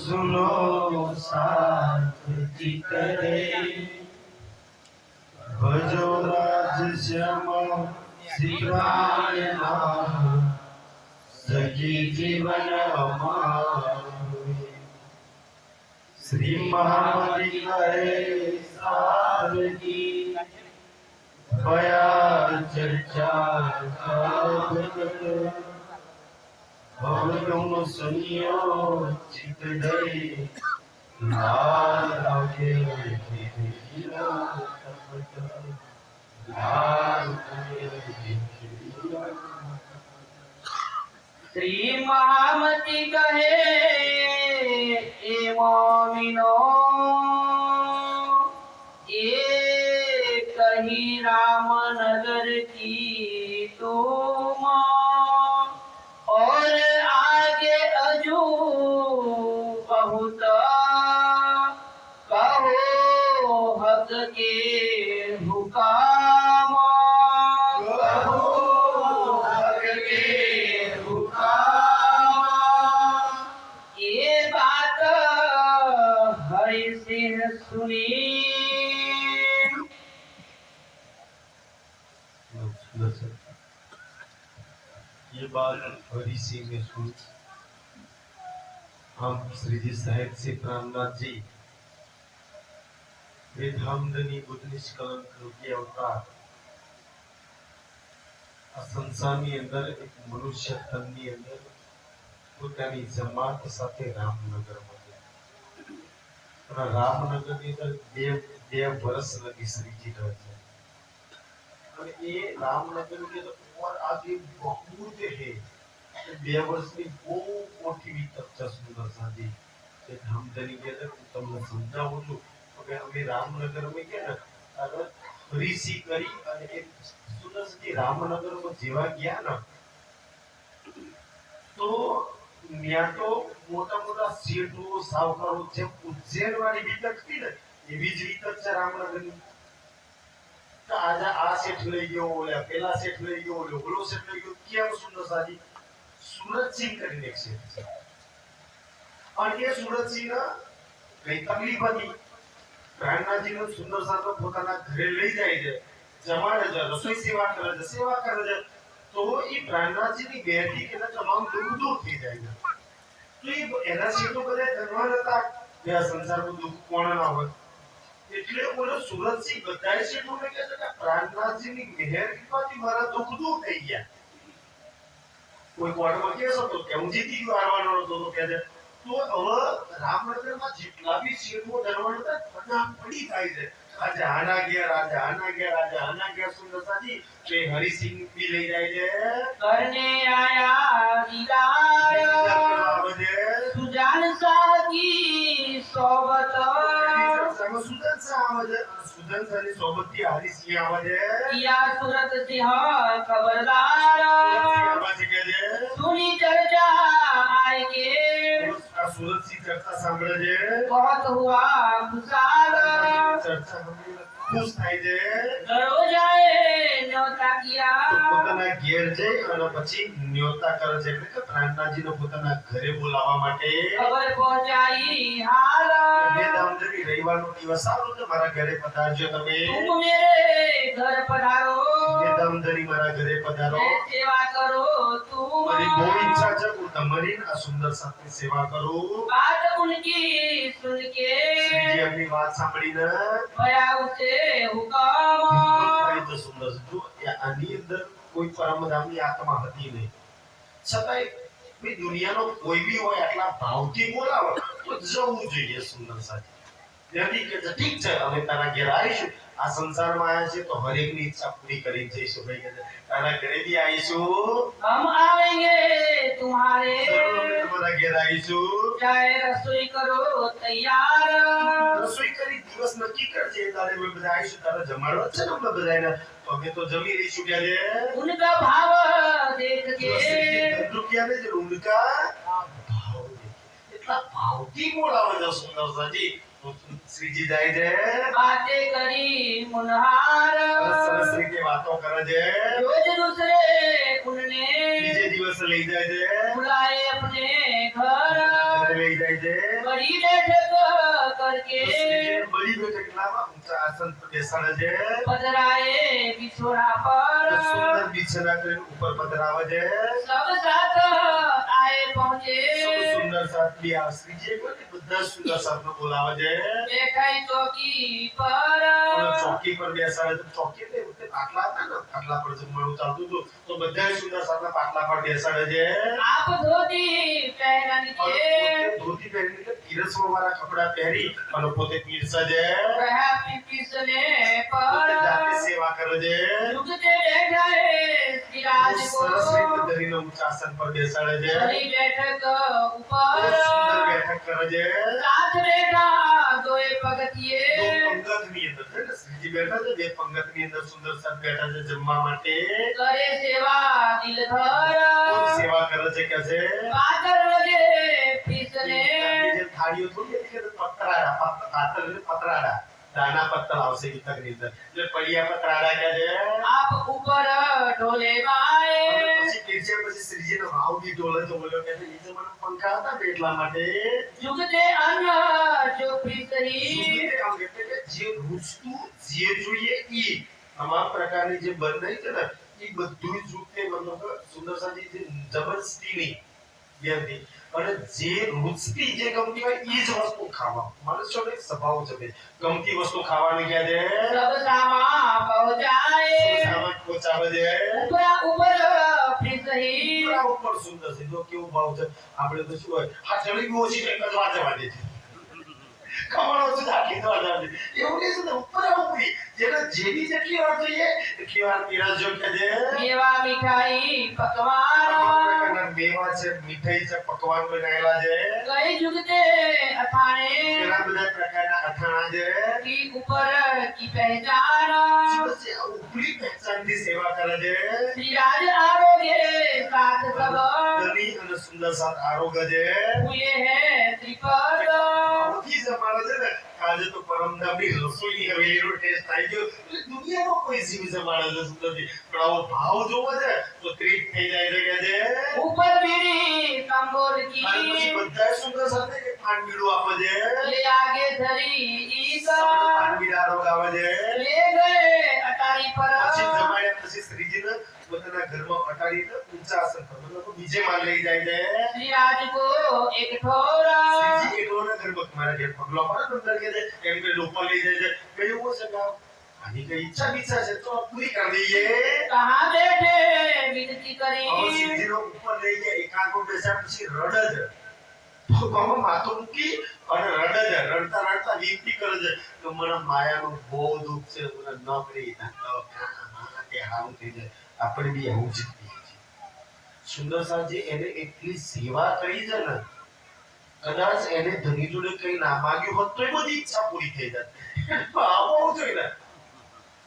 सुनो साथ करे भजो राज श्याम श्रीराय नाम सखी जीवन श्री महामणि कहे सारथी भया चर्चा भवनों सुनियो चित दे लाल आगे श्री महामति कहे ए मोमिनो ये कही राम नगर की तुम और आगे अजू बहुत कहो हक के हुकाम ये बात हरि सिंह सुनी। ये बात हरि सिंह ने सुनी। हम श्री जी साहेब से प्राणनाथ जी वे धामधनी बुद्ध निष्कलंक रूपी अवतार આ સંસારની અંદર એક મનુષ્ય તનની અંદર પોતાની જમાત સાથે રામનગરમાં ગયા. રામનગરની અંદર બે વર્ષ લગી શ્રીજી રહે છે અને એ રામનગરની અંદર और आगे बहुत है બે વર્ષની બહુ મોટી વિતક છે સુંદર સાજી એ ધામધની કે તમને સમજાવું છું કે અમે રામનગરમાં ગયા ને આગળ હરીસી કરી અને એક સુંદરજી રામનગરમાં જેવા ગયા ને તો ત્યાં તો મોટા મોટા શેઠો સાવકારો જેમ ઉજ્જૈન વાળી વિતક હતી ને એવી જ વિતક છે રામનગરની. તો આજે આ શેઠ લઈ ગયો ઓલા પેલા શેઠ લઈ ગયો ઓલો શેઠ લઈ ગયો કેમ સુંદર સાજી સુરતસિંહ કરીને એક શેઠ છે અને એ સુરતસિંહ ના કઈ તકલીફ હતી પ્રાણનાથજી નું સુંદર સાતો પોતાના ઘરે લઈ જાય છે જમાડે છે રસોઈ સેવા કરે છે તો એ પ્રાણનાથજી ની બેટી કે તમામ દુઃખ દૂર થઈ જાય છે. તો એ એના શેઠો બધા ધનવાન હતા કે આ સંસારમાં દુઃખ કોણ ના હોય એટલે ઓલો સુરતસિંહ બધા શેઠોને કહે છે કે પ્રાણનાથજી ની મહેર કૃપાથી મારા દુઃખ દૂર થઈ ગયા. કોઈ કોર્ટમાં કેસ હતો કે હું જીતી ગયો હારવાનો હતો તો કહે છે તો હવે રામનગરમાં જેટલા બી શેઠો ધનવાન હતા બધા પડી થાય છે. રાજા આના ગયા સુંદરસાજી તે હરિસિંહ બી લઈ જાય છે કરને આયા દીદાર સુજાન સાહી સોબત સુજન શાહ આવે છે સુજન શાહની સોબતથી હરિસિંહ આવે છે યા સુરત સિંહ ખબરદાર સુની ચર્ચા આય કે આ સુરતસિંહ ચર્ચા સાંભળે છે बहुत हुआ खुशाल ચર્ચા ખુશ થાય છે ઘરો જાય ન્યોતા કિયા પોતાના ઘેર જઈ અને પછી ન્યોતા કરે છે એટલે કે પ્રાણનાથજીને પોતાના ઘરે બોલાવવા માટે ખબર પહોંચાઈ હાલ બે ધામધની રવિવારનો દિવસ સારો છે મારા ઘરે પધારજો તમે तुम मेरे घर पधारो બે ધામધની મારા ઘરે પધારો सेवा करो तुम મારી બહુ ઈચ્છા છે હું તમારી આ સુંદર સાથની સેવા કરું. बात उनकी सुन के શ્રીજી એમની વાત સાંભળીને भया उसे हुक्म ભાઈ તો સુંદર જો આની અંદર કોઈ પરમધામની આત્મા હતી નહીં છતાંય ભાઈ દુનિયાનો કોઈ બી હોય આટલા ભાવથી બોલાવે તો જવું જોઈએ સુંદર સાથે ત્યાંથી કે ઠીક છે અમે તારા ઘેર આવીશું આ સંસારમાં આવ્યા છે તો હરેકની ઈચ્છા પૂરી કરી જઈશું ભાઈ કે તારા ઘરે બી આવીશું हम आएंगे तुम्हारे તમારા ઘેર આવીશું चाहे रसोई करो तैयार રસોઈ કરી દિવસ નક્કી કરજે તારે અમે બધા આવીશું તારા જમાડવા છે ને અમે બધાને તો અમે તો જમી રહીશું કે उनका भाव देख के રૂપિયા ને જે ઉનકા ભાવ એટલા ભાવથી બોલાવે છે સુંદર સાજી શ્રીજી જાય છે बातें करी मुनहार સરસ રીતે વાતો કરે છે रोज दूसरे उनने બીજે દિવસ લઈ જાય છે बुलाए अपने घर લઈ લઈ જાય છે बड़ी बैठक करके તો શ્રીજીને બળી બેઠકમાં ઊંચા આસન પર બેસાડે છે पधराए बिछोड़ा તો पर સુંદર બિછાના કરીને ઉપર પધરાવે છે सब साथ आए पहुंचे સૌ સુંદર સાથ બી આ શ્રીજીએ કહ્યું કે બધા સુંદર સાથને બોલાવે છે बैठाई चौकी पर અને ચોકી પર બેસાડે તો ચોકી એટલે વખતે પાટલા હતા ને પાટલા પર જમવાનું ચાલતું હતું તો બધા સુંદર સાથને પાટલા પર બેસાડે છે आप धोती पहन અને के પોતે ધોતી પહેરીને એટલે પીરસવા વાળા કપડા પહેરી અને પોતે પીરસે છે वह पिसने પોતે पर જાતે સેવા કરે છે झुकते बैठा है सिराज को સરસ રીતે ધરીને ઊંચા આસન પર બેસાડે છે बड़ी बैठक બહુ ऊपर સુંદર બેઠક કરે છે साथ बैठा दोए पगथिए દો પંગતની અંદર છે ને શ્રીજી બેઠા છે બે પંગતની અંદર સુંદર સાથ બેઠા છે જમવા માટે करे सेवा दिल કોણ धर સેવા કરે છે કે છે पातर लगे पिसने જે થાળીઓ થોડી હતી કે પતરાડા પાતર એટલે પતરાડા દાના પત્તર આવશે ગીતકની અંદર એટલે પડિયા પતરાડા કે છે आप ऊपर ढोले અને माए પછી પીરસ્યા પછી શ્રીજીનો ભાવ બી ડોલે તો બોલ્યો કે એ જમાનામાં પંખા હતા ને એટલા માટે झुकते अन्न जो पिसरी સુગીતે કામ એટલે કે જે રૂચતું જે જોઈએ ઈ તમામ પ્રકારની જે બંધાઈ છે ને એ બધું જ રૂપે મતલબ સુંદર સાજી જે જબરદસ્તી નહીં બેનથી અને જે રૂચતી જે ગમતી હોય એ જ વસ્તુ ખાવા મનુષ્યનો એક સ્વભાવ છે ગમતી વસ્તુ ખાવાની ક્યાં છે सब सामा पहुंचाए સામાન પહોંચાવે છે ऊपर ऊपर पिसरी પૂરા ઉપર સુંદર છે જો કેવું ભાવ છે આપણે તો શું હોય આ ચડી ગયો છે એક જ વાર જવા દે છે કમાણો છે આખી તો જવા દે એવું નહીં છે ને ઉપર ઉપરી જેને જેવી જેટલી વાર જોઈએ એટલી વાર પીરસજો કે છે मेवा मिठाई पकवान તમામ પ્રકારના મેવા છે મીઠાઈ છે પકવાન બનાવેલા છે कई झुकते अथाने ઘણા બધા પ્રકારના અથાણા છે की ऊपर की पहचान બસ આ ઉપરી પહેચાનથી સેવા કરે છે श्रीराज आरोग्य साथ सब ધની અને સુંદર સાથ આરોગ્ય છે हुए हैं त्रिपद આવતી જમાનો છે ને આજે તો પરમધામની રસોઈની હવેલીનો ટેસ્ટ આવી ગયો એટલે દુનિયામાં કોઈ જીવ જમાડે છે સુંદરજી પણ આવો ભાવ જોવો છે તો ત્રીપ થઈ જાય છે કે છે ऊपर बीड़ी कंबोर અને પછી की બધા સુંદર સાથે કે પાનબીડું આપે છે ले आगे धरी ईसा પાનબીડા રોગ આવે છે ले गए अटारी पर પછી જમાડ્યા પછી શ્રીજીને પોતાના ઘરમાં અટાડીને ઊંચા આસન પર મતલબ બીજે માં લઈ જાય છે श्रीराज को एक ठोरा શ્રીજી એટલોના ઘરમાં મારા ઘેર પગલો પડે ને અંદર કે છે એમ કે લોકો લઈ જાય છે કેવું છે કે આની કઈ ઈચ્છા બીચ્છા છે તો પૂરી કરી દઈએ कहाँ बैठे विनती હવે करी શ્રીજીનો ઉપર લઈ ગયા એકાંત બેસ્યા પછી રડે છે પગમાં માથું મૂકી અને રડે છે રડતા રડતા વિનંતી કરે છે કે મને માયાનું બહુ દુઃખ છે મને નોકરી ધંધો કામ તે હારું થઈ જાય આપણે બી આવું જ કરીએ છીએ સુંદર સાજી એને એટલી સેવા કરી છે ને કદાચ એને ધની જોડે કઈ ના માંગ્યું હોત તો એ બધી ઈચ્છા પૂરી થઈ જાત આવો જોઈએ ને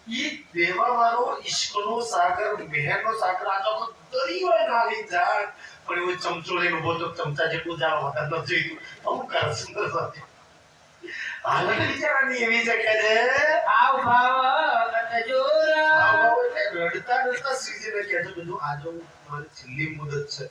ઈ દેવા વાળો ઈશ્વરનો સાગર મહેરનો સાગર આ તો દરિયો નાલી જાત પણ એવો ચમચો લઈને ઉભો તો ચમચા જેટલું જાવ હતા ન જોયું અમુક કર સુંદર સાથી હાલત વિચારવાની એવી છે કે છે भाव भाव कटजोर આવો એટલે રડતા રડતા શ્રીજીને કહે છે બધું આજે હું મારી છેલ્લી મુદત છે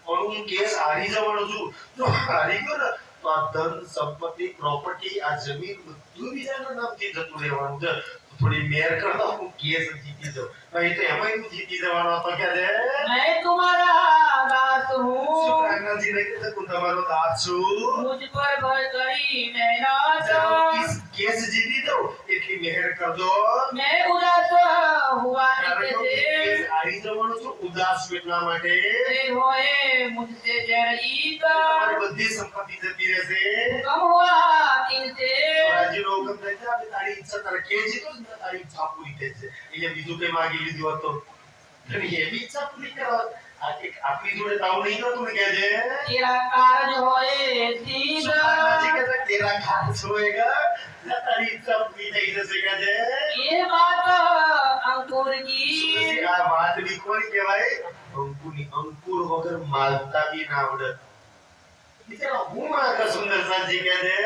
પણ હું કેસ હારી જવાનો છું જો હારી ગયો ને તો આ ધન સંપત્તિ પ્રોપર્ટી આ જમીન બધું બીજાના નામથી જતું રહેવાનું છે થોડી મેર કરતા હું કેસ જીતી જાઉં નહીં તો એમાં હું જીતી જવાનો હતો કે છે मैं तुम्हारा दास हूँ શુક્રાનંદજીને કીધું હું તમારો દાસ છું मुझ पर भर करी मेहनत જાઓ કેસ જીતી જાઉં એટલી મહેર કરજો मैं उदास हुआ કારણ કે इससे કેસ હારી જવાનો છું ઉદાસ એટલા માટે से होए मुझसे जरीत તમારી બધી સંપત્તિ જતી રહેશે कम हुआ इनसे રાજીનો હુકમ થાય છે આપણે તારી ઈચ્છા તારે કે જીતો જ ને તારી ઈચ્છા પૂરી થઈ છે એટલે બીજું કઈ માંગી લીધું હતો એની એવી ઈચ્છા પૂરી કરવા આ એક આપણી જોડે તાવ નહીં થતું ને કે છે तेरा कार्य होए सीधा સુકાનાજી કહે છે તેરા ખાસ હોएगा તારી ઈચ્છા પૂરી થઈ જશે કે છે ये बात अंकुर की સુંદરજી, આ વાત બી કોની કહેવાય અંકુરની અંકુર વગર માલતા બી ના આવડે બિચારા હું માગા સુંદર સાજી કહે છે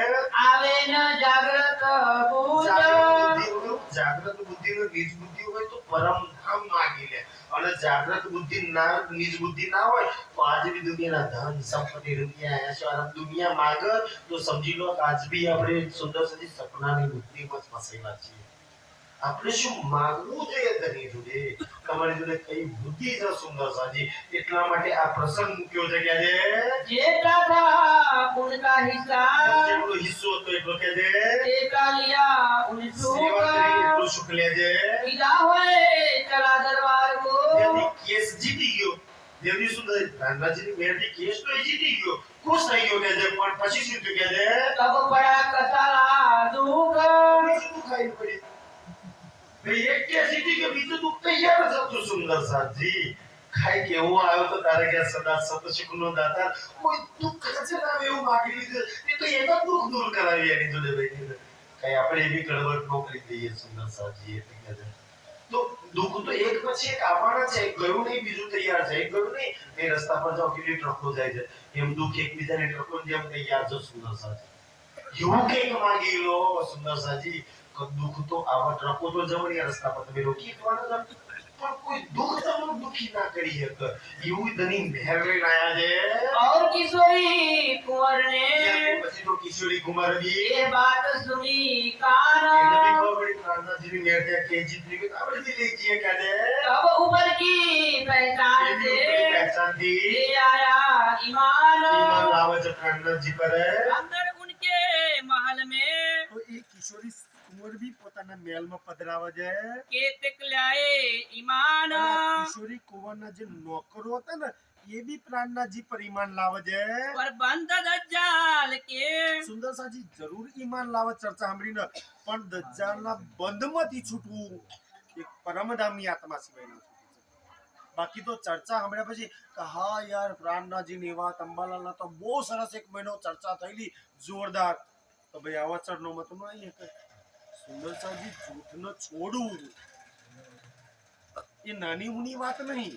आवे न जागृत बूझ જાગ્રત બુદ્ધિ નો નીચ બુદ્ધિ હોય તો પરમ ધામ માગી લે અને જાગ્રત બુદ્ધિ ના નિજ બુદ્ધિ ના હોય તો આજ બી દુનિયાના ધન સંપત્તિ રૂપિયા ऐश्वर्य દુનિયા માગ તો સમજી લો કે આજ બી આપણે સુંદર સજી સપનાની બુદ્ધિમાં જ ફસાયેલા છીએ. આપણે શું માંગવું જોઈએ તેની જોડે તમારી જોડે કઈ બુદ્ધિ છે સુંદર સાજી એટલા માટે આ પ્રસંગ મૂક્યો છે કે जेता था उनका हिस्सा જેટલો હિસ્સો હતો એટલો કે છે देखा लिया उन સેવા કરી એટલો સુખ લેજે विदा हुए चला दरबार को यदि કેસ જીતી ગયો દેવી સુંદર ધનરાજની મેરથી કેસ તો એ જીતી ગયો ખુશ થઈ ગયો કે છે પણ પછી શું થયું કે છે तब बड़ा कसाला दुख બીજું દુઃખ આવ્યું પડી ભાઈ એક કેસ જીતી ગયો બીજું દુઃખ તૈયાર જ હતું સુંદર સાજી ખાઈ કેવો આવ્યો તો તારે કે સદા સત સુખનો દાતા કોઈ દુઃખ જ ના એવું માગી લીધું એ તો એના દુઃખ દૂર કરાવી એની જોડે ભાઈ કઈ આપણે એવી કડવટ નોકરી દઈએ સુંદર સાજી એટલે કે છે તો દુઃખ તો એક પછી એક આવવાના છે એક ગયું નહીં બીજું તૈયાર છે એક ગયું નહીં એ રસ્તા પર જાઓ કેટલી ટ્રકો જાય છે એમ દુઃખ એકબીજાને ટ્રકોની જેમ તૈયાર છે સુંદર સાજી એવું કંઈક માગી લો સુંદર સાજી દુઃખ તો આવા ટ્રકો તો જવણી રસ્તા પર તમે રોકી દેવાના જ પણ કોઈ દુઃખ તમને દુખી ના કરી શકે એવું ધની મહેર લઈને આયા છે और किशोरी कुंवर ने પછી તો કિશોરી કુમાર બી ये बात सुनी એને कान બી ખબર પડી પ્રાર્થનાજીની મેર ત્યાં કે જીતની કે આપણે બી લઈ જઈએ કે છે तब ऊपर की पहचान એની से ઉપરની પહેચાનથી ले आया ईमान ઈમાન લાવે છે પ્રાર્થનાજી પર अंदर उनके महल में તો એ કિશોરી કુંવર બી પોતાના મહેલમાં પધરાવે છે केतक लाए ईमान અને આ કિશોરી કુંવરના જે નોકરો હતા ને એ બી પ્રાણનાજી પર ઈમાન લાવે છે पर बंद दज्जाल के સુંદર સાજી જરૂર ઈમાન લાવે ચર્ચા સાંભળીને પણ દજ્જાલના બંધમાંથી છૂટવું એક પરમધામી આત્મા સિવાય ના છૂટી શકે બાકી તો ચર્ચા સાંભળ્યા પછી કે હા યાર પ્રાણનાજીની વાત અંબાલાલના તો બહુ સરસ એક મહિનો ચર્ચા થયેલી જોરદાર તો ભાઈ આવા ચરણોમાં તો ના આવીએ કે સુંદર સાજી જૂઠને છોડવું એ નાની ઊની વાત નહીં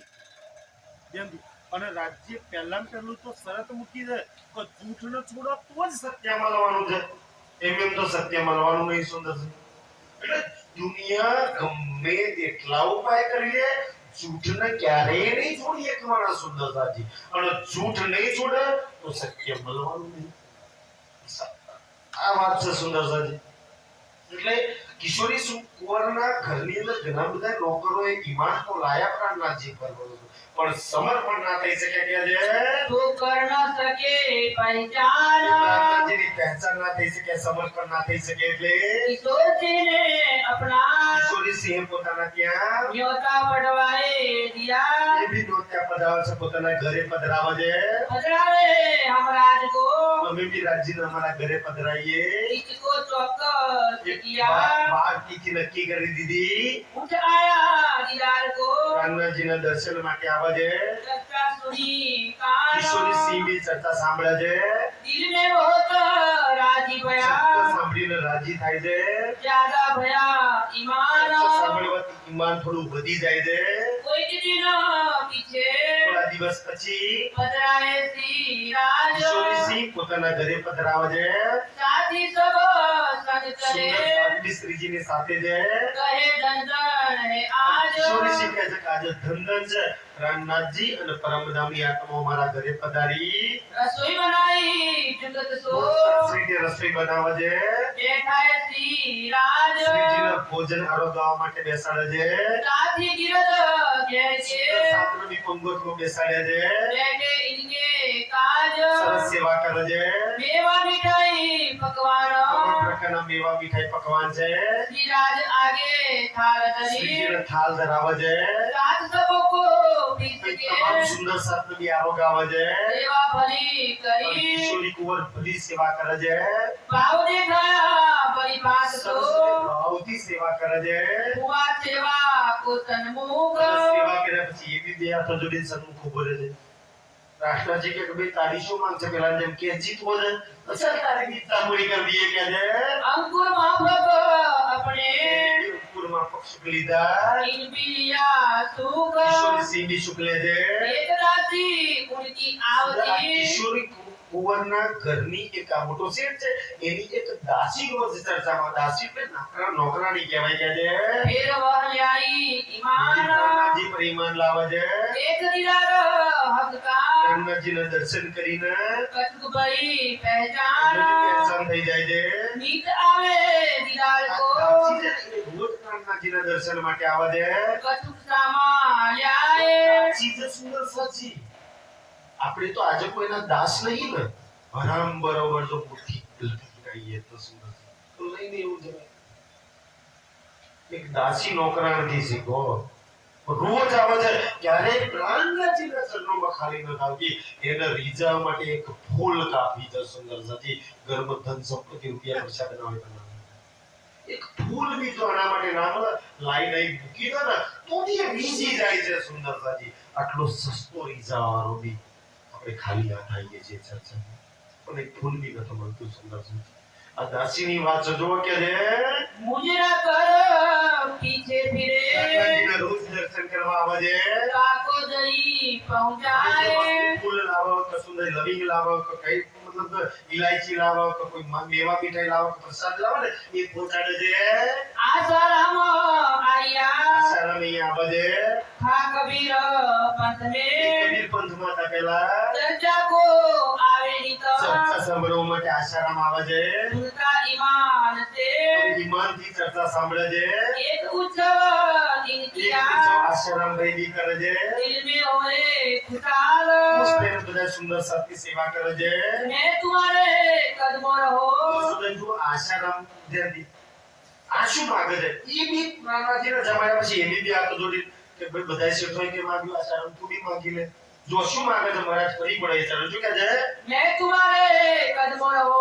જેમ અને રાજ્ય પહેલામાં પહેલું તો શરત મૂકી દે કે જૂઠને છોડો તો જ સત્ય માનવાનું છે એમ તો સત્ય માનવાનું નહીં સુંદર છે એટલે દુનિયા ગમે તેટલા ઉપાય કરી લે જૂઠને ક્યારેય નહીં છોડી એકવાના સુંદર સાજી અને જૂઠ નહીં છોડે તો સત્ય માનવાનું નહીં આ વાત છે સુંદર સાજી એટલે કિશોરી કુંવરના ઘરની અંદર ઘણા બધા નોકરોએ ઈમાન તો લાયા પ્રાણનાજી પર પણ સમર્પણ ના થઈ શકે કે છે तो कर न सके पहचान પ્રાણનાજીની પહેચાન ના થઈ શકે સમર્પણ ના થઈ શકે એટલે किशोर जी ने अपना કિશોરી સિંહ પોતાના ત્યાં न्योता पढ़वाए दिया એ બી નોત્યા પધારે છે પોતાના ઘરે પધરાવે છે हजरावे हमराज को અમે બી રાજ્યને અમારા ઘરે પધરાઈએ इसको चौकस એક किया બાળકીથી નક્કી કરી દીધી उठ आया दीदार को પ્રાણનાજીના દર્શન માટે આવે છે चर्चा सुनी કિશોરી कान સિંહ બી ચર્ચા સાંભળે છે दिल में बहुत राजी ચર્ચા भया સાંભળીને રાજી થાય છે ज्यादा भया ईमान ચર્ચા સાંભળવાથી ઈમાન થોડું વધી જાય છે कोई दिन पीछे થોડા દિવસ પછી पधराए श्री राज કિશોરી સિંહ પોતાના ઘરે પધરાવે છે साथी सब संग સુંદર चले સાધ્વી શ્રીજીની સાથે છે कहे दंदन है आज કિશોરી સિંહ કહે છે કે આજે ધનધન છે રામનાથજી અને પરમધામી આત્માઓ મારા ઘરે પધારી रसोई बनाई जुगत सो શ્રીજી રસોઈ બનાવે છે बैठा है श्री राज શ્રીજીને ભોજન આરોગવા માટે બેસાડે છે साथी गिरद घेर के સાતનો બી પંગોટમાં બેસાડે છે बैठे इनके काज સરસ સેવા કરે છે मेवा मिठाई पकवान તમામ પ્રકારના મેવા મીઠાઈ પકવાન છે श्री राज आगे थाल धरी શ્રીજીને થાળ ધરાવે છે साथ सबको पीस તમામ के સુંદર સાતની આરોગાવે છે सेवा भली અને करी કિશોરી કુંવર ભલી સેવા કરે છે भाव देखा बड़ी बात સરસ तो રીતે ભાવથી સેવા કરે છે हुआ सेवा को सन्मुख અને સેવા કર્યા પછી એ બી બે હાથો જોડીને સન્મુખ ઉભો રહે છે રાષ્ટ્રજી કે ભાઈ તારી શું માંગ છે પેલા જેમ કે જીતવો છે તો ચાલ તારી ગીતા પૂરી કરી દઈએ કે છે अंकुर माफक अपने પૂરમાં પક્ષ લીધા इन भी लिया सुख કિશોરી સિંહ બી શુક્લે છે एक राशि उनकी આ आवती કિશોરી કુંવરના ઘરની એક આ મોટો શેઠ છે એની એક દાસી રોજ ચર્ચામાં દાસી એટલે નોકરાણી કહેવાય કે છે ફેર વહલ્યાઈ ઈમાન રામનાથજી પર ઈમાન લાવે છે એક દીદાર હકકા રામનાથજીના દર્શન કરીને કટક ભઈ પહેચાન પહેચાન થઈ જાય છે નીત આવે દીદાર કો દાસી છે ને, એ રોજ રામનાથજીના દર્શન માટે આવે છે કટક સામાલ્યાએ દાસી છે સુંદર સાચી આપણે તો આજે કોઈના દાસ નહીં ને હરામ બરોબર જો બુદ્ધિ કહીએ તો સુંદર તો લઈને એવું જવાય એક દાસી નોકરાણથી શીખો રોજ આવે છે ક્યારે પ્રાણનાથજીના ચરણોમાં ખાલી ન આવતી એને રીઝા માટે એક ફૂલ કાપી છે સુંદર સાચી ઘરમાં ધન સંપત્તિ રૂપિયા પૈસા ના હોય તો ના હોય. એક ફૂલ બી જો આના માટે ના મળે લાઈ લઈ મૂકી દો ને તો બી એ વીજી જાય છે સુંદર સાચી આટલો સસ્તો રીઝા વાળો બી આપણે ખાલી હાથ આવીએ છીએ ચર્ચા પણ એક ફૂલ બી નતો મળતું સુંદર સાચી આ દાસીની વાત જો કે છે મુજરા કર પીછે ફિરે રામનાથજીના રોજ દર્શન કરવા આવે છે કાકો જઈ પહોંચાય ફૂલ લાવો કે સુંદર લવિંગ લાવો કે કઈ મતલબ ઇલાયચી લાવો કે કોઈ મેવા મીઠાઈ લાવો કે પ્રસાદ લાવો ને એ પહોંચાડે છે આસારામ આયા આસારામ અહીંયા આવે છે ખા કબીર પંથ એ મે કબીર પંથમાં હતા પહેલા ચર્ચા કો આવેલી તો ચર્ચા સાંભળવા માટે આસારામ આવે છે ઉનકા ઈમાન સે ઈમાનથી ચર્ચા સાંભળે છે એક ઉત્સવ એક ઇનકિયા આસારામ ભાઈ બી કરે છે દિલ में होए खुशाल મુસ્લિમ બધા સુંદર સાથની સેવા કરે છે मैं तुम्हारे कदमों रहो સુંદરજુ આસારામ વિદ્યાર્થી આ શું માંગે છે એ બી નાનાજીના જમાના પછી એની બી આ જોડી કે ભાઈ બધા શેઠોએ કે માંગ્યું આસારામ તું બી માંગી લે જો શું માંગે છે મહારાજ ફરી પડે છે શું કહે છે मैं तुम्हारे कदमों रहो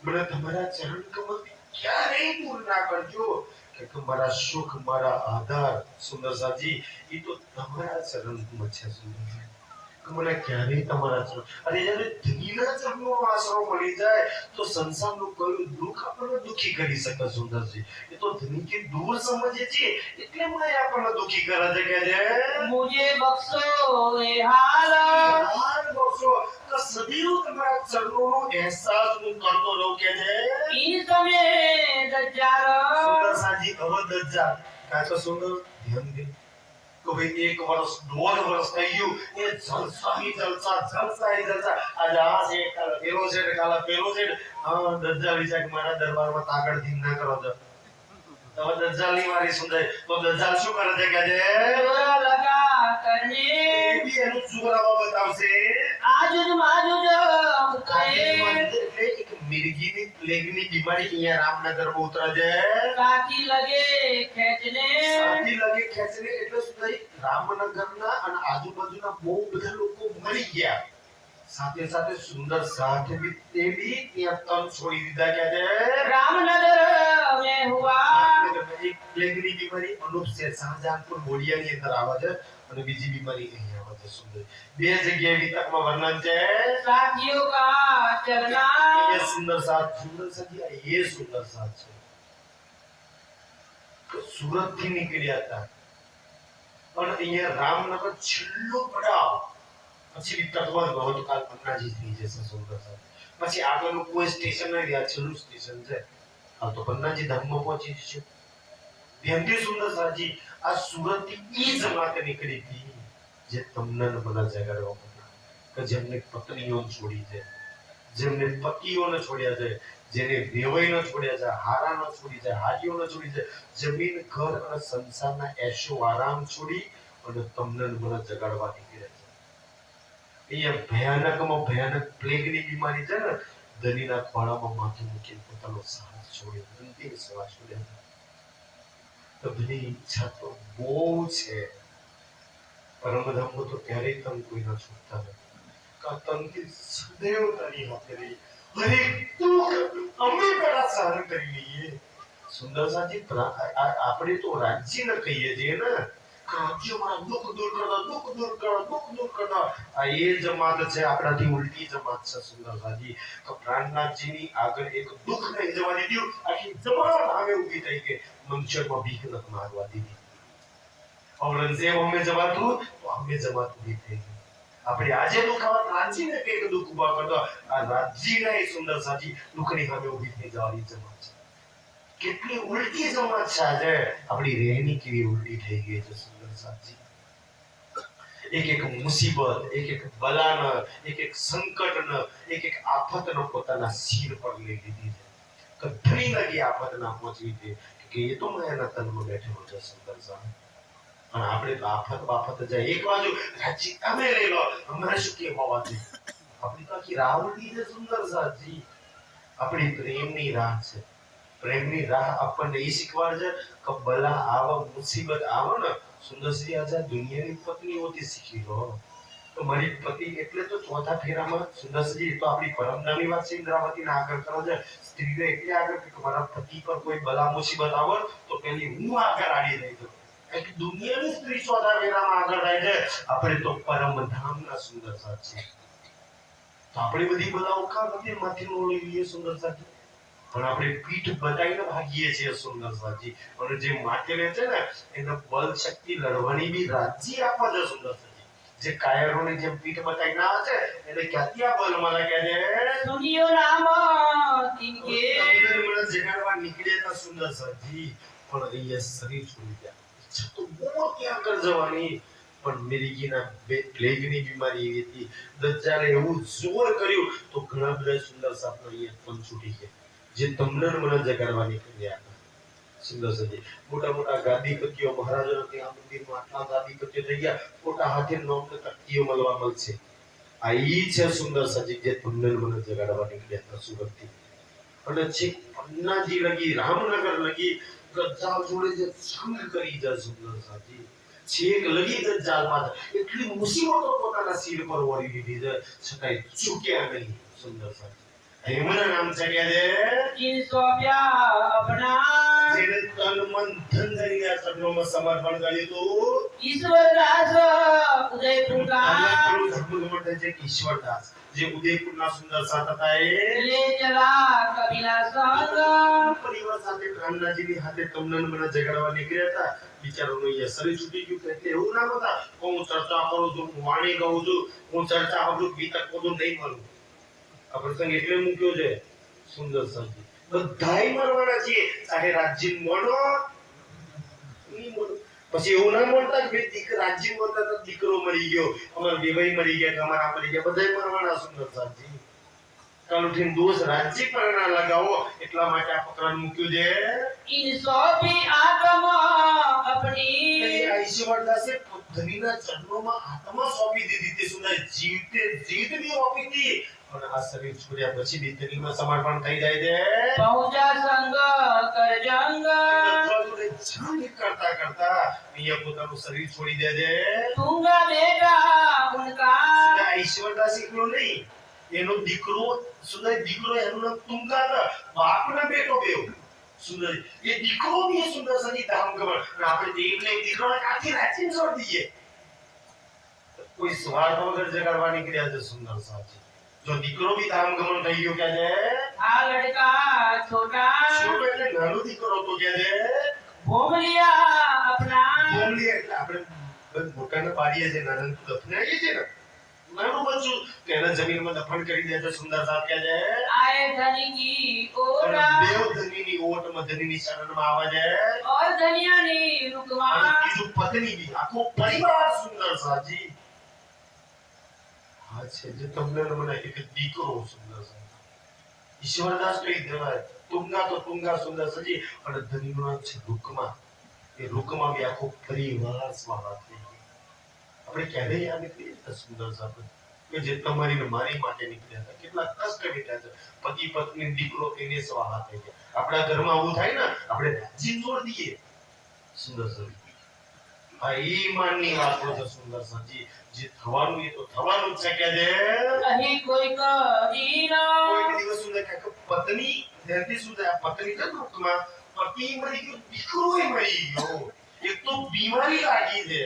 મને તમારા ચરણ કમળથી ક્યારેય દૂર ના કરજો કે મારા સુખ મારા આધાર સુંદર સાજી એ તો તમારા ચરણમાં છે સુંદર સાજી કે મને ક્યારેય તમારા ચરણ અને જ્યારે ધણીના ચરણનો આશરો મળી જાય તો સંસારનું કયું દુઃખ આપણને દુઃખી કરી શકે સુંદરજી એ તો ધણીથી દૂર સમજે છે એટલે મને આપણને દુઃખી કરે છે કે છે मुझे बख्शो ये हाल હાલ બક્ષો તો સદીઓ તમારા ચરણોનો અહેસાસ હું કરતો રહું કે છે इन समय दज्जार સુંદર સાજી હવે દજ્જાલ કાં તો સુંદર ધ્યાન દે તો ભાઈ એક વર્ષ દોઢ વર્ષ થઈ ગયું એ જલસાહી જલસા જલસાહી જલસા આજે આ છે કાલે પેલો છે ને કાલે પેલો છે ને હા દજ્જાલ વિચાર મારા દરબારમાં તાકડ ધીમ ના કરો તો હવે દજ્જાલની વારી સુંદર તો દજ્જાલ શું કરે છે કે છે जोरा लगा करने એ બી એનું સુગરાવા બતાવશે आजुज माजुज करे એટલે એક મિર્ગીની પ્લેગની બીમારી અહીંયા રામનગરમાં ઉતરે છે काकी लगे खेचने સાથી લગે ખેંચને એટલે શું થઈ રામનગરના અને આજુબાજુના બહુ બધા લોકો મરી ગયા સાથે સાથે સુંદર સાથે બી તે બી ત્યાં તન છોડી દીધા કે છે रामनगर में हुआ રામનગરમાં એક પ્લેગની બીમારી અનુપ છે શાહજહાનપુર બોડિયાની અંદર આવે છે અને બીજી બીમારી અહીં આવે છે સુંદર બે જગ્યાએ વિતકમાં વર્ણન છે साथियों का चलना ये सुंदर साथ ये सुंદર સાથ છે તો સુરત થી નીકળ્યા હતા પણ અહીંયા રામનગર છેલ્લો પડાવ પછી વિતકમાં ગયો તો કાલ પન્નાજી થઈ જશે સુંદર સાથ પછી આગળનું કોઈ સ્ટેશન નહીં રહ્યા છેલ્લું સ્ટેશન છે હાલ તો પન્નાજી ધામમાં પહોંચી જશે ધ્યાનથી સુંદર સાજી આ સુરત થી ઈ જમાતે નીકળી હતી જે તમને ને મને જગાડવા પડ્યા કે જેમને પત્નીઓ છોડી છે જેમને પતિઓને છોડ્યા છે જેને વેવાઈને છોડ્યા છે હારાનો છોડી છે હારીઓને છોડી છે જમીન ઘર અને સંસારના એશો આરામ છોડી અને તમને ને મને જગાડવા નીકળ્યા છે અહીંયા ભયાનકમાં ભયાનક પ્લેગની બીમારી છે ને ધનીના ખોળામાં માથું મૂકીને પોતાનો સાહસ છોડ્યો અંતિમ શ્વાસ છોડ્યા તો બધી ઈચ્છા તો બહુ છે પરમધામમાં તો ક્યારેય તન કોઈના છૂટતા નથી તનથી સદૈવ તારી હાથે રહી હરેક દુઃખ અમે પેલા સહન કરી લઈએ સુંદર સાજી આપણે તો રાજ્ય ને કહીએ છીએ ને રાજ્યમાં દુઃખ દૂર કરો દુઃખ દૂર કરો દુઃખ દૂર કરો આ એ જમાત છે આપણાથી ઉલટી જમાત છે સુંદર સાજી તો પ્રાણનાથજીની આગળ એક દુઃખ નહીં જવા દીધું આખી જમાત આવે ઊભી થઈ ગઈ મનુષ્યમાં ભીખ નથી મારવા દીધી ઔરંગઝેબ અમે જવાતું તો અમે જમાત ઊભી થઈ ગઈ આપણે આજે દુખાવા રાજીને કઈક દુઃખ ઉભા કરતો આ રાજીના એ સુંદર સાજી દુઃખની સામે ઊભી થઈ જવાની જમાત છે. કેટલી ઉલટી જમાત છે આજે. આપણી રહેણી કેવી ઉલટી થઈ ગઈ છે સુંદર સાજી. એક એક મુસીબત, એક એક બલાન, એક એક સંકટન, એક એક આફતન પોતાના સિર પર લઈ લીધી છે. કદરી લગી આફત ના પહોંચવી છે કે એ તો માયાના તનમાં બેઠેલો છે સુંદર સાજી. પણ આપણે તો આફત બાફત જાય એક બાજુ રાજી તમે લઈ લો અમારે શું કે હોવાથી આપણી તો આખી રાહ ઉલટી છે સુંદર સાજી. આપણી પ્રેમની રાહ છે. પ્રેમની રાહ આપણને એ શીખવાડે છે કે બલા આવો મુસીબત આવો ને સુંદરશ્રી આજે દુનિયાની પત્નીઓથી શીખી લો. તો મારી પતિ એટલે તો ચોથા ફેરામાં સુંદરશ્રી તો આપણી પરમનામી વાત છે ઇન્દ્રાવતીને આગળ કરો છે. સ્ત્રીને એટલે આગળ કે મારા પતિ પર કોઈ બલા મુસીબત આવે તો પેલી હું આગળ આડી રહી છું. એક દુનિયાની સ્ત્રી ચોથા ફેરામાં આગળ થાય છે. આપણે તો પરમધામના સુંદર સાચી. તો આપણે બધી બલાઓ કા નથી માથી ઓળી લઈએ સુંદર સાચી. પણ આપણે પીઠ બતાવીને ભાગીએ છીએ સુંદર સાજી. અને જે માટેને છે ને એને બળ શક્તિ લડવાની બી રાજી આપવા છે સુંદર સાજી. જે કાયરોની જે પીઠ બતાવી ના છે એને ક્યાંથી આ બળ મળે કે છે સુનિયો નામ તિનકે તમને જગાડવા નીકળે હતા સુંદર સાજી. પણ અહીંયા શરીર છોડી ગયા તો બહુ ત્યાં આગળ જવાની. પણ મિર્ગીના પ્લેગની બીમારી એવી હતી. દજ્જાલે એવું જોર કર્યું તો ઘણા બધા સુંદર સાપનો અહીંયા પણ છૂટી ગયા. જે તમને મને જગાડવા નીકળ્યા સુંદર સાજી. મોટા મોટા ગાદીપતિઓ મહારાજો ત્યાં મંદિરમાં આટલા ગાદીપતિઓ થઈ ગયા. મોટા હાથે નોમ તકતીઓ મળવા મળશે. આ ઈ છે સુંદર સાજી જે તમને મને જગાડવા નીકળ્યા હતા સુરતથી. અને છેક પન્નાજી લગી રામનગર લગી ગદ્દાલ જોડે જે સંગ કરી જાય સુંદર સાજી. છેક લગી ગદ્દાલમાં એટલી મુસીબતો પોતાના સિર પર ઓળી લીધી છે છતાંય ચૂક્યા નહીં સુંદર સાજી. એમના નામ છે કે છે કિન સોપ્યા અપના જેને તન મન ધન ધરીને ચરણોમાં સમર્પણ કર્યું હતું. ઈશ્વર દાસ ઉદયપુર કા ભગવાન છે ઈશ્વરદાસ જે ઉદયપુરના સુંદર સાત હતા એ લે ચલા કપિલા સંગ પરિવાર સાથે કામનાજીની હાથે તમને મને જગાડવા નીકળ્યા હતા. બિચારોનું અહીંયા શરીર છૂટી ગયું એટલે એવું ના હતા હું ચર્ચા કરું છું હું વાણી કહું છું હું ચર્ચા કરું વિતર્ક કરું નહીં મળું. આ પ્રસંગ એટલે મૂક્યો છે સુંદર સાજી. બધાય મરવાના છીએ ચાહે રાજ્ય મળો નહીં મળો. પછી એવું ના મળતા કે દીકરા રાજ્ય મળતા તો દીકરો મરી ગયો અમારા બેભાઈ મરી ગયા કે અમારા મરી ગયા બધાય મરવાના સુંદર સાજી. કાલ ઉઠીને દોષ રાજ્ય પર ના લગાવો એટલા માટે આ પકડાન મૂક્યું છે. इन सोपी आत्म अपनी ઈશ્વરદાસે ધનીના ચરણોમાં આત્મા સોંપી દીધી. તે સુંદર જીવતે જીત બી આપી હતી અને આ શરીર છોડ્યા પછી બી ધનીમાં સમર્પણ થઈ જાય છે. पहुंचा संग कर जंग જંગ કરતા કરતા અહીંયા પોતાનું શરીર છોડી દે છે. दूंगा बेटा उनका ઈશ્વરદાસ એકલો નહીં એનો દીકરો સુંદર દીકરો એનું નામ તુંગા હતા. બાપના બેટો બેવ સુંદર એ દીકરો બી સુંદર સજી ધામ ખબર અને આપણે દેવને દીકરો કાથી રાચી છોડી દઈએ. કોઈ સ્વાર્થ વગર જગાડવા નીકળ્યા છે સુંદર સાજી. જો દીકરો બી ધામ ગમન થઈ ગયો કે છે आ लड़का छोटा છોટો એટલે નાનો દીકરો તો કે છે भोग लिया अपना બોમલી એટલે આપણે બસ મોટાને પાડીએ છે નાના દફનાઈએ છે ને નાનું બચ્ચું કે એને જમીનમાં દફન કરી દે છે સુંદર સાથ કે છે आए धनी की ओर દેવ ધનીની ઓટમાં ધનીની શરણમાં આવે છે. और धनिया ने અને रुकवा બીજું પત્ની બી આખો પરિવાર સુંદર સાજી. હા છે જે તમને મને એક દીકરો સુંદર સાજી. ઈશ્વરદાસ કહી દેવાય તુંગા તો તુંગા સુંદર સજી અને ધનીનો નામ છે રૂકમા. એ રૂકમા બી આખો પરિવાર સ્વાગત થઈ ગયો. આપણે ક્યારે યાદ કરીએ સુંદર સાથી કે જે તમારી ને મારી માટે નીકળ્યા હતા કેટલા કષ્ટ વેઠ્યા છે. પતિ પત્ની દીકરો એને સ્વાહા થઈ ગયા. આપણા ઘરમાં આવું થાય ને આપણે રાજી જોડ દઈએ સુંદર સાથી. આ ઈમાનની વાત છે સુંદર સાથી. જે થવાનું એ તો થવાનું જ છે કે જે नहीं कोई करीना કોઈ દિવસ સુંદર કે પત્ની ધરતી સુંદર પત્ની છે દુઃખમાં પતિ મરી ગયો દીકરો મરી ગયો. એક તો બીમારી લાગી છે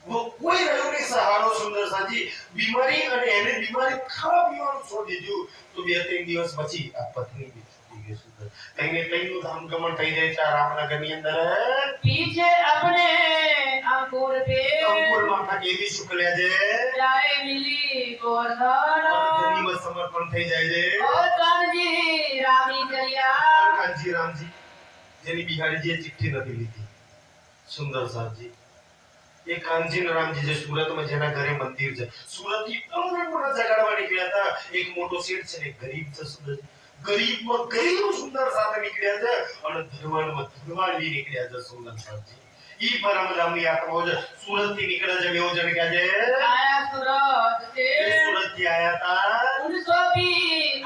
वो કોઈ રહ્યો નહીં સહારો સુંદર સાજી. બીમારી અને એને બીમારી ખાવા પીવાનું છોડી દીધું તો બે ત્રણ દિવસ પછી આ પત્ની બી છૂટી ગઈ સુંદર. કઈને કઈનું ધામ ગમન થઈ જાય છે આ રામનગરની અંદર पीछे अपने अंकुर पे અંકુર માતા કેવી શુક્લ છે जाए मिली गोवर्धन ધનીમાં સમર્પણ થઈ જાય છે और कान्जी रामी चलिया કાનજી રામજી જેની બિહારીજીએ ચિઠ્ઠી નથી લીધી સુંદર સાહેબજી એ કાનજી ને રામજી જે સુરતમાં જેના ઘરે મંદિર છે સુરતથી અમને પણ જગાડવા નીકળ્યા હતા એક મોટો શેઠ છે ને એક ગરીબ છે સુંદર ગરીબમાં ગરીબ સુંદર સાથે નીકળ્યા છે અને ધનવાનમાં ધનવાન બી નીકળ્યા છે સુંદર સાહેબજી ઈ પરમધામની આત્માઓ છે સુરતથી નીકળે છે બેઉ જણ ક્યાં છે आया सूरत से એ સુરતથી આયા હતા उनको भी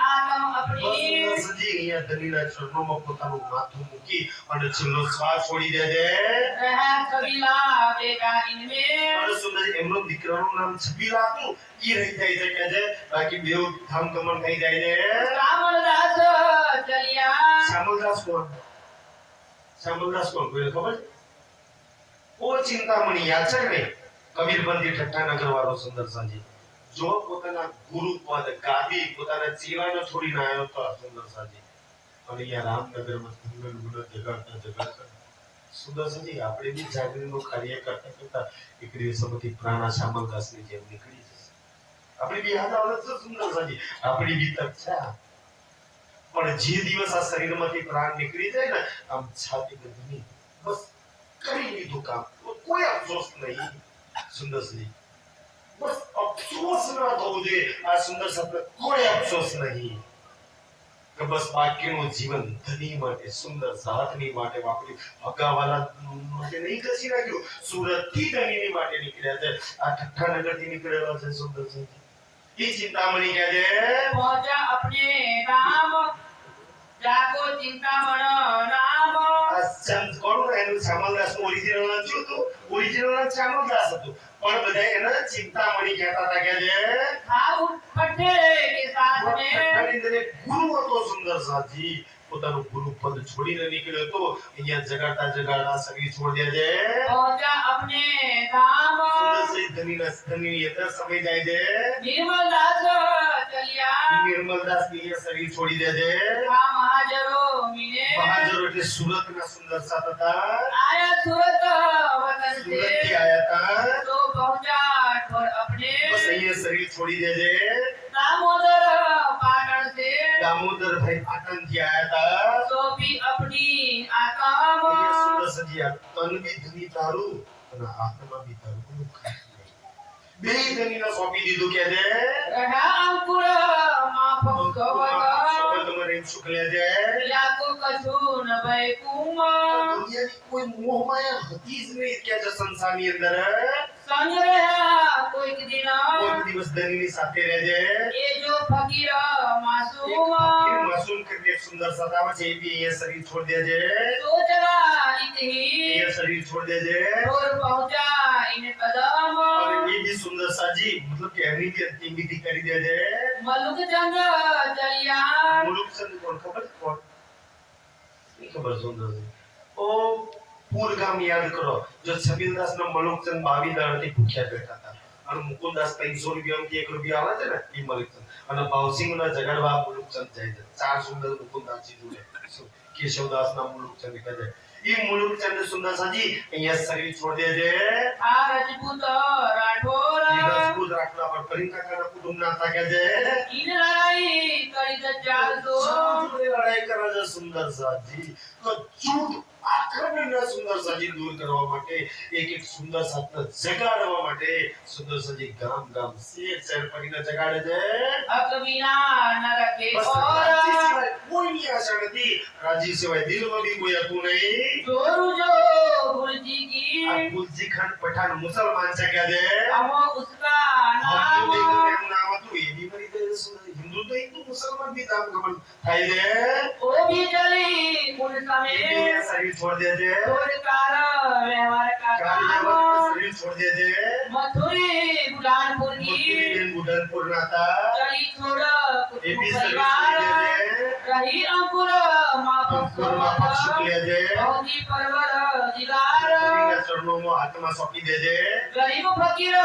आत्म अपनी સુંદર સજી અહીંયા ધનીના ચરણોમાં પોતાનું માથું મૂકી અને છેલ્લો શ્વાસ છોડી દે છે रहा कबीला बेटा इनमें અને સુંદર એમનો દીકરાનું નામ છબીલા હતું ઈ રહી જાય છે કે છે બાકી બેઉ ધામ ગમન થઈ જાય છે रामदास चलिया શ્યામલદાસ કોણ શ્યામલદાસ કોણ કોઈને ખબર છે ઓ ચિંતામણી યાચક ને કબીરબંધી ઠઠ્ઠાનગર વાળો સુંદર સાજી જો પોતાના ગુરુ પદ ગાદી પોતાના ચેલાને છોડીને આવ્યો તો સુંદર સાજી અને અહીંયા રામનગરમાં ધૂળ ગુડ જગાડતા સુંદર સાજી આપણે બી જાગરીનું કાર્ય કરતા કરતા એક દિવસમાંથી પ્રાણા શ્યામલદાસની જેમ નીકળી જશે આપણે બી યાદ આવે છે સુંદર સાજી આપણી બી તક છે પણ જે દિવસ આ શરીરમાંથી પ્રાણ નીકળી જાય ને આમ છાતી બધી બસ કરી લીધું કામ કોઈ અફસોસ નહીં સુંદરસિંહ બસ અફસોસ ના થવું જોઈએ આ સુંદર સાથે કોઈ અફસોસ નહીં કે બસ બાકીનું જીવન ધની માટે સુંદર સાથની માટે વાપરી અગાવાલા માટે નહીં ઘસી નાખ્યું સુરત થી ધનીની માટે નીકળ્યા છે આ ઠઠ્ઠાનગર થી નીકળેલા છે સુંદરસિંહ એ ચિંતામણી કહે છે पहुंचा अपने राम जाको चिंतामण राम કોણ એનું શ્યામલદાસનું ઓરિજિનલ નામ શું હતું ઓરિજિનલ નામ શ્યામલદાસ હતું પણ બધા એને ચિંતામણી કહેતા હતા કે જે था उस फटे के साथ में ઠઠ્ઠાની અંદર એક ગુરુ હતો સુંદર સાજી પોતાનું ગુરુ પદ છોડીને નીકળ્યો હતો અહીંયા જગાડતા જગાડતા શરીર છોડી દે છે पहुंचा अपने राम સુંદર સહિત ધનીની અંદર સમય જાય છે निर्मल दास चलिया નિર્મલદાસ ની શરીર છોડી દે છે था महाजरो मिले બહાદુર એટલે સુરતના સુંદર સાથ હતા आया सूरत वतन સુરત થી से આયા હતા तो पहुंचा ठोर अपने બસ અહીંયા શરીર છોડી દે છે दामोदर पाटन से દામોદરભાઈ પાટણ થી આયા હતા तो भी अपनी અહીંયા आत्मा સુંદર સજી આ તન બી ધની તારું અને આત્મા બી તારું કોનું ખાસ નહીં. બે ધનીને સોંપી દીધું કે છે रहा अंकुर माफक कवग તમારે એમ શું કહે છે या को कछु न भय कुमा દુનિયાની કોઈ મોહ માયા હતી જ નહીં કે છે સંસારની અંદર संग रहा कोई दिन કોઈ દિવસ ધનીની સાથે રહે છે ये जो फकीर मासूम ફકીર માસૂમ કરીને એક સુંદર સતાવે છે એ બી અહીંયા શરીર છોડી દે છે सोच रहा इत ही અહીંયા શરીર છોડી દે છે और पहुंचा इन कदम અને એ બી સુંદર સાજી મતલબ કે એની બી અંતિમ વિધિ કરી દે છે मलुक जंग चलिया મુલુકચંદ કોણ ખબર છે કોણ નહીં ખબર સુંદર ઓ પૂર ગામ યાદ કરો જો છબીલદાસ ના મલુકચંદ 22 દાડથી ભૂખ્યા બેઠા હતા અને મુકુદાસ 300 રૂપિયામાંથી 1 રૂપિયા આવે છે ને એ મલુકચંદ અને ભાવસિંહ ના જગાડવા મુલુકચંદ જાય છે ચાર સુંદર મુકુદાસજી જોડે કેશવદાસ ના મુલુકચંદ કહે છે એ મુલુકચંદ સુંદર સાજી અહીંયા શરીર છોડી દે છે आ रजपूत राठौर એ રાજપૂત રાખલા પર પરિકાકાના કુટુંબના હતા કે છે इन लड़ाई करी द चार दो જોડે લડાઈ કરે છે સુંદર સાજી તો જૂઠ આક્રમણના સુંદર સાજી દૂર કરવા માટે એક એક સુંદર સાતને જગાડવા માટે સુંદર સાજી ગામ ગામ શેર શેર કરીને જગાડે છે हक बिना न रखे બસ और રાજી સિવાય કોઈની આશા નથી રાજી સિવાય દિલમાં બી કોઈ હતું નહીં जोरू जो गुरुजी की આ ગુલજી ખાન પઠાણ મુસલમાન છે કે છે हमो उसका હિન્દુ नाम એનું નામ હતું એ બી મરી ગયું હિન્દુ તો હિન્દુ મુસલમાન બી નામ ગમન થાય છે वो भी चली उन એ समय બી શરીર છોડ દે છે और कार व्यवहार का काम શરીર છોડ દે છે मथुरी बुलानपुर की મુસ્લિમ બુધનપુર ના હતા चली छोड़ એ બી कुटुंब શરીર છોડી દે परिवार છે रही अंकुर माफक અંકુરમાં પક્ષ લેજે ભૌજી પરવર દિગાર નબીના ચરણોમાં હાથમાં સોંપી દેજે ગરીબ ફકીર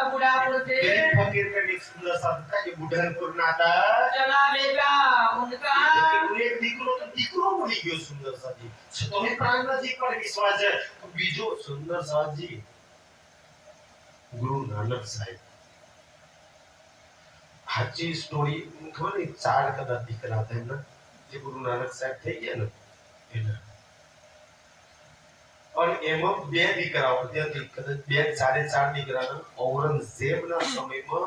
બુઢાપુર से ગરીબ ફકીર કે એક સુંદર સાધુ હતા એ બુઢાનપુરના હતા चला बेटा उनका એટલે એક દીકરો મળી ગયો સુંદર સાજી છતોય પ્રાણ નથી પણ વિશ્વાસ છે બીજો સુંદર સાજી ગુરુ નાનક સાહેબ સાચી સ્ટોરી ખબર ને ચાર કદાચ દીકરા હતા એમના જે ગુરુ નાનક સાહેબ થઈ ગયા ને એના અને એમાં બે દીકરાઓ ત્યાંથી કદાચ બે ચારે ચાર દીકરાના ઔરંગઝેબના સમયમાં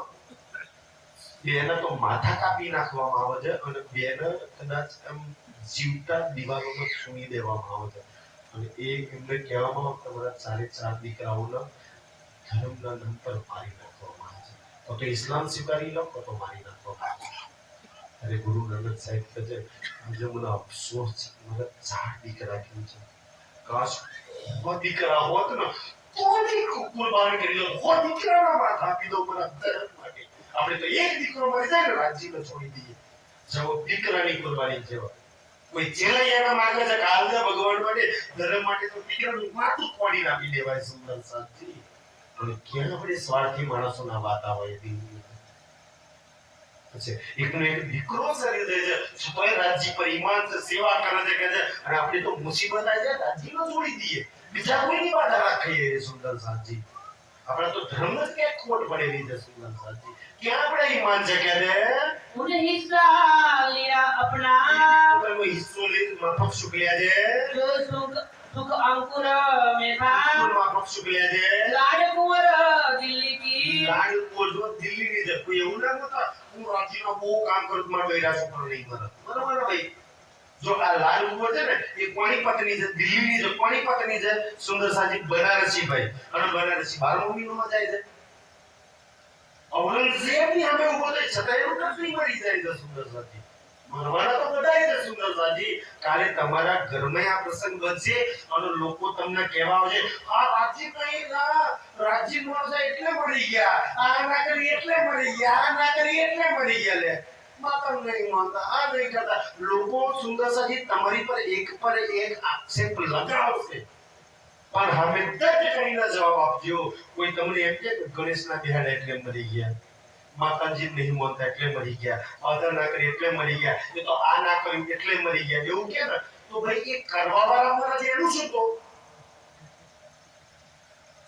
બેના તો માથા કાપી નાખવામાં આવે છે અને બેને કદાચ એમ જીવતા દિવાલોમાં સૂઈ દેવામાં આવે છે અને એ એમને કહેવામાં આવે તમારા ચારે ચાર દીકરાઓના ધર્મના નામ પર મારી નાખવામાં આવે છે તો ઇસ્લામ સ્વીકારી લો તો મારી નાખવામાં આવે છે અરે ગુરુ નાનક સાહેબ કહે છે આજે મને અફસોસ છે મારા ચાર દીકરા કેમ છે કાશ દીકરા હોત ને તો કુરબાન કરી લો હો દીકરાના માથા આપી દો મારા ધર્મ માટે આપણે તો એક દીકરો મરી જાય ને રાજ્યને છોડી દઈએ જવો દીકરાની કુરબાની જેવા કોઈ ચેલૈયાના માંગે છે કાલના ભગવાન માટે ધર્મ માટે તો દીકરાનું માથું ફોડી નાખી દેવાય સુંદર સાથી અને ક્યાં આપણે સ્વાર્થી માણસોના વાતા હોય દિલની પછી એકનો એક દીકરો શરીર દે છે છતોય રાજ્ય પર ઈમાન છે સેવા કરે છે કે છે અને આપણે તો મુસીબત આવી જાય રાજ્યનો છોડી દઈએ બીજા કોઈની વાતા રાખીએ સુંદર સાથી આપણે તો ધર્મ જ ક્યાંક ખોટ પડેલી છે સુંદર સાથી ક્યાં આપણે ઈમાન છે કે રે उन हिस्सा लिया अपना કોઈ હિસ્સો લે માફક શુક્લિયા છે जो सुख सुख अंकुर में था માફક શુક્લિયા છે लाड कुंवर दिल्ली की લાડ કોજો દિલ્હીની છે કોઈ એવું ના નતા હું રાજ્યમાં બહુ કામ કરું મારા બૈરા છોકરો નહીં મરે બરાબર ભાઈ જો આ લાડ કુંવર છે ને એ કોની પત્ની છે દિલ્હીની છે કોની પત્ની છે સુંદર સાજી બનારસી ભાઈ અને બનારસી 12 મહિનામાં જાય છે ઔરંગઝેબની સામે ઉભો થઈ છતાં એવું કશું મરી જાય છે સુંદર સાજી મરવાના તો બધાય છે સુંદર સાજી કાલે તમારા ઘરમાં આ પ્રસંગ બનશે અને લોકો તમને કહેવા આવશે આ રાજ્ય કઈ ના રાજ્ય મોરસા એટલે મરી ગયા આ ના કરી એટલે મરી ગયા આ ના કરી એટલે મરી ગયા લે માતા નહીં માનતા આ નહીં કરતા લોકો સુંદર સાજી તમારી પર એક આક્ષેપ લગાવશે પણ અમે દર્દ કરીને જવાબ આપજો કોઈ તમને એમ કે ગણેશના બિહાડ એટલે મરી ગયા માતાજી નહીં માનતા એટલે મરી ગયા આદર ના કરી એટલે મરી ગયા એ તો આ ના કર્યું એટલે મરી ગયા એવું કે ને તો ભાઈ એ કરવા વાળા મારા એનું શું તો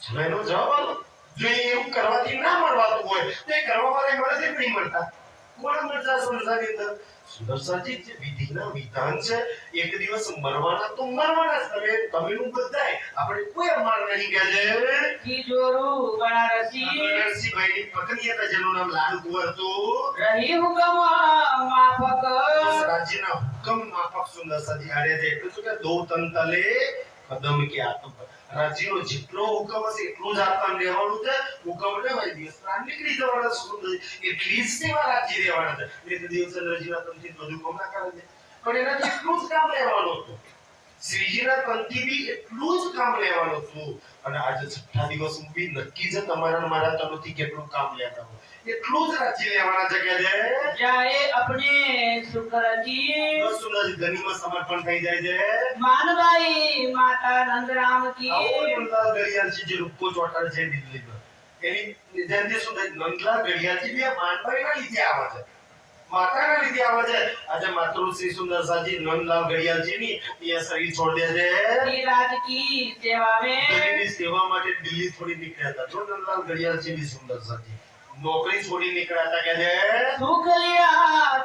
ચલો એનો જવાબ આલો જો એવું કરવાથી ના મળવાતું હોય તો એ કરવા વાળા મારાથી નહીં મળતા કોણ મળતા સંસારની અંદર સુદર્શનજી જે વિધિના વિધાન છે એક દિવસ મરવાના તો મરવાના તમે નું બધાય આપણે કોઈ અમાર નહીં કહે છે की जोरू बनारसी બનારસી ભાઈની પત્ની હતા જેનું નામ લાડુ કુંવર હતું रही हुक्म माफक રાજ્યના હુકમ માફક સુંદર સાજી હારે છે એટલે શું કે દો તન તલે કદમ કે આતમ રાજ્યનો જેટલો હુકમ હશે એટલું જ આત્મા લેવાનું છે હુકમ લેવાય દિવસ પ્રાણ નીકળી જવાના સુંદર એટલી જ સેવા રાજ્ય રહેવાના છે એક દિવસ રજીના તમથી બધું કામ ના કરે છે પણ એનાથી એટલું જ કામ લેવાનું હતું શ્રીજીના તનથી બી એટલું જ કામ લેવાનું હતું અને આજે છઠ્ઠા દિવસ બી નક્કી છે તમારા મારા તનથી કેટલું કામ લેવાનું એટલું જ રાજ્ય લેવાના છે કે जाए अपने शुक्रजी બસ સુંદર ધનીમાં સમર્પણ થઈ જાય છે मानबाई माता नंदराम की આવો નંદલાલ ઘડિયાળજી જે રૂપકો ચોટાડ છે દિલ્હીમાં એની નિધનથી શું થાય નંદલાલ ઘડિયાળજી બી આ માનભાઈના લીધે આવે છે માતાના લીધે આવે છે આજે માતૃશ્રી સુંદર સાજી નંદલાલ ઘડિયાળજીની એ શરીર છોડ દે છે की राज की सेवा में દિલ્હીની સેવા માટે દિલ્હી છોડી નીકળ્યા હતા જો નંદલાલ ઘડિયાળજીની સુંદર સાજી નોકરી છોડી નીકળ્યા હતા કે છે सुख लिया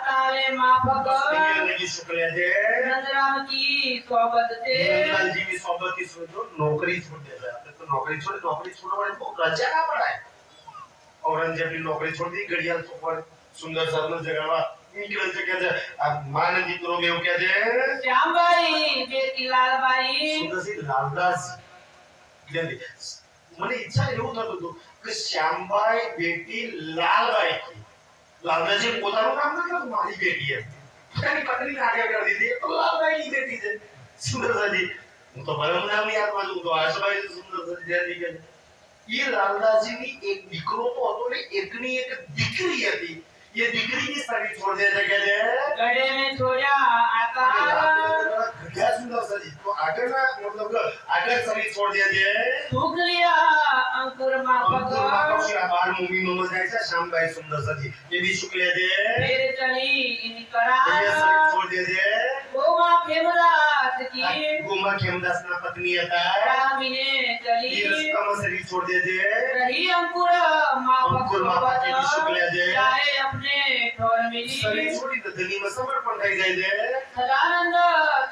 ताले माफक લગી શુક્લ્યા છે नंदराम की सोबत से નંદલાલજીની સોબતથી શું નોકરી છોડી દે આપણે તો નોકરી છોડવાની બહુ રજા ના પડાય ઔરંગઝેબની નોકરી છોડી દી ઘડિયાળ ચોપડ સુંદર સાધનો જગાડવા નીકળે છે કે છે આ માનજી તો મેં કે છે श्याम भाई बेटी लालबाई સુંદરસિંહ લાલદાસ એટલે મને ઈચ્છા એવું થતું હતું કે શ્યામબાઈ બેટી લાલબાઈ લાલદાસજી પોતાનું નામ નથી હતું મારી બેટી એમ પોતાની પત્નીને આગળ કરી દીધી તો લાલબાઈની બેટી છે સુંદરસાજી હું તો પરમ નામ યાદમાં છું તો આશાબાઈ સુંદરસાજી જયંતી કે એ લાલદાસજીની એક દીકરો તો હતો ને એકની એક દીકરી હતી ये दिगरी की सारी छोड़ दे जगह है गड्ढे में छोड़ा आकार ઘડિયા સુંદર સજી તો આગળના મતલબ કે આગળ શરીર છોડ દેજે सूख लिया अंकुर माफक અંકુર માપક્ષી આ 12 મહિનામાં જાય છે શામબાઈ સુંદર સજી એ બી શુક્લ દે फिर चली એ निकरा શરીર છોડ દેજે गोमा खेमदास की ગોમા ખેમદાસના પત્ની હતા रामिने એ चली રસ્તામાં શરીર છોડ દેજે रही अंकुर माफक अंकुर माफक की भी शुक्ल दे। चाहे अपने ठोर શરીર मिली છોડી તો ધનીમાં સમર્પણ થઈ જાય છે सदानंद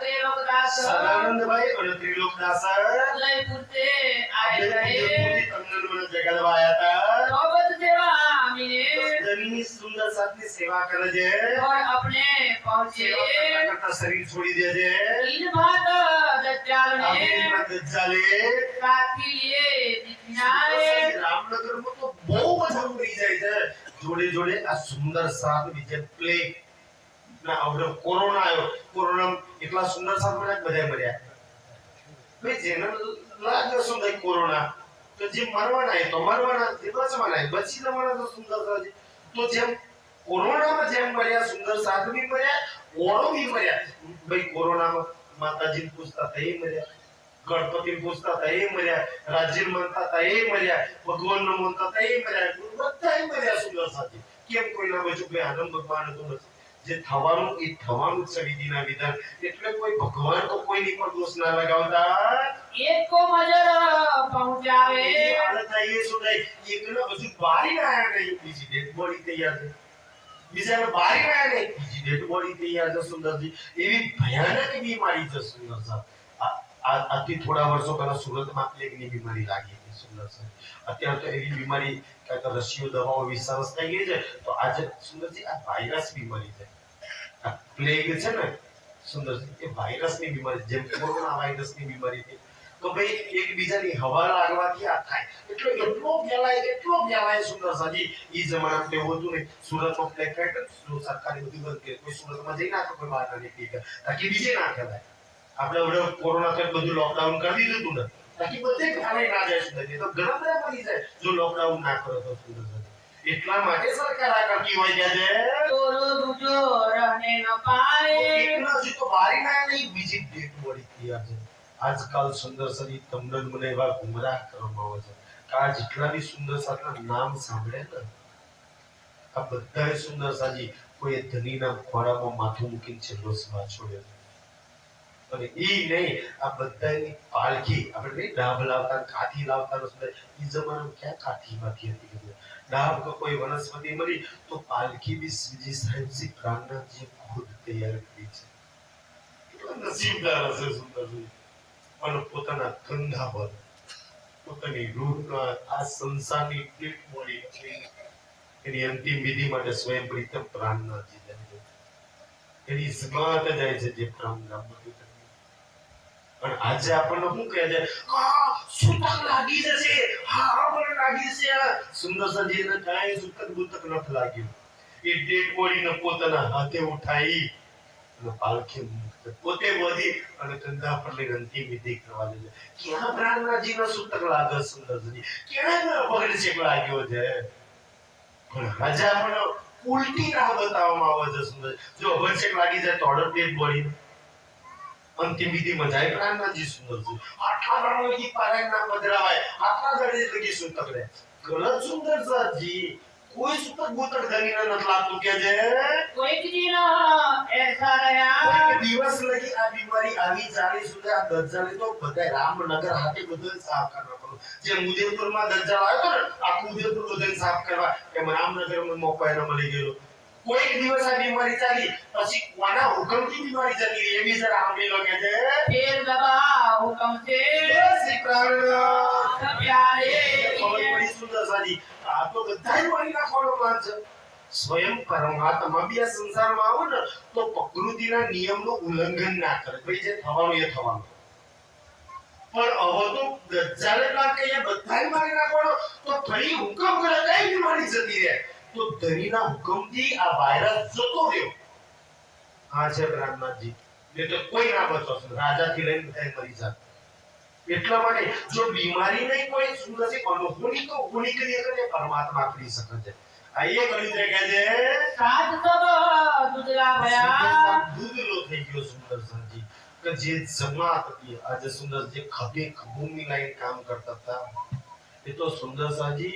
त्रिलोकदास સદાનંદભાઈ અને ત્રિલોકદાસ उदयपुर से आए रहे તંગલમાં જગાડવા આયા હતા नौबत सेवा मिले ધનીની સુંદર સાથની સેવા કરે છે और अपने पहुंचे સેવા કરતા કરતા શરીર છોડી દે છે इन बात दज्जाल ने આખીરમાં દજ્જાલે साथी लिए दिखनाए રામનગરમાં તો બહુ બધા મરી જાય છે જોડે જોડે આ સુંદર સાથ વિજય પ્લેગ ના આવડો કોરોના આવ્યો કોરોના એટલા સુંદર સાથ મળ્યા કે બધા મર્યા ભાઈ જેને લાગ્યો સુંદર કોરોના તો જે મરવાના એ તો મરવાના જે બચવાના એ બચી જવાના તો સુંદર સાથ તો જેમ કોરોનામાં જેમ મર્યા સુંદર સાથ બી મર્યા ઓળો બી મર્યા ભાઈ કોરોનામાં માતાજી પૂછતા હતા એ મર્યા ગણપતિ પૂછતા હતા એ મર્યા રાજ્ય માનતા હતા એ મર્યા ભગવાન નો માનતા હતા એ મર્યા બધા મર્યા સુંદર સાથી કેમ કોઈ ના બચ્યું ભાઈ આનંદ ભગવાન હતું નથી જે થવાનું એ થવાનું જ છે વિધિના વિધાન એટલે કોઈ ભગવાન તો કોઈની પર દોષ ના લગાવતા एक को मजर पहुंचावे એ હાલત આવી એ શું થાય એકનો હજુ બારી ના આયા નહીં બીજી ડેડ બોડી તૈયાર છે બીજાને બારી ના આયા નહીં બીજી ડેડ બોડી તૈયાર છે સુંદરજી એવી ભયાનક બીમારી છે સુંદર સાહેબ આથી થોડા વર્ષો પહેલા સુરતમાં પ્લેગની બીમારી લાગી હતી સુંદર સાહેબ અત્યારે તો એવી બીમારી કાંઈક રસીઓ દવાઓ વિશ્વાસ થઈ ગઈ છે તો આજે સુંદરજી આ વાયરસ બીમારી છે આ પ્લેગ છે ને સુંદરજી એ વાયરસની બીમારી જેમ કોરોના વાયરસની બીમારી છે તો ભાઈ એકબીજાની હવા લાગવાથી આ થાય એટલે એટલો ફેલાય સુંદર સાજી ઈ જમાનામાં તેવું હતું ને સુરતમાં પ્લેગ થાય તો સરકારી બધી બંધ કરી કોઈ સુરતમાં જઈ ના તો કોઈ બહાર ના નીકળી ગયા તાકી બીજે ના ફેલાય આપણે હવે કોરોના થી બધું લોકડાઉન કરી દીધું હતું ને તાકી બધે ફેલાઈ ના જાય સુંદર તો ઘણા બધા મરી જાય જો લોકડાઉન ના કરો તો સુંદર એટલા માટે સરકાર આ કરતી હોય છે तोरो दूजो रहने न पाए એકલા હજી તો બારી ના નહીં બીજી ડેટ બોડી તૈયાર છે આજકાલ સુંદર સરી તમને મને એવા ગુમરાહ કરવામાં આવે છે કે આ જેટલા બી સુંદર સાથના નામ સાંભળે ને આ બધાય સુંદર સાજી કોઈ ધનીના ખોળામાં માથું મૂકીને છેલ્લો શ્વાસ છોડ્યો અને ઈ નહીં આ બધાની પાલખી આપણે નહીં ડાબ લાવતા કાઠી લાવતા સુંદર ઈ જમાનામાં ક્યાં કાઠીમાંથી હતી ડાબ કે કોઈ વનસ્પતિ મળી તો પાલખી બી શ્રીજી સાહેબજી પ્રાણનાથજી ખુદ તૈયાર કરી છે એટલા નસીબદાર હશે સુંદરજી અને પોતાના કંધા પર પોતાની રૂહના આ સંસારની પીઠ મોડી એની અંતિમ વિધિ માટે સ્વયં પ્રીતમ પ્રાણનાથજી જાય છે એની સમાત જાય છે જે પ્રાણ ગામમાંથી પણ આજે આપણને શું કહે છે સુતક લાગી જશે હા મને લાગી જશે સુંદર સજીને કાંઈ સુતક બુતક નથી લાગ્યું એ ડેડ બોડીને પોતાના હાથે ઉઠાઈ અને પાલખી પોતે બોધી અને કંધા પર લઈને અંતિમ વિધિ કરવા દે ક્યાં પ્રાણનાથજીનો સુતક લાગે સુંદરજી ક્યાં પગડ ચેક લાગ્યો છે પણ રાજા પણ ઉલટી રાહ બતાવવામાં આવે છે સુંદર જો અભરચેક લાગી જાય તો ઓર્ડર ડેડ બોડી અંતિમ વિધિમાં જાય પ્રાણનાથજી સુંદરજી આટલા પ્રાણોથી પારાય ના પધરાવાય આટલા દડે લગી સુતક રહે ગલત સુંદર સાજી કોઈ સુતક બુતક ધનીને નથી લાગતું કે જે कोई दिन ऐसा रहा કોઈ દિવસ લગી આ બીમારી આવી ચાલી સુધી આ દજ્જાલે તો બધા રામનગર હાથે બધું સાફ કરવા પડ્યું જે ઉદયપુરમાં દજ્જાલ આવ્યો ને આખું ઉદયપુર બધું સાફ કરવા એમ રામનગરમાં મોપાયનો મળી ગયો કોઈ દિવસ આ બીમારી ચાલી પછી કોના હુકમથી બીમારી ચાલી એ બી જરા સાંભળી લો કે છે फिर दबा हुक्म से શ્રી પ્રાણનાથ प्यारे ખબર પડી સુંદર સાજી આ તો બધાય મારી નાખવાનો પ્લાન છે સ્વયં પરમાત્મા બી આ સંસારમાં આવો ને તો પ્રકૃતિના નિયમનું ઉલ્લંઘન ના કરે ભાઈ જે થવાનું એ થવાનું પણ હવે તો દજ્જાલે પ્લાન કે બધાય મારી નાખવાનો તો ફરી હુકમ કરે કઈ બીમારી જતી રહે તો ધનીના હુકમથી આ વાયરસ જતો રહ્યો હા છે પ્રાણનાથજી ને તો કોઈ ના બચો રાજાથી લઈને બધા મરી જાય એટલા માટે જો બીમારી નહીં કોઈ સુંદર છે અનુભૂની તો ગુણી કરી શકે પરમાત્મા કરી શકે છે આ એક રીતે કહે છે સાત સબ દૂધલા ભયા દૂધલો થઈ ગયો સુંદરસાજી કે જે જમાત હતી આજે સુંદર જે ખભે ખભૂમી લાઈન કામ કરતા હતા એ તો સુંદરસાજી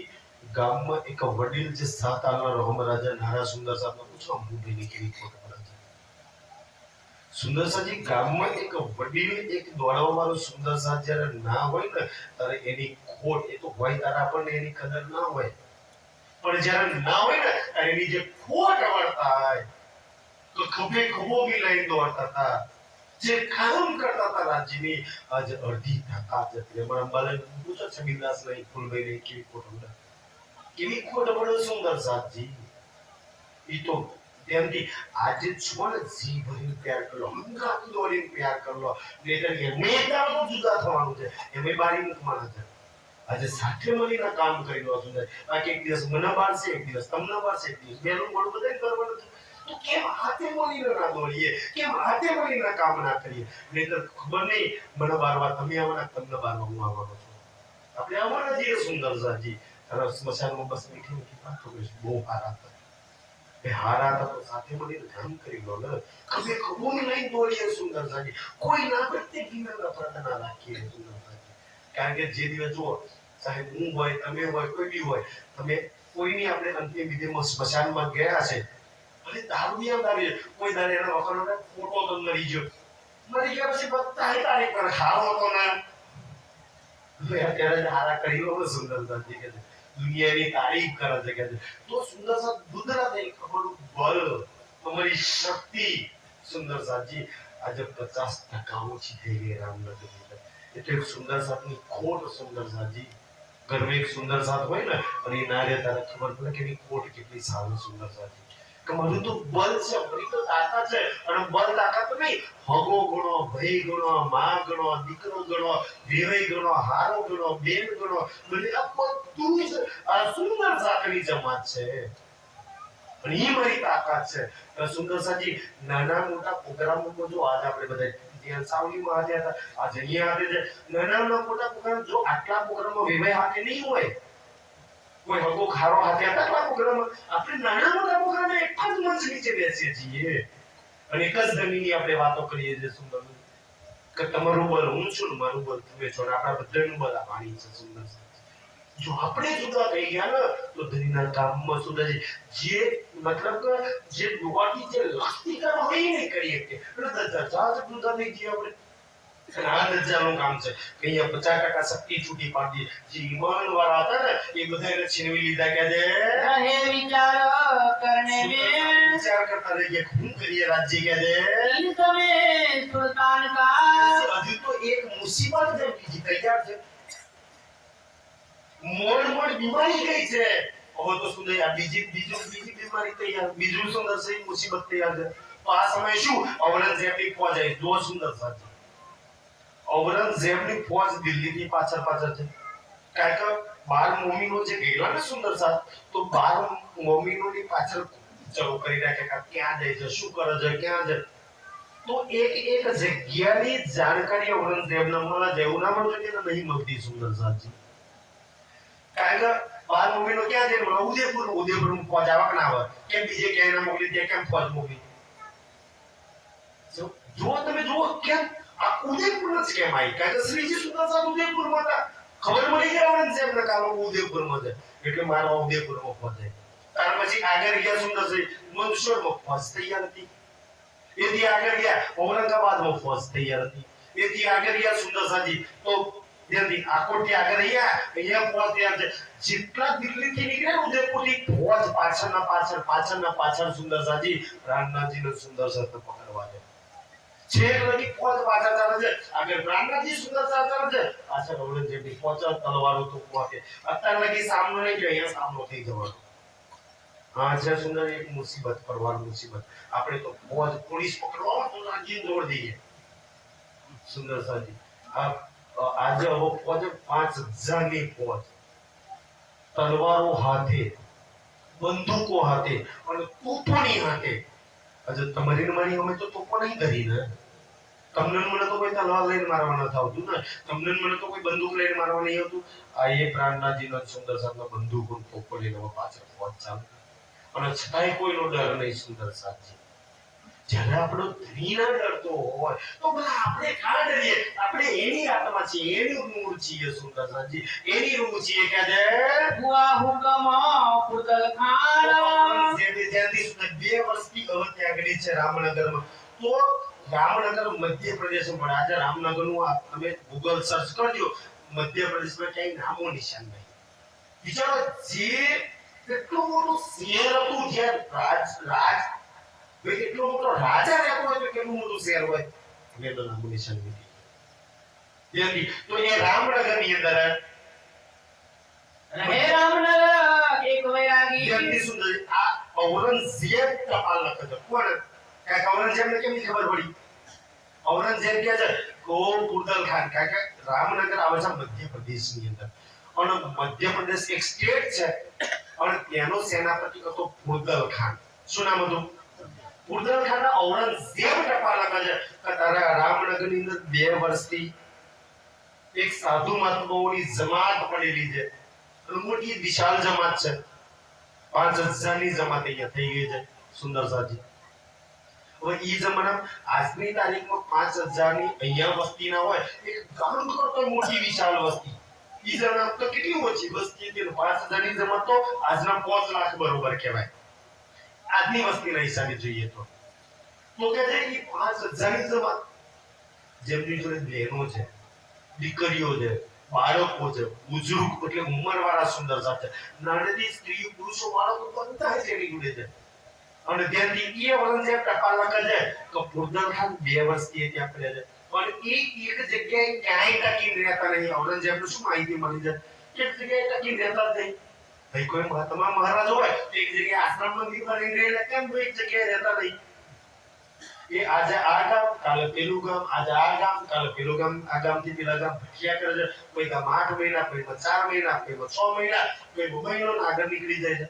ગામમાં એક વડીલ જે સાત આલના રોમ રાજા નારા સુંદરસાને પૂછો મૂડીની કેવી ખોટ પડે છે સુંદરસાજી ગામમાં એક વડીલ એક દોડાવા વાળો સુંદરસા જ્યારે ના હોય ને ત્યારે એની ખોટ એ તો હોય ત્યારે આપણને એની કદર ના હોય પણ જ્યારે ના હોય ને ત્યારે એની જે ખોટ વર્તાય તો ખભે ખભો મિલાઈ દોડતા હતા જે કામ કરતા હતા રાજ્યની આજ અડધી તાકાત હતી અમારા અંબાલાલ પૂછો છે બિંદાસ નહીં ફૂલભાઈ નહીં કેવી ખોટ પડે સુંદર સાજી ઈ તો તેમની આજે છોડ જી ભરી પ્યાર કરો હંગાત દોડીને પ્યાર કરો નહીતર નેતા તો જુદા થવાનું છે એમે બારી મૂકવાના છે આજે સાથે મળીને કામ કરી લો સુંદર બાકી એક દિવસ મને બારશે એક દિવસ તમને બારશે એક દિવસ બેનું મોડું બધાય કરવાનું છે તો કેમ હાથે મળીને ના દોડીએ કેમ હાથે મળીને કામ ના કરીએ નહીતર ખબર નહીં મને બારવા તમે આવવાના તમને બારવા હું આવવાનો છું આપણે આવવાના છીએ સુંદર સાજી અને સ્મશાનમાં બસ મીઠી મીઠી વાતો કરીશું બહુ હારા હતા એ હારા હતા તો સાથે મળીને કામ કરી લો ને કભે ખબોની લઈને દોડીએ સુંદર સાજી કોઈ ના પ્રત્યે કિનારા પ્રાર્થના રાખીએ સુંદર સાજી કારણ કે જે દિવસ જુઓ સાહેબ હું હોય તમે હોય કોઈ બી હોય તમે કોઈની આપણે અંતિમ વિધિમાં સ્મશાનમાં ગયા છે ભલે દારૂ યાદ આવી કોઈ દાડે એના વખાણોને ફોટો તો મરી ગયો મરી ગયા પછી બધા તારીખ પર ખાવો તો ના અત્યારે હારા કરી લો સુંદર સાજી કે દુનિયાની તારીફ કરે છે કે તો સુંદર સા દુધરા થઈ ખબર બળ તમારી શક્તિ સુંદર સાજી આજે 50% ઓછી થઈ ગઈ રામનગર એટલે સુંદર સાતની ખોટ સુંદર સાજી ઘરમાં એક સુંદર સાત હોય ને અને એ ના રહે ત્યારે ખબર પડે કે એની ખોટ કેટલી સારી સુંદર સાજી કે મારું તો બળ છે મારી તો તાકાત છે અને બળ તાકાત નહીં હગો ગણો ભાઈ ગણો માં ગણો દીકરો ગણો વેવાઈ ગણો હારો ગણો બેન ગણો બધી આ બધું જ આ સુંદર સાકરી જમાત છે અને એ મારી તાકાત છે સુંદર સાજી નાના મોટા પ્રોગ્રામોમાં જો આજ આપણે બધા ત્યાં સાવલીમાં આજે હતા આજે અહીંયા આવે છે નાના મોટા પ્રોગ્રામ જો આટલા પ્રોગ્રામમાં વેવાઈ હાથે નહીં હોય કોઈ હગો ખારો હાથે હતા તો પ્રોગ્રામ આપણે નાના મોટા પ્રોગ્રામ એક જ મંચ નીચે બેસીએ છીએ અને એક જ જમીનની આપણે વાતો કરીએ છીએ સુંદર કે તમારું બળ હું છું ને મારું બળ તમે છો ને આપણા બધાનું બળ આ પાણી છે સુંદર જો આપણે જુદા થઈ ગયા ને તો દરિયાના કામમાં સુધા જે મતલબ કે જે દુવાથી જે લખતી કરવા હોય નહીં કરીએ કે એટલે દરજા જુદા થઈ ગયા આપણે આ દરજાનું કામ છે કે અહીંયા 50% શક્તિ છૂટી પાડી જે ઈમાન વાળા હતા ને એ બધાને છીનવી લીધા કે રહે વિચાર કરને में વિચાર કરતા રહી ગયા શું કરીએ રાજ્ય કે દે इन समय सुल्तान का હજુ તો એક મુસીબત છે બીજી તૈયાર છે મોડ બીમારી ગઈ છે હવે તો સુંદર આ બીજી બીમારી તૈયાર બીજું સુંદર છે મુસીબત તૈયાર છે તો આ સમય શું ઔરંગઝેબની ફોજ આવી જો સુંદર સાચી ઔરંગઝેબની ફોજ દિલ્હીની પાછળ છે કારણ કે 12 મોમીનો જે ગયેલા ને સુંદર સાથ તો 12 મોમીનોની પાછળ ચલો કરી રાખે કે ક્યાં જાય છે શું કરે છે ક્યાં જાય તો એક જગ્યાની જાણકારી ઔરંગઝેબને મળે છે એવું ના મળતું કે નહીં મળતી સુંદર સાથજી કારણ કે 12 મોમીનો ક્યાં જાય મળે ઉદયપુર ફોજ આવક ના આવે કેમ બીજે ક્યાંય ના મોકલી ત્યાં કેમ ફોજ મોકલી જો તમે જુઓ કેમ આ ઉદયપુર જ કેમ આવી કારણ કે શ્રીજી સુંદર સાથ ઉદયપુરમાં હતા ખબર મળી ગઈ ઔરંગઝેબને કાલો ઉદયપુરમાં છે એટલે મારા ઉદયપુરમાં પહોંચે ત્યાર પછી આગળ ગયા સુંદરસિંહ મંદસોરમાં ફોજ તૈયાર હતી એથી આગળ ગયા ઔરંગાબાદમાં ફોજ તૈયાર હતી એથી આગળ ગયા સુંદરસાજી તો જલ્દી આકોટથી આગળ અહીંયા ફોજ તૈયાર છે જેટલા દિલ્હીથી નીકળે ઉદયપુરથી ફોજ પાછળ સુંદરસાજી રામનાથજીનો સુંદરસા પકડવા છે છેક લગી ફોજ પાછળ ચાલે છે આગળ રામનાથજી સુંદરસા ચાલે છે પાછળ ઔરંગઝેબની ફોજ તલવારો તો પહોંચે અત્યાર લગી સામનો નહીં જો અહીંયા સામનો થઈ જવાનો હા છે સુંદર એક મુસીબત પરવાની મુસીબત આપણે તો ફોજ પોલીસ પકડવા તો રાજ્ય દોડ દઈએ સુંદરસાજી આજે હવે ફોજ 5000 ની ફોજ તલવારો હાથે બંદૂકો હાથે અને તોપોની હાથે આજે તમારી મારી અમે તો તોપો નહીં કરી ને તમને મને તો કોઈ તલવાર લઈને મારવા ન થાવતું ને તમને મને તો કોઈ બંદૂક લઈને મારવા નહીં આવતું આ એક રામનાથજીનો સુંદર સાતનો બંદૂક તોપો લઈને પાછળ ફોજ ચાલુ અને છતાંય કોઈનો ડર નહીં. સુંદર સાથી, જ્યારે આપણો ધણી ના ડરતો હોય તો ભલા આપણે કાં ડરીએ? આપણે એની આત્મા છીએ, એની મૂળ છીએ. સુંદર સાથી, એની રૂહ છીએ કે જે હુઆ હુકમ પુતલ ખાન જ્યાંથી સુધી 2 વર્ષથી અવધિ આગળ છે રામનગરમાં. તો રામનગર મધ્યપ્રદેશમાં પડે. આજે રામનગરનું તમે ગૂગલ સર્ચ કરજો, મધ્યપ્રદેશમાં ક્યાંય નામો નિશાન નહીં. વિચારો, જે કેટલું મોટું શહેર હતું, જ્યાં રાજ એટલો મોટો રાજા રહેતો હોય તો કેટલું મોટું શહેર હોય, એનો નામો નિશાન નથી. તો એ રામનગરની અંદર રહે રામનગર એક વૈરાગી વ્યક્તિ સુંદર. આ ઔરંગઝેબ ટપાલ લખે છે. કોણ? કાંઈક ઔરંગઝેબને કેમ ખબર પડી? ઔરંગઝેબ કે છે કો પુરદલ ખાન, કારણ કે રામનગર આવે છે મધ્યપ્રદેશની અંદર, અને મધ્યપ્રદેશ એક સ્ટેટ છે, અને તેનો સેનાપતિ હતો પુરદલ ખાન. શું નામ હતું? પુરદલ ખાન. ઔરંગઝેબ ટપાલ લખે છે કે તારા રામનગરની અંદર 2 વર્ષથી એક સાધુ મહાત્માઓની જમાત પડેલી છે, મોટી વિશાળ જમાત છે. 5000 ની જમાત અહીંયા થઈ ગઈ છે. સુંદર સાજી, હવે ઈ જમાના આજની તારીખમાં 5000 ની અહીંયા વસ્તી ના હોય, એક ગામ કરતો મોટી વિશાળ વસ્તી. ઈ જમાના તો કેટલી ઓછી વસ્તી હતી. 5000 ની જમાત તો આજના 5 લાખ બરોબર કહેવાય, આજની વસ્તીના હિસાબે જોઈએ તો. તો કે છે ઈ 5000 ની જમાત, જેમની જોડે બહેનો છે, દીકરીઓ છે, બાળકો છે, બુઝુર્ગ એટલે ઉંમરવાળા સુંદર સાથે, નાનેથી સ્ત્રી પુરુષો બાળકો બધા જ એની જોડે છે. અને ત્યાંથી એ ઔરંગઝેબ ટપાલ લખે છે કે પુરદલ ખાન 2 વર્ષથી ત્યાં પડે છે, પણ એ એક જગ્યાએ ક્યાંય ટકી રહેતા નહીં. ઔરંગઝેબને શું માહિતી મળી છે? એક જગ્યાએ ટકી રહેતા જ નહીં. ભાઈ કોઈ મહાત્મા મહારાજ હોય તો એક જગ્યાએ આશ્રમ મંદિર કરીને રહે, કેમ કોઈ એક જગ્યાએ રહેતા નહીં? એ આજે આ ગામ, કાલે પેલું ગામ, આજે આ ગામ, કાલે પેલું ગામ, આ ગામથી પેલા ગામ ભટક્યા કરે છે. કોઈ ગામ 8 મહિના, કોઈમાં 4 મહિના, કોઈમાં 6 મહિના, કોઈ મહિનો આગળ નીકળી જાય છે.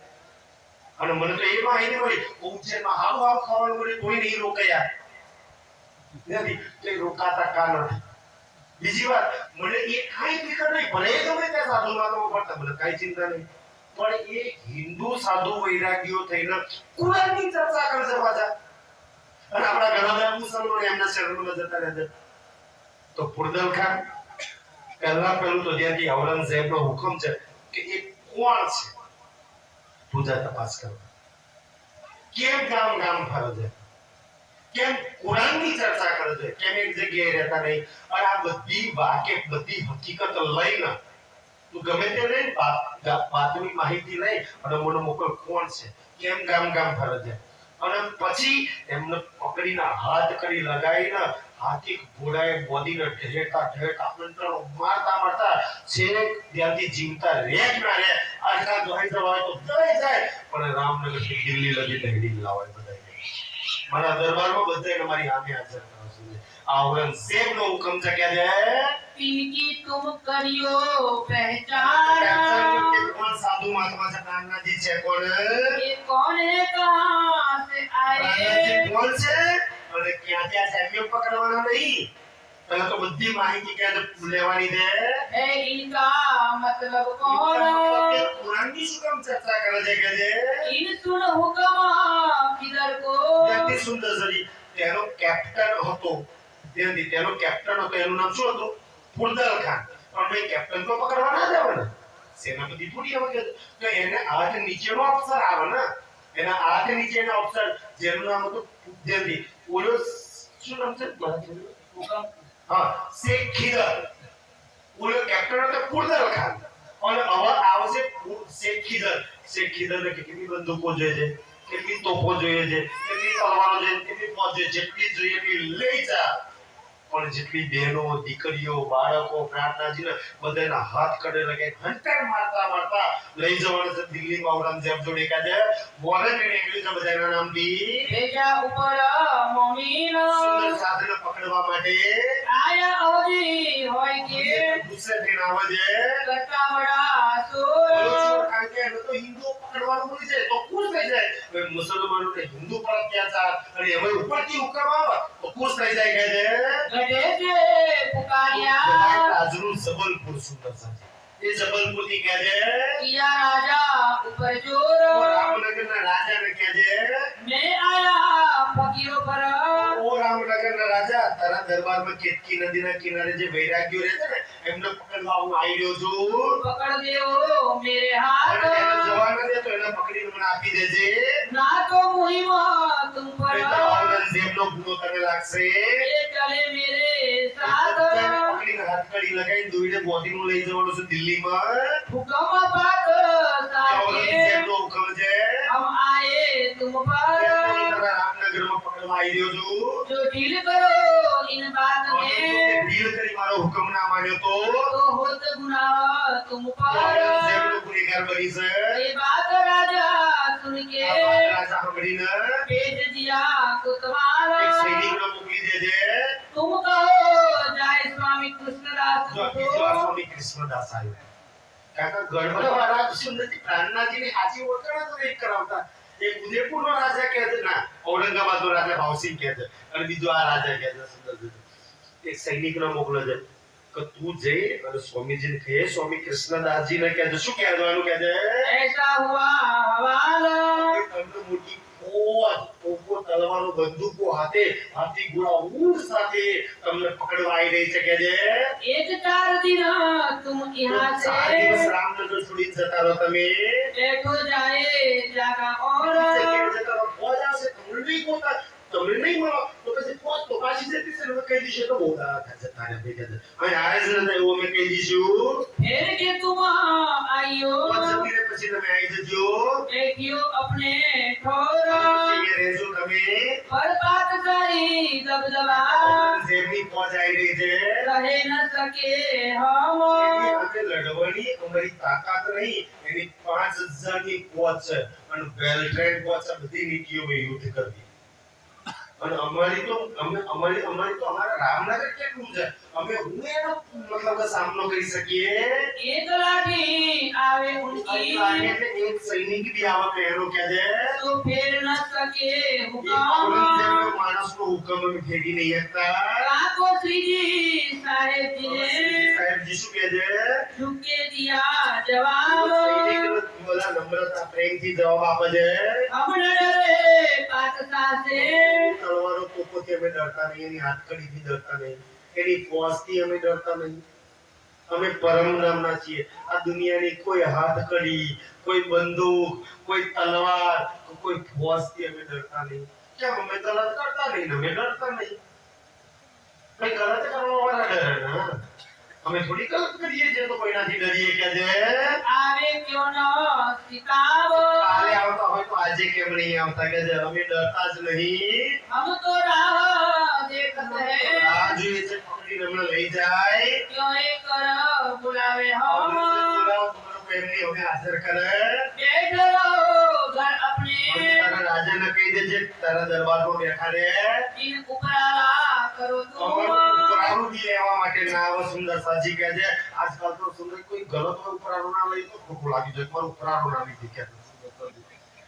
અને મને તો એ માહિતી મળી ઉજ્જૈનમાં હાવ ખાવાનું મળે, કોઈ નહીં રોકાયા નથી. તો એ રોકાતા કા નથી? બીજી વાત, મને એ કાંઈ ફિકર નહીં, ભલે ગમે ત્યાં સાધુ માનવો પડતા, મને કાંઈ ચિંતા નહીં, પણ એ હિન્દુ સાધુ વૈરાગીઓ થઈને કુરાનની ચર્ચા કરશે પાછા, અને આપણા ઘણા બધા મુસલમાનો એમના શરણમાં જતા રહે છે. તો પુરદલ ખાન પહેલું તો ત્યાંથી ઔરંગઝેબનો હુકમ છે કે એ કોણ છે, પૂજા તપાસ કરવા. કેમ ગામ ફરે છે, કેમ કુરાનની ચર્ચા કરે છે, કેમ એક જગ્યાએ રહેતા નહીં? અને આ બધી વાકેફ, બધી હકીકત લઈને તું ગમે તે લઈને બાતમી માહિતી લઈ અને મને મોકલ, કોણ છે, કેમ ગામ ફરે છે. અને પછી એમને પકડીને હાથ કરી લગાવીને હાથી ઘોડાએ બોધીને ઢેરતા મંત્રનો મારતા છેક ત્યાંથી જીવતા રે જ ના રે. આજના દોહાઈ જવાય તો દઈ જાય, પણ રામનગર થી દિલ્હી લગી દહેડી લાવાય બધા. મારા દરબારમાં બધાને મારી સામે હાજર કરો છો. આ ઔરંગઝેબનો હુકમ છે કે છે इनकी तुम करियो पहचान કોણ સાધુ મહાત્મા છે, નાનાજી છે, કોણ ये कौन है कहाँ से आए નાનાજી કોણ છે અને ક્યાં છે, એમને પકડવાના નહીં. પહેલા તો બધી માહિતી ક્યાં લેવાની છે. है इनका मतलब कौन કુરાનની શું કામ ચર્ચા કરે છે કે છે इन सुन हुक्म किधर को ત્યાંથી સુંદર સરી તેનો કેપ્ટન હતો. તેનો કેપ્ટન હતો, એનું નામ શું હતું? પુરદલ ખાન. પણ ભાઈ કેપ્ટન તો પકડવા ના જાવ ને, સેનાપતિ થોડી આવે કે તો એને હાથ નીચેનો અફસર આવે ને, એના હાથ નીચેના અફસર જેનું નામ હતું જલ્દી ઓલો શું નામ છે? हुक्म હા, શેખ ખીદર. ઓલો કેપ્ટન હતો પુરદલ ખાન, અને હવે આવશે શેખ ખીદર. શેખ ખીદરને કેટલી બંદૂકો જોઈએ છે, કેટલી તોપો જોઈએ છે, કેટલી તલવારો જોઈએ, કેટલી ફોજ જોઈએ, જેટલી જોઈએ એટલી લઈ જા. પણ જેટલી બહેનો, દીકરીઓ, બાળકો, પ્રાર્થનાજીને બધાના હાથ કડે લગે હંકાર મારતા લઈ જવાના છે દિલ્હીમાં ઔરંગઝેબ જોડે. કાજે વોરંટ નીકળ્યું છે બધાના નામથી भेजा ऊपर मोमीन સુંદર સાધને પકડવા માટે. आया अवधि होय के ગુસ્સે થઈને આવે છે. करता बड़ा બોલો सोर છો, કારણ કે એને તો હિન્દુઓ પકડવાનું મળી જાય તો ખુશ થઈ જાય. હવે મુસલમાનોને હિન્દુ પર અત્યાચાર અને એમાં ઉપરથી હુકમ આવે તો ખુશ થઈ જાય. કે છે गधे से पुकारिया રાજનું જબલપુર સુંદર સાથી. એ જબલપુર થી કહે છે किया राजा ऊपर वो जोर रामनगर ना राजा ने કહે છે मैं आया फकीरों पर ઓ રામનગર ના રાજા તારા દરબારમાં કેતકી નદીના કિનારે જે વૈરાગ્યો રહે છે ને એમને પકડવા હું આવી રહ્યો છું पकड़ देओ मेरे અને हाथ એને જવા ન દે તો એને પકડીને મને આપી દેજે ना तो मुहिम तुम पर નહીં તો ઔરંગઝેબનો ગુનો તને લાગશે ये चले मेरे साथ બધાને પકડીને હાથકડી લગાવીને દોઈને બોધીનું લઈ જવાનું છે દિલ્હીમાં हुक्म पाक साथे ઔરંગઝેબનો હુકમ છે हम आए तुम હું पर તારા રામનગરમાં પકડવા આવી રહ્યો છું जो ढील करो इन बात અને જો તે में ઢીલ કરી મારો હુકમ ના માન્યો તો तो होत गुनाह तुम पर ઔરંગઝેબનો ગુનેગાર બની છે ये बात राजा सुन के આ વાત રાજા સાંભળીને भेज दिया એક कुतवाल સૈનિકને મોકલી દેજે तुम कहो जाए स्वामी कृष्णदास જો को બીજવા સ્વામી કૃષ્ણદાસ આવ્યો કાકા ગઢવાળા સુંદરજી પ્રાણનાથજીની સાચી ઓળખાણ જ નહીં કરાવતા એક ઉદયપુરનો રાજા કહે છે ના ઔરંગાબાદનો રાજા ભાવસિંહ કહે છે અને બીજો આ રાજા કહે છે સુંદરજી એક સૈનિકને મોકલે છે કે તું જઈ અને સ્વામીજીને કહે સ્વામી કૃષ્ણદાસજીને કહે છે શું કહેવાનું કહે છે ऐसा हुआ हवाल કે તમને મોટી ફોજ તોપો તલવારો બંદૂકો હાથે હાથી ઘોડા ઊંટ સાથે તમને પકડવા આવી રહી છે કે છે एक चार दिन तुम यहाँ 4 દિવસ से રામનગર છોડીને જતા રહો તમે बैठो जाए जागा और જગ્યાએ જતા રહો ફોજ આવશે તમને નહીં પોતા તમને નહીં મળો તો પછી ફોજ તો પાછી જતી છે ને હવે કહી દીશે તો બહુ દાડા જતા રહે ભેગા છે અને આ જ ને એવું અમે કહી દઈશું फिर के तुम आइयो ફોજ જતી રહે પછી તમે આવી જજો देखियो अपने ठोर પછી એ રહેજો તમે पर बात सारी दबदबा ઔરંગઝેબની ફોજ આવી રહી છે रहे न सके हम એની સાથે લડવાની અમારી તાકાત નહીં એની 5000 ની ફોજ છે અને વેલ ટ્રેન્ડ ફોજ છે બધી નીતિઓમાં યુદ્ધ કરવી અને અમારી તો અમારા રામનગર કેટલું છે અમે હું એનો મતલબ કે સામનો કરી શકીએ एक लाठी आवे અને उनकी એટલે એક સૈનિક બી આવા પહેરો કે છે तो फेर न सके એ हुक्म ઔરંગઝેબનો માણસનો હુકમ અમે ફેરી નહીં શકતા काको श्री जी साहेब जी ने સાહેબજી શું કહે છે झुके दिया जवाब સૈનિકને બોલા નમ્રતા પ્રેમથી જવાબ આપે છે हम न डरे पाकसा से તલવારો તોપોથી અમે ડરતા નહીં એની હાથકડીથી ડરતા નહીં એની ફોજથી અમે ડરતા નહીં અમે પરમ નામના છીએ આ દુનિયાની કોઈ હાથકડી કોઈ બંદૂક કોઈ તલવાર કોઈ ફોજથી અમે ડરતા નહીં કેમ અમે ગલત કરતા નહીં ને અમે ડરતા નહીં કઈ ગલત કરવા વાળા ડરે ને અમે થોડી ગલત કરીએ છીએ તો કોઈનાથી ડરીએ કે છે आवे क्यों न सिताब કાલે આવતા હોય તો આજે કેમ નહીં આવતા કે છે અમે ડરતા જ નહીં हम तो राह देखत है આ જોઈએ છે પકડીને અમને લઈ જાય क्यों एक कर बुलावे हम બોલાવો તમારો પ્રેમની અમે હાજર કરે बैठ रहो घर अपने અને તારા રાજાને કહી દેજે તારા દરબારમાં બેઠા રે इन उपराला करो અમારું तुम ઉપરાણું બી લેવા માટે ના આવે સુંદર સાજી કહે છે આજકાલ તો સુંદર કોઈ ગલત હોય ઉપરાણું ના લઈ તો ખોટું લાગી જાય મારું ઉપરાણું ના લીધી કે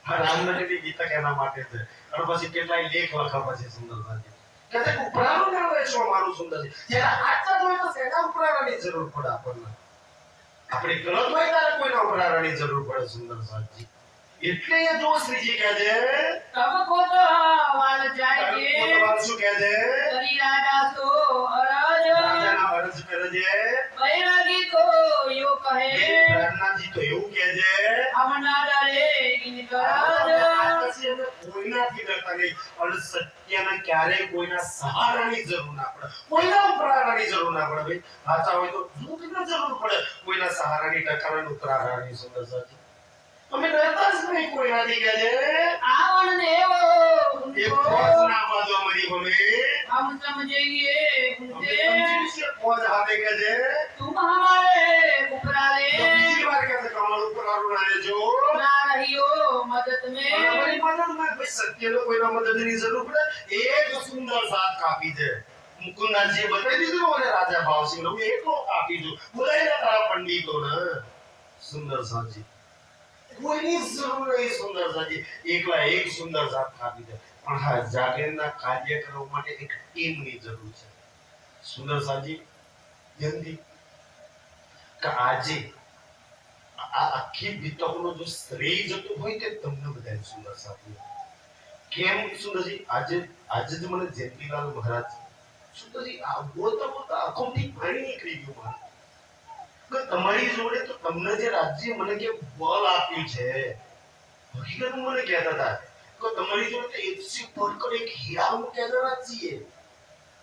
હા રામનગરની ગીતા કેના માટે છે અને પછી કેટલાય લેખ લખા પછી સુંદર સાજી કે છે ઉપરાણું ના લે છો મારું સુંદર છે જ્યારે આટલા હોય તો સેના ઉપરાણાની જરૂર પડે આપણને આપણે ગલત હોય ત્યારે કોઈના ઉપરાણાની જરૂર પડે સુંદર સાજી એટલે એ જો શ્રીજી કહે છે तब को तो वाल जाएंगे પોતવાળ શું કહે છે करी राजा सो अरज રાજાના અરજ કરે છે बैरागी को यो कहे પ્રાર્થનાજી તો એવું કહે છે हम ना डरे इन गरज પછી અમે કોઈનાથી ડરતા નહીં અને સત્યને ક્યારેય કોઈના સહારાની જરૂર ના પડે કોઈના ઉપરાણાની જરૂર ના પડે ભાઈ સાચા હોય તો દૂધની જરૂર પડે કોઈના સહારાની ટકારાની ઉપરાણાની સુંદર સાચી અમે ડરતા જ નહીં કોઈનાથી કહે છે आवन देवो એ उनको ફોજ ના બાજુ અમારી અમે हम समझेंगे અમે उनसे સમજીએ છીએ ફોજ હાથે કહે છે तुम हमारे उपराले તો બીજી વાર કહે છે કે અમારું ઉપરાણું ના લેજો ना रहियो मदद में અમારી મદદમાં ભાઈ સત્યનો કોઈના મદદની જરૂર પડે એક સુંદર સાત કાપી છે મુકુંદાજીએ બતાવી દીધું ને મને રાજા ભાવસિંહને હું એકલો કાપી દઉં બોલાય તારા પંડિતોને સુંદર સાજી કોઈની જરૂર નહીં સુંદર સાજી એકલા એક સુંદર સાત કાપી દે પણ હા જાગીરના કાર્ય કરવા માટે એક ટીમની જરૂર છે સુંદર સાજી જલ્દી કે આજે આ આખી વિતકનો જો શ્રેય જતો હોય તે તમને બધાને સુંદર સાથી કેમ સુંદરજી આજે જ મને જયંતિલાલ મહારાજ સુંદરજી આ બોલતા બોલતા આંખોથી પાણી નીકળી ગયું મારે કે તમારી જોડે તો તમને જે રાજ્ય મને કે બળ આપ્યું છે હકીકત મને કહેતા હતા કે તમારી જોડે તો એકસી પડકર એક હીરા મૂક્યા છે રાજ્યએ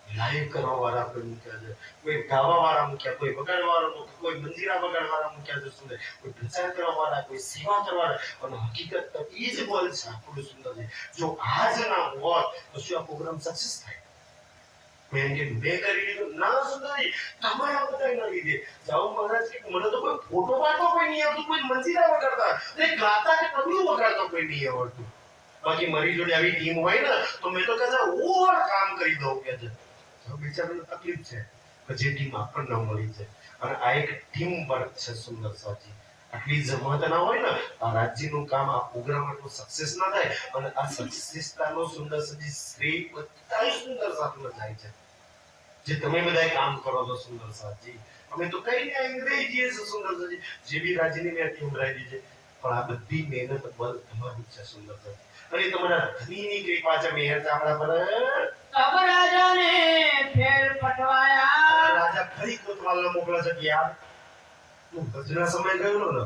લાઈવ કરવા વાળા કોઈ મૂક્યા છે કોઈ ગાવા વાળા મૂક્યા કોઈ વગાડવા વાળા મૂક્યા કોઈ મંજીરા વગાડવા વાળા મૂક્યા છે સુંદર કોઈ પ્રચાર કરવા વાળા કોઈ સેવા કરવા વાળા અને હકીકત તો એ જ બળ છે આપણું સુંદર છે જો આ જ ના હોત તો શું આ પ્રોગ્રામ સક્સેસ થાય મેં કે બે કરી લીધું ના સુંદરી તમારા બધાના લીધે જાઓ મહારાજ કે મને તો કોઈ ફોટો પાડતો કોઈ નહીં આવતું કોઈ મંજીરા વગાડતા ને ગાતા કે તબલું વગાડતો કોઈ નહીં આવડતું બાકી મારી જોડે આવી ટીમ હોય ને તો મેં તો કદાચ ઓવર કામ કરી દઉં કે છે બિચારાને તકલીફ છે કે જે ટીમ આપણને મળી છે અને આ એક ટીમ વર્ક છે સુંદર સાજી આટલી જમાત ના હોય ને આ રાજ્યનું કામ આ પ્રોગ્રામ આટલું સક્સેસ ના થાય અને આ સક્સેસતાનો સુંદર સજી શ્રેય બધા સુંદર સાધનો જાય છે જે તમે બધા કામ કરો છો સુંદર સાજી અમે તો કઈ ને અંગ્રેજી જઈએ છે સુંદર સાજી જે બી રાજ્યની મેં ટીમ બનાવી છે પણ આ બધી મહેનત બળ તમારું છે સુંદર સાજી અને તમારા ધનીની કૃપા છે મેહર ચામડા પર તબ રાજાને ફેર પટવાયા રાજા ફરી કોતવાલને મોકલે છે કે યાર તું ભજના સમય ગયો ને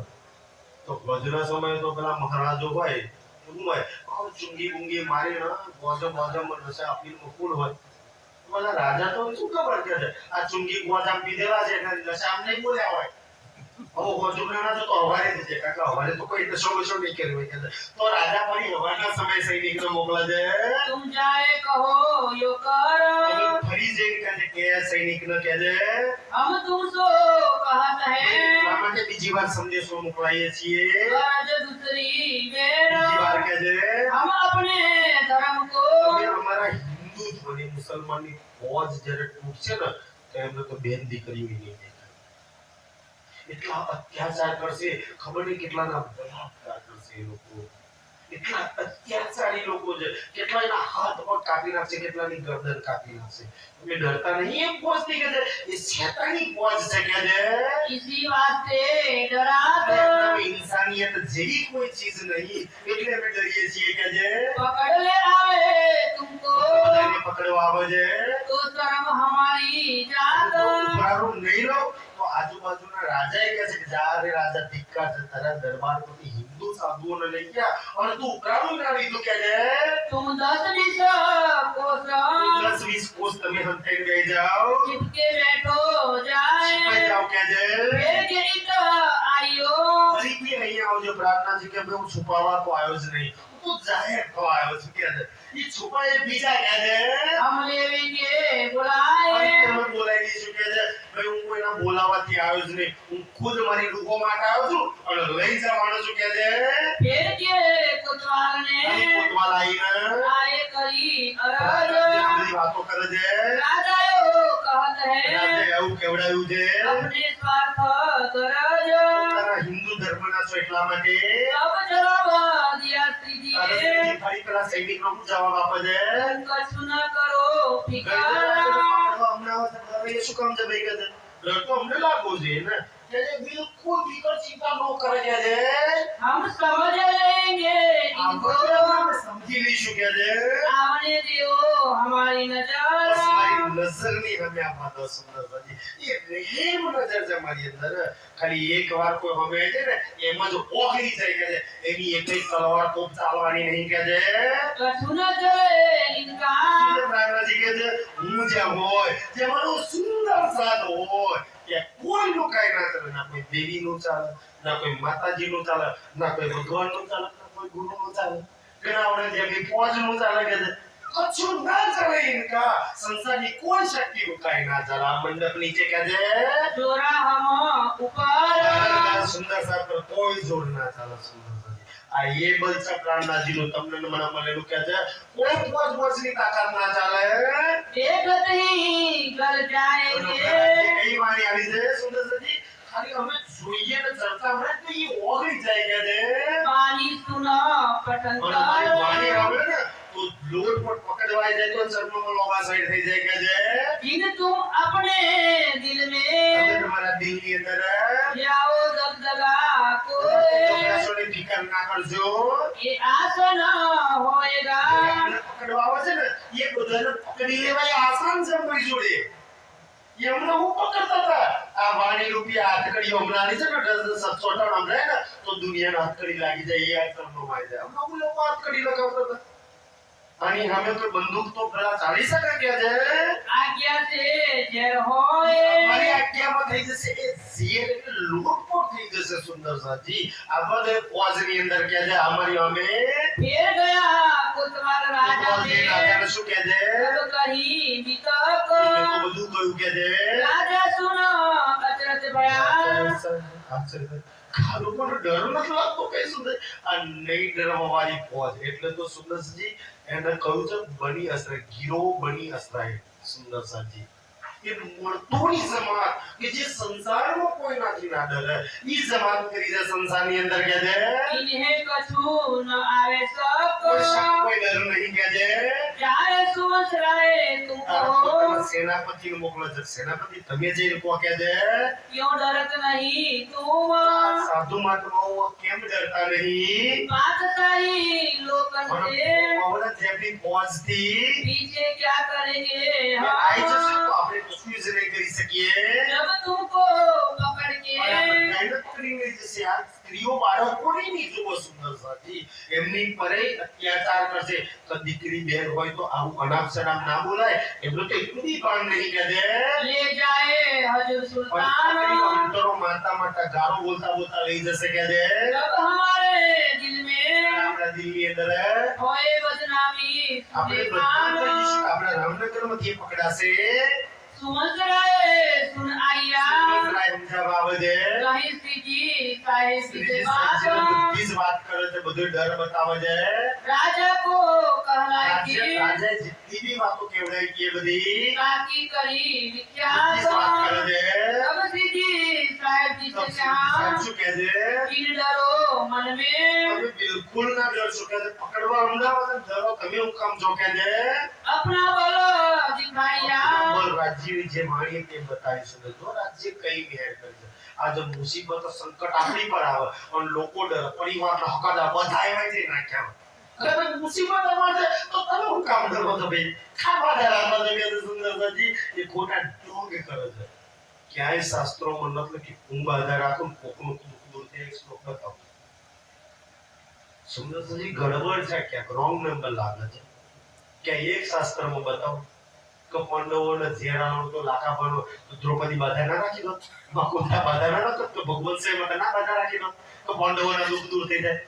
તો ભજના સમય તો પેલા મહારાજો હોય શું હોય ચુંગી બુંગી મારી ના ગોજો માં નશા આપી મુકુલ હોય પેલા રાજા તો શું ખબર કે છે આ ચુંગી ગોજામ પીધેલા છે એટલે નશા આમ નહીં બોલ્યા હોય ઓ ગોજુના તો હવારે જ છે કાકા હવારે તો કોઈ નશો બશો નહીં કર્યો કે તો રાજા ફરી હવારના સમય સૈનિકને મોકલે છે તુમ જાએ કહો યો કર ફરી જઈને કહે કે સૈનિકને કહે છે હમ તુમસો કહત હૈ એટલા માટે બીજી વાર સંદેશો મોકલાઈએ છીએ આજ દૂસરી બેર બીજી વાર કહે છે હમ અપને ધર્મ કો અમે અમારા હિન્દુ અને મુસલમાનની ફોજ જ્યારે તૂટશે ને તો એમને તો બેન દીકરીઓ નહીં દેખાય એટલા અત્યાચાર કરશે ખબર નહીં કેટલાના બલાત્કાર કરશે એ લોકો એટલા અત્યાચારી લોકો છે કેટલા એના હાથ પગ કાપી નાખશે કેટલાની ગરદન કાપી નાખશે તમે ડરતા નહીં એ ફોજ થી કે છે એ શેતાની ફોજ છે કે છે इसी वास्ते डरात આપણે ઇન્સાનિયત જેવી કોઈ ચીજ નહીં એટલે અમે ડરીએ છીએ કે છે पकड़ ले आए तुमको બધાને પકડવા આવે છે तो शर्म हमारी जात મારું નહીં લો તો આજુબાજુના રાજાએ કહે છે કે જા રે રાજા ધિક્કાર છે તારા દરબાર પરથી હિન્દુ સાધુઓને લઈ ગયા અને તું ઉકરાણું ના લીધું કે છે तुम 10-20 कोस 10-20 કોસ તમે હંતાઈ ગઈ જાઓ चिपके बैठो छिपाई जाए જાઓ કે છે फिर गिरित आइयो ફરીથી અહીંયા આવજો પ્રાર્થનાજી કે હું છુપાવા તો આવ્યો જ નહીં હું તો જાહેર થવા આવ્યો છું કે છે એ છુપાએ બીજા કે છે हम लेवेंगे અને बुलाए તમે બોલાઈ દઈશું કે છે ભાઈ હું કોઈના બોલાવાથી આવ્યો જ નહીં હું ખુદ મારી ડૂબો માટે આવ્યો છું અને લઈ જવાનો છું કે છે फिर के कोतवाल અને ने કોતવાલ આવીને आए करी આ अरज બધી વાતો કરે છે राजाओ कहत है રાતે એવું કેવડાવ્યું છે अपने स्वार्थ गरज પોતાના હિન્દુ ધર્મના છો એટલા માટે अब जवाब दिया અને श्रीजी ફરી પેલા સૈનિકનો શું જવાબ આપે છે कछु न करो फिकर એ શું કામ છે ભાઈ કે છે ડર તો અમને લાગવો જોઈએ ને કે જે બિલકુલ ફિકર ચિંતા ન કરે કે છે हम समझ लेंगे इनको આપણે સમજી લઈશું કે છે आवने दियो हमारी બસ नजर મારી નજરની અમે આ વાતો સુંદર બની એ રેમ નજર છે મારી અંદર ખાલી એક વાર કોઈ હમે છે ને એમાં જો ઓગળી જાય કે છે એની એકઈ તલવાર તોપ ચાલવાની નહીં કે છે कछु न चले इनका પ્રાગરાજી કે છે હું જે હોય જે મારો સુંદર સાદ હોય કે કોઈનું કાંઈ ના ચાલે ના કોઈ દેવીનું ચાલે ના કોઈ માતાજીનું ચાલે ના કોઈ ભગવાનનું ચાલે ના કોઈ ગુરુનું ચાલે ઘણા જે બી ફોજનું ચાલે કે છે કશું ના ચાલે ઇનકા સંસારની કોઈ શક્તિનું કાંઈ ના ચાલે આ મંડપ નીચે કે છે जोरा हम ऊपर સુંદર સાહેબ પર કોઈ જોર ના ચાલે સુંદર સાહેબ આ એ બલ છે પ્રાણનાજીનું તમને ને મને મળેલું કે છે કોઈ ફોજની તાકાત ના ચાલે देखत ही कर जाएंगे કઈ વાણી આવી છે સુંદર સાહેબ ખાલી અમે જોઈએ ને ચર્ચા માં તો એ ઓગળી જાય કે છે पानी सुना पठन અને મારી વાણી कर આવે ને તો લોટ પર પકડવાઈ જાય તો ચરણોમાં લોબા સાઈડ થઈ જાય કે છે जिन तुम अपने दिल તમે में તમારા દિલની અંદર जाओ दबदबा તો कोई કશોની ફિકર ના કરજો ये आसन होएगा એમને પકડવા આવે છે ને એ બધાને પકડી લેવાય આસાન છે અમારી જોડે એમને હું પકડતા હતા આ વાણી રૂપી હાથકડી હમણાંની છે ને સચોટણ હમણાં ને તો દુનિયાના હાથકડી લાગી જાય એ આ ચરણો માં જાય હમણાં હું લોકો હાથકડી લગાવતા હતા અને અમે તો બંદૂક તો પેલા ચાલી શકે કે છે आज्ञा से जर અમારી होए આજ્ઞામાં થઈ જશે એ ઝેર એટલે લૂંટફાટ થઈ જશે સુંદર સાજી આ બધે પોઝની અંદર કે છે અમારી અમે फिर गया कुतवाल राजा પોઝની ने રાજાને શું કે છે सब कही बीतक મેં તો બધું કહ્યું કે છે राजा सुनो अचरज भया ખાલું પણ ડર નથી લાગતો કઈ સુંદર આ નહીં ડરવા વાળી પોઝ એટલે તો સુંદરજી એને કહ્યું છે બની અસરે ગીરો બની અસરાય સુંદર સાજી એ મળતોની જમાત કે જે સંસારમાં કોઈ નથી ના ડરે ઈ જમાત કરી છે સંસારની અંદર કે છે इन्हें कछु न आवे કોઈ શક सको કોઈ ડર નહીં કે છે जाए सुवंश राय तुमको પોતાના સેનાપતિને મોકલે છે સેનાપતિ તમે જઈને કહો કે છે क्यों डरत नहीं तुम સાધુ મહાત્માઓ કેમ ડરતા નહીં बात सही लोकन से પણ જેમની પોઝથી पीछे क्या करेंगे આઈ જશે हम તો આપણે કશું જ નહીં કરી શકીએ जब तुमको पकड़ के મહેનત કરીને જશે આ સ્ત્રીઓ બાળકોને નહીં જુઓ સુંદર સાથી એમની પરે અત્યાચાર કરશે તો દીકરી બેન હોય તો આવું અનાપ શનાપ ના બોલાય એમનું તો એટલું બી પણ નહીં કે દે ले जाए हजूर सुल्तान અંતરો માતા માતા ગાળો બોલતા બોલતા લઈ જશે કે દે जब हमारे दिल में આપણા દિલની અંદર होए बदनामी આપણે બધા सुलेमान કહીશું કે આપણા રામનગરમાંથી એ પકડાશે सुमंत राय सुन आया સુરેન્દ્રરાય સમજાવવા આવે છે कहीं सीधी साहिब શ્રીજી से સાહેબ बात બધી જ વાત કરે છે બધું ડર બતાવે છે राजा को कहलाए રાજે कि રાજે જેટલી બી વાતો કેવડાય કે એ બધી बाकी करी બધી જ વાત કરે विख्यात છે अब सीधी साहिब जी से कहा સાહેબ શું કહે છે इन डरो मन में તમે બિલકુલ ના ડરશો કે છે પકડવા અમદાવાદ ડરો તમે હું કામ છો કે છે अपना बल दिखाया બોલ રાજ્યની જે માણીએ તે બતાવીશું ને જો રાજ્ય કઈ મેળ કરશે આ જો મુસીબત સંકટ આપણી પર આવે અને લોકો ડર પરિવારના હકાદા બધા એવા જ નાખ્યા અરે ભાઈ મુસીબત અમારે તો તમે હું કામ કરો છો ભાઈ ખાવા ધરાવવા જગ્યાએ સુંદરજી એ ખોટા ઢોંગ કરે છે ક્યાંય શાસ્ત્રોમાં નથી કે કુંભ આધાર રાખો ને કોકનું દુઃખ દૂર થાય એક શ્લોક બતાવો સુંદરજી ગડબડ છે ક્યાંક રોંગ નંબર લાગે છે ક્યાં એક શાસ્ત્રમાં બતાવો કે પાંડવોને ઝેરાનો તો લાખા પણ દ્રૌપદી બાધા ના રાખી દો મકુંધા બાધા ના રાખો તો ભગવાન સે માટે ના બાધા રાખી દો તો પાંડવોના દુઃખ દૂર થઈ જાય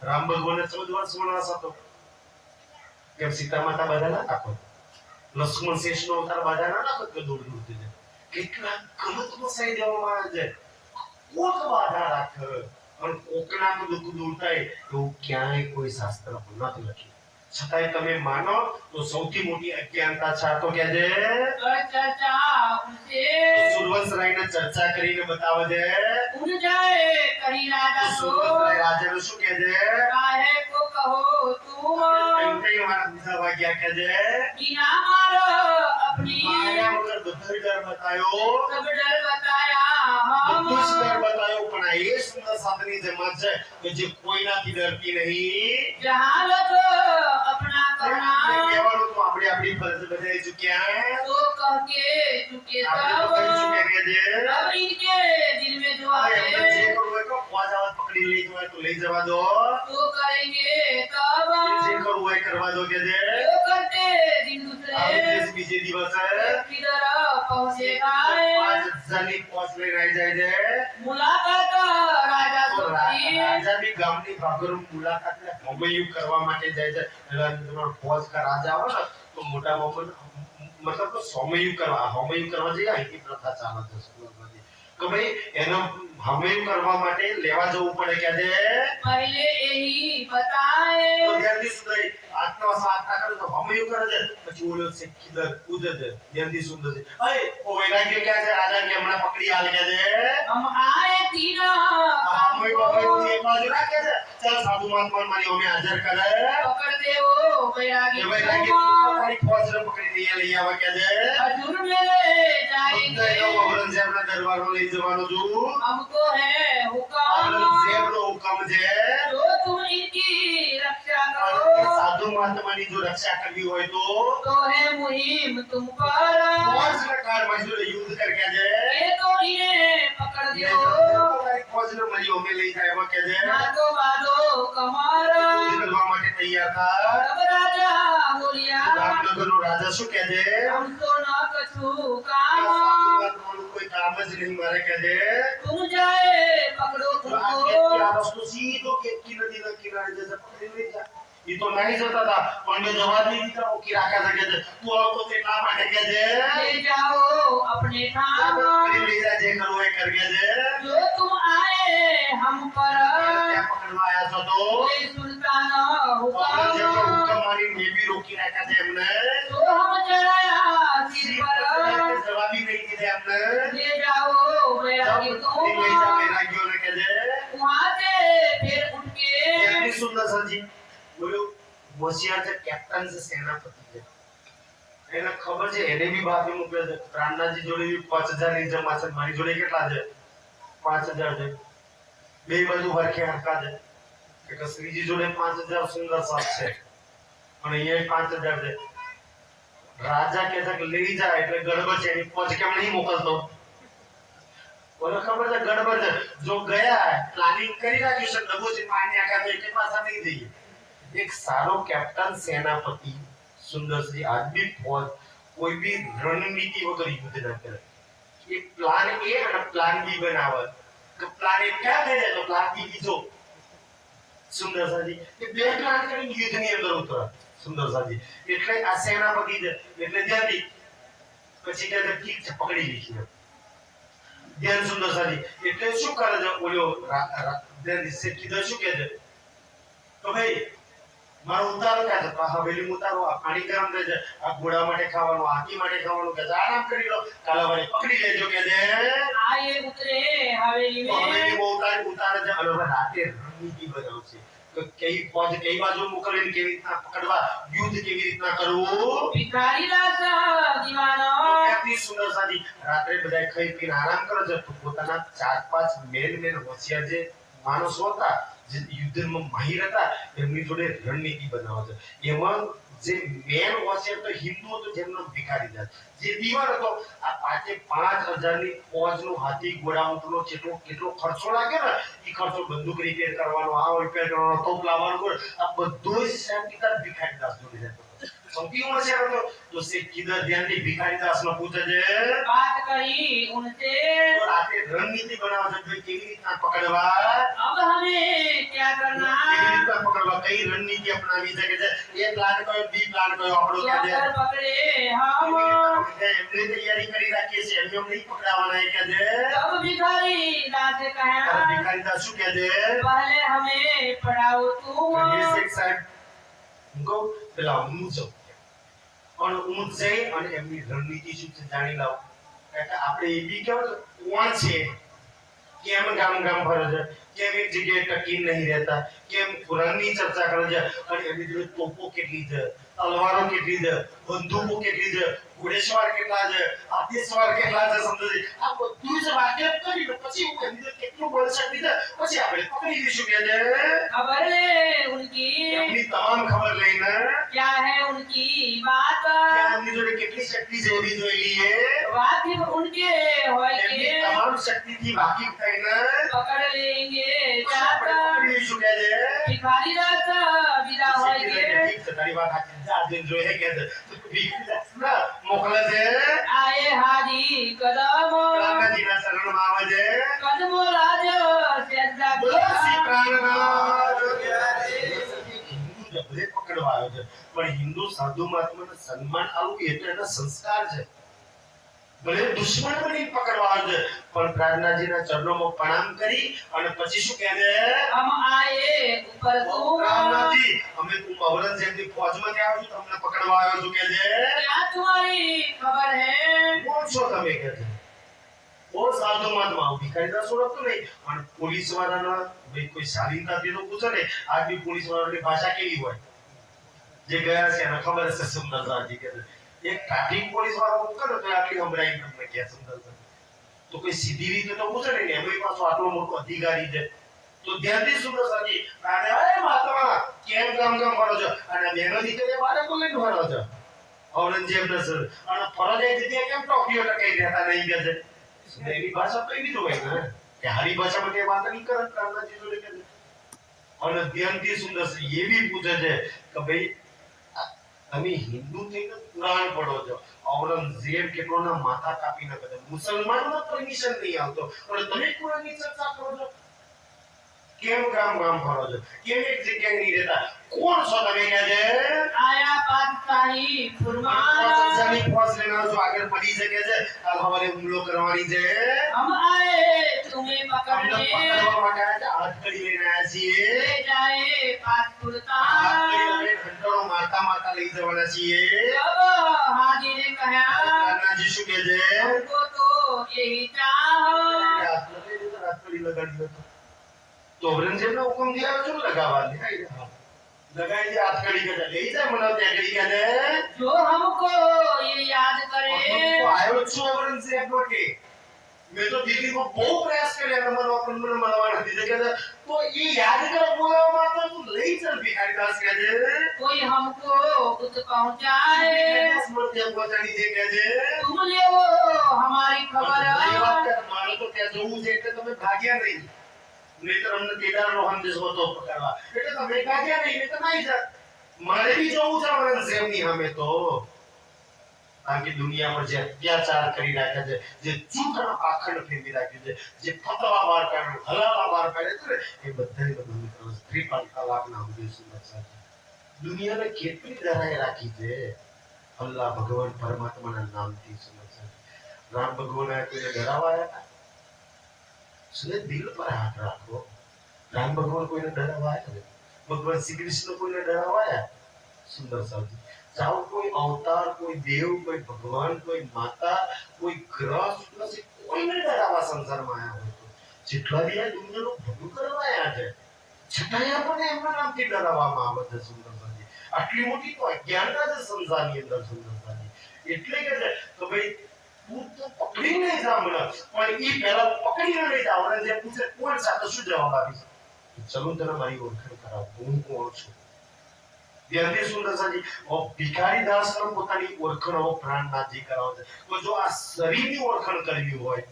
રામ ભગવાનને 14 વર્ષ વનવાસ હતો કેમ સીતા માતા બાધા ના રાખો લક્ષ્મણ શેષનો અવતાર બાધા ના રાખો તો દૂર દૂર થઈ જાય કેટલા ગમતમાં સહી દેવામાં આવે છે કોક બાધા રાખે અને કોકના દુઃખ દૂર થાય એવું ક્યાંય કોઈ શાસ્ત્રમાં નથી લખ્યું છતાંય તમે માનો તો સૌથી મોટી અજ્ઞાનતા છે આ તો કે છે कर चर्चा उनसे સુરવંશરાયને ચર્ચા કરીને બતાવે છે उन जाए कहीं राजा તો तो સુરવંશરાય રાજાને શું કહે છે काहे को कहो तुम કંઈ મારા બીજા વાગ્યા કે છે बिना मारो अपनी માર્યા વગર બધો ડર બતાયો सब डर बताया हम બધું જ ડર બતાયો પણ આ એ સુંદર સાધની જમાત છે કે જે કોઈનાથી ડરતી નહીં जहालत अपना कहना કહેવાનું તો આપણે આપણી ફરજ બજાવી ચૂક્યા तो कह के चुके આપણે તો કહી सब ચૂક્યા કે છે अब इनके दिल में जो હવે એમને જે आए કરવું હોય તો ફોજ આવત પકડી લઈ જવાય તો લઈ જવા દો तो करेंगे तब જે કરવું હોય કરવા દો કે છે जो करते दिन આ दूसरे દિવસ બીજે દિવસે किधर पहुंचेगा 5000 ની ફોજ લઈને આવી જાય છે मुलाकात राजा તો सोची રાજા બી ગામની ભાગર મુલાકાતને હમયું કરવા માટે જાય છે એટલે તમારો ફોજ કા રાજા આવે ને તો મોટા બાપુ મતલબ તો હમયું કરવા જઈએ અહીંથી પ્રથા ચાલે છે સુરતમાંથી કે ભાઈ એનો હમયું કરવા માટે લેવા જવું પડે કે છે पहले यही बताए તો ધ્યાનથી સુધરી આત્મા સાધના કરે તો હમયું કરે છે પછી ઓલો છે કિધર કૂદે છે ધ્યાનથી સુંદર છે અરે ઓ વૈરાગ્ય ક્યાં છે રાજા કે હમણાં પકડી હાલ કે છે हम आए तीन હમયું બાપુ એક બાજુ રાખે છે ચાલ સાધુ મહાત્મા મારી અમે હાજર કરે पकड़ दे वो बैरागी એ ભાઈ લાગે तुम તારી ફોજને પકડીને અહીંયા લઈ આવા કે છે हजूर मेले બધા जाएंगे એનો ઔરંગઝેબના દરબારમાં લઈ જવાનો છું हमको है हुक्म ઔરંગઝેબનો હુકમ છે जो तुम इनकी रक्षा અને करो સાધુ મહાત્માની જો રક્ષા કરવી હોય तो है मुहिम तुम पर ફોજના કાળમાં જો યુદ્ધ કરકે છે ये तो इन्हें पकड़ ये दो તારી ફોજને મળી ઓમે લઈ જાય એમાં કે છે नाको बादो कमर યુદ્ધ કરવા માટે તૈયાર થા तब राजा बोलिया રામનગરનો રાજા શું કહે છે हम तो न कछु આ काम સાધુ મહાત્માનું કોઈ કામ જ નહીં મારે કહે છે तुम जाए पकड़ो તો આ तुमको આ રસ્તો સીધો કેતકી નદીના કિનારે જશે પકડી લઈ જા ઈ તો નહીં જતા હતા પણ મેં જવા નહીં દીધા ઓકી રાખા શકે છે તું આવતો તે એટલા માટે કહે છે ले जाओ अपने ठाम પકડી લઈ જા જે કરવું એ કરકે છે जो तुम आए हम पर ત્યાં પકડવા આયા છો તો कोई सुल्तान ઔરંગઝેબનો हुक्म હુકમ મારી મેં બી રોકી રાખ્યા છે એમને तो हम चढ़ाया सिर पर જવાબી નહીં કીધે એમને ले जाओ बैरागी પકડી લઈ જા तुम વૈરાગીઓને કહે છે वहां से फिर उठ के કેટલી સુંદર સજી બોલ્યો હોશિયાર છે કેપ્ટન છે સેનાપતિ છે એને ખબર છે એને બી બાપી મોકલે છે પ્રાણનાજી જોડે બી 5000 ની જમા છે મારી જોડે કેટલા છે 5000 છે બે બાજુ હરખે હરખા છે કે કસરીજી જોડે 5000 સુંદર સાપ છે અને અહીંયા 5000 છે રાજા કહે છે કે લઈ જા એટલે ગડબડ છે એની ફોજ કેમ નહીં મોકલતો ઓલો ખબર છે ગડબડ છે જો ગયા પ્લાનિંગ કરી રાખ્યું છે ડબોજી માન્ય આખા તો એક પાસા નહીં જઈએ એક સારો કેપ્ટન સેનાપતિ સુંદરજી આદમી ફોજ કોઈ બી રણનીતિ વગર યુદ્ધ ન કરે એક પ્લાન એ અને પ્લાન બી બનાવે કે પ્લાન એ ક્યાં થઈ જાય તો પ્લાન બી બીજો સુંદરજી એ બે પ્લાન કરીને યુદ્ધની અંદર ઉતરે સુંદરજી એટલે આ સેનાપતિ છે એટલે જલ્દી પછી કહે છે ઠીક છે પકડી લીધી ધ્યાન સુંદરજી એટલે શું કરે છે ઓલો ધ્યાન કીધું શું કહે છે તો ભાઈ મારો ઉતારો ક્યાં છે તો હવેલી ઉતારો આ પાણી ગરમ થાય છે આ ઘોડા માટે ખાવાનું હાથી માટે ખાવાનું કે આરામ કરી લો કાલાવાળી પકડી લેજો કે દે आए उतरे हवेली તો હવેલી में બહુ ઉતારે છે અને હવે રાતે રણનીતિ બનાવશે કે કઈ ફોજ કઈ બાજુ મોકલીને કેવી રીતના પકડવા યુદ્ધ કેવી રીતના કરવું भिखारी दास दीवाना ત્યાંથી સુંદર સાજી રાત્રે બધા ખાઈ પીને આરામ કરે છે તો પોતાના 4-5 મેન હોશિયાર જે માણસો હતા જે યુદ્ધમાં માહિર હતા એમની જોડે રણનીતિ બનાવે છે એમાં જે મેન હોશિયાર તો હિન્દુ હતો જેમનો ભિખારી દાસ જે દીવાન હતો આ 5000 ની ફોજનો હાથી ઘોડા ઊંટનો કેટલો ખર્ચો લાગે ને એ ખર્ચો બંદૂક રિપેર કરવાનો આ રિપેર કરવાનો તોપ લાવવાનો આ બધો જ શાંતિદાસ ભિખારી દાસ જોડે જતો સૌથી હોશિયાર હતો તો સે કિધર ધ્યાનથી ભિખારી દાસ નો પૂછે છે बात कही उनसे તો રાતે રણનીતિ બનાવે છે કે કેવી રીતના પકડવા अब हमें क्या करना કેવી રીતના પકડવા કઈ રણનીતિ અપનાવી શકે છે એ પ્લાન કયો બી પ્લાન કયો આપણો क्या કે છે कर पकड़े हम એમની તૈયારી કરી રાખીએ છીએ એમને નહીં પકડાવાના એ કે છે तब भिखारी दास તારા कहा ભિખારી દાસ શું કે છે पहले हमें पढ़ाओ तुम એ શેખ સાહેબ હું કહું પેલા હું જાઉં અને હું જઈ અને એમની રણનીતિ શું છે જાણી લાવું કારણ કે આપણે એ બી કેવું કોણ છે કેમ ગામ ફરે છે કેમ એક જગ્યાએ ટકી નહીં રહેતા કેમ પુરાણની ચર્ચા કરે છે અને એમની જોડે તોપો કેટલી છે તલવારો કેટલી છે બંદૂકો કેટલી છે ઘોડેસવાર કેટલા છે હાથીસવાર કેટલા છે સમજો આ બધું જ વાકેફ કરીને પછી હું એમની જોડે કેટલું બળ શક્તિ છે પછી આપણે પકડી લઈશું કે છે खबर ले उनकी એમની તમામ ખબર લઈને क्या है उनकी बात કે એમની જોડે કેટલી શક્તિ છે એવી જોઈ લઈએ वाकिफ उनके होय એમની के તમામ શક્તિથી વાકેફ થઈને पकड़ लेंगे પછી આપણે जाकर પકડી લઈશું કે છે भिखारी दास विदा होय के ઠીક છે તારી વાત સાચી છે આજે જોઈએ કે છે ભીખી દાસ ના મોકલે છે आए हाजी कदम રામાજીના શરણમાં આવે છે कदमो राज सेजदा બોલો શ્રી किया પ્રાણનાથ હિન્દુ જબરે પકડવા આવ્યો છે પણ હિન્દુ સાધુ મહાત્માને સન્માન આપવું એ તો એના સંસ્કાર છે ભલે દુશ્મન બની પકડવા આવે છે પણ પ્રાર્થનાજીના ચરણોમાં પ્રણામ કરી અને પછી શું કહે છે हम आए ऊपर तुम પ્રાર્થનાજી અમે તું ઔરંગઝેબની ફોજમાંથી આવ્યો છું તમને પકડવા આવ્યો છું કે છે क्या तुम्हारी खबर है કોણ છો તમે કે છે બહુ સાધુ મહાત્મા ભિખારી દાસ ઓળખતો નહીં પણ પોલીસ વાળાના ભાઈ કોઈ શાલીનતાથી તો પૂછે ને આજ બી પોલીસ વાળાની ભાષા કેવી હોય જે ગયા છે એને ખબર છે સુંદર સાજી કે એક ટ્રાફિક પોલીસ વાળો કરે તો આટલી સંભળાઈ તમને કે સુંદર સાજી તો કોઈ સીધી રીતે તો પૂછે ને એમની પાસે આટલો મોટો અધિકારી છે તો ધ્યાનથી સુંદર સાજી અને અરે મહાત્મા કેમ કામ ફરો છો અને બેનો દીકરી બાળકો લઈને ફરો છો ઔરંગઝેબ ને સર અને ફરજે જગ્યાએ કેમ ટોકીઓ ટકાઈ રહેતા નહીં કે છે એની ભાષા તો એવી જ હોય ને કે હારી ભાષામાં કઈ વાત નહીં કરે કામનાજી જોડે કે અને ધ્યાનથી સુંદર છે એવી પૂછે છે કે ભાઈ તમે હિન્દુ થઈને પુરાણ પડો છો ઔરંગઝેબ કેટલોના માથા કાપી નાખે મુસલમાનનો પરમિશન નહીં આવતો અને તમે કુરાનની ચર્ચા કરો છો કેમ ગામ ફરો છો કેમ એક જગ્યાએ નહીં રહેતા કોણ છો તમે કે છે आया पाकिस्तानी फुरमान પાકિસ્તાની ફોજ લેના જો આગળ પડી શકે છે કાલ હવારે હુમલો કરવાની છે हम आए तुम्हें અમને पकड़ने પકડવા માટે આયા છે હાથ કડી લઈને આયા છીએ ले जाए હાથ पाकिस्तान કડી લઈને ઘંટડો મારતા લઈ જવાના છીએ अब हाजी ने कहा કાનાજી શું કહે છે हमको तो यही चाहो હાથ કડી લગાડી દો તો ઔરંગઝેબનો હુકમ થયા શું લગાવવા લગાઈ દે હાથ કડી કે લઈ જાય મને ત્યાં કડી કે जो हमको ये याद करे તો આવ્યો છું ઔરંગઝેબ માટે મેં તો દિલ્હીમાં બહુ પ્રયાસ કર્યા મને મળવા નથી કે તો એ યાદ કરે બોલાવવા માટે તું લઈ ચાલ ભિખારી દાસ કે છે कोई हमको कुछ पहुंचाए દાસ મને પહોંચાડી દે કે છે तुम ले वो हमारी એ खबर વાત કે મારે તો ત્યાં જવું છે એટલે તમે ભાગ્યા નહીં નહીતર અમને કેદાર રોહન દેશ હોતો પકડવા એટલે તમે ભાગ્યા નહીં નહીતર નહીં જાત મારે બી જવું છે ઔરંગઝેબની સામે તો કારણ કે દુનિયા પર જે અત્યાચાર કરી રાખ્યા છે જે ચૂકના પાખંડ ફેરવી રાખ્યું છે જે ફતવા બહાર કાઢ્યો હલાવા બહાર કાઢ્યો છે એ બધાને બધું કરો ત્રિપાલ કલાકના ઉદ્દેશ છે દુનિયાને કેટલી ડરાઈ રાખી છે અલ્લાહ ભગવાન પરમાત્માના નામથી સમજે રામ ભગવાન કોઈને ડરાવાયા હતા સુને દિલ પર હાથ રાખો રામ ભગવાન કોઈને ડરાવાયા નથી ભગવાન શ્રી કૃષ્ણ કોઈને ડરાવાયા સુંદર સાવજી ચાહો કોઈ અવતાર કોઈ દેવ કોઈ ભગવાન કોઈ માતા કોઈ ગ્રહ સૂત્ર કોઈને ડરાવા સંસારમાં આવ્યા હોય તો જેટલા બી આ દુનિયાનું ભલું કરવા આવ્યા છે છતાંય આપણને એમના નામથી ડરાવવામાં આવે છે સુંદરતાજી આટલી મોટી તો અજ્ઞાનતા છે સંસારની અંદર સુંદરતાજી એટલે કે છે તો ભાઈ તું તો પકડી નહીં જા મને પણ એ પહેલા પકડીને લઈ જા અને જે પૂછે કોણ સાથે શું જવાબ આપીશ ચલો તને મારી ઓળખાણ કરાવ હું કોણ છું ધ્યાનથી સુંદરતાજી ભિખારી દાસનો પોતાની ઓળખાણ પ્રાણનાથજી કરાવે છે તો જો આ શરીરની ઓળખાણ કરવી હોય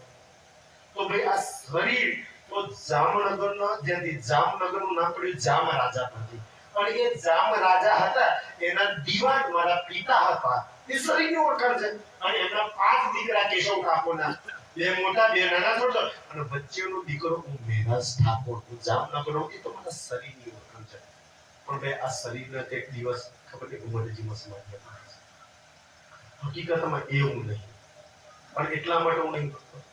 તો ભાઈ આ શરીર તો જામનગરના જ્યાંથી જામનગરનું નામ પડ્યું જામ રાજા પરથી અને એ જામ રાજા હતા એના દીવાન મારા પિતા હતા એ શરીરની ઓળખાણ છે અને એમના 5 દીકરા કેશવ ઠાકોરના બે મોટા બે નાના થોડો અને વચ્ચેનો દીકરો હું મેરાજ ઠાકોર હું જામનગરનો એ તો મારા શરીરની ઓળખાણ છે પણ બે આ શરીરને એક દિવસ ખબર કે ઉમરજીમાં સમાજ હકીકતમાં એવું નહીં પણ એટલા માટે હું નહીં કરતો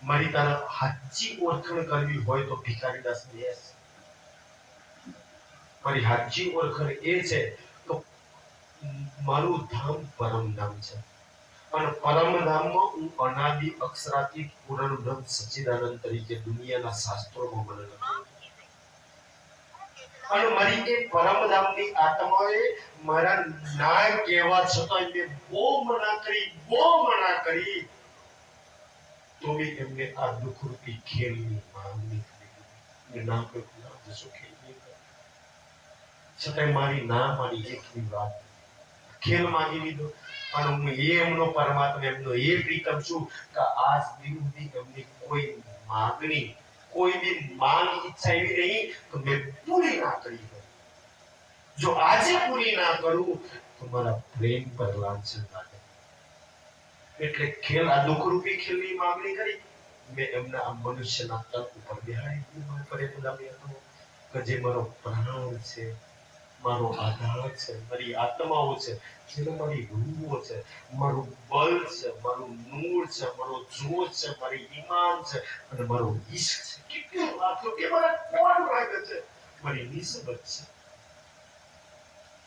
મારી તારા સાચી ઓળખાણ કરવી હોય તો ભિખારીદાસ બેસ મારી સાચી ઓળખાણ એ છે તો મારું ધામ પરમધામ છે અને પરમધામમાં હું અનાદિ અક્ષરાતીત પૂર્ણ બ્રહ્મ સચ્ચિદાનંદ તરીકે દુનિયાના શાસ્ત્રોમાં મને લખ્યું અને મારી એ પરમધામની આત્માએ મારા ના કહેવા છતાં મેં બહુ મના કરી તો બી એમને આ દુઃખરૂપી ખેલની માંગણી કરી ના કહ્યું જશો ખેલ નહીં કરે છતાં મારી ના મારી એકની વાત ખેલ માંગી લીધો અને હું એમનો પરમાત્મા એમનો એ પ્રીતમ છું કે આજ સુધી એમની કોઈ માંગણી કોઈ બી માંગ ઈચ્છા એવી નહીં તો મેં પૂરી ના કરી હોય જો આજે પૂરી ના કરું તો મારા પ્રેમ પર લાંછન લાગે એટલે ખેલ આ દુઃખરૂપી ખેલની માંગણી કરી મેં એમના આ મનુષ્યના તક ઉપર બેહાડી દીધું પર એ બધા હતો કે જે મારો પ્રાણ છે મારો આધાર છે મારી આત્માઓ છે જેને મારી રૂહો છે મારું બળ છે મારું નૂર છે મારો જોશ છે મારી ઈમાન છે અને મારો ઈશ્ક છે કેટલી વાતો કે મારા કોણ લાગે છે મારી નિસ્બત છે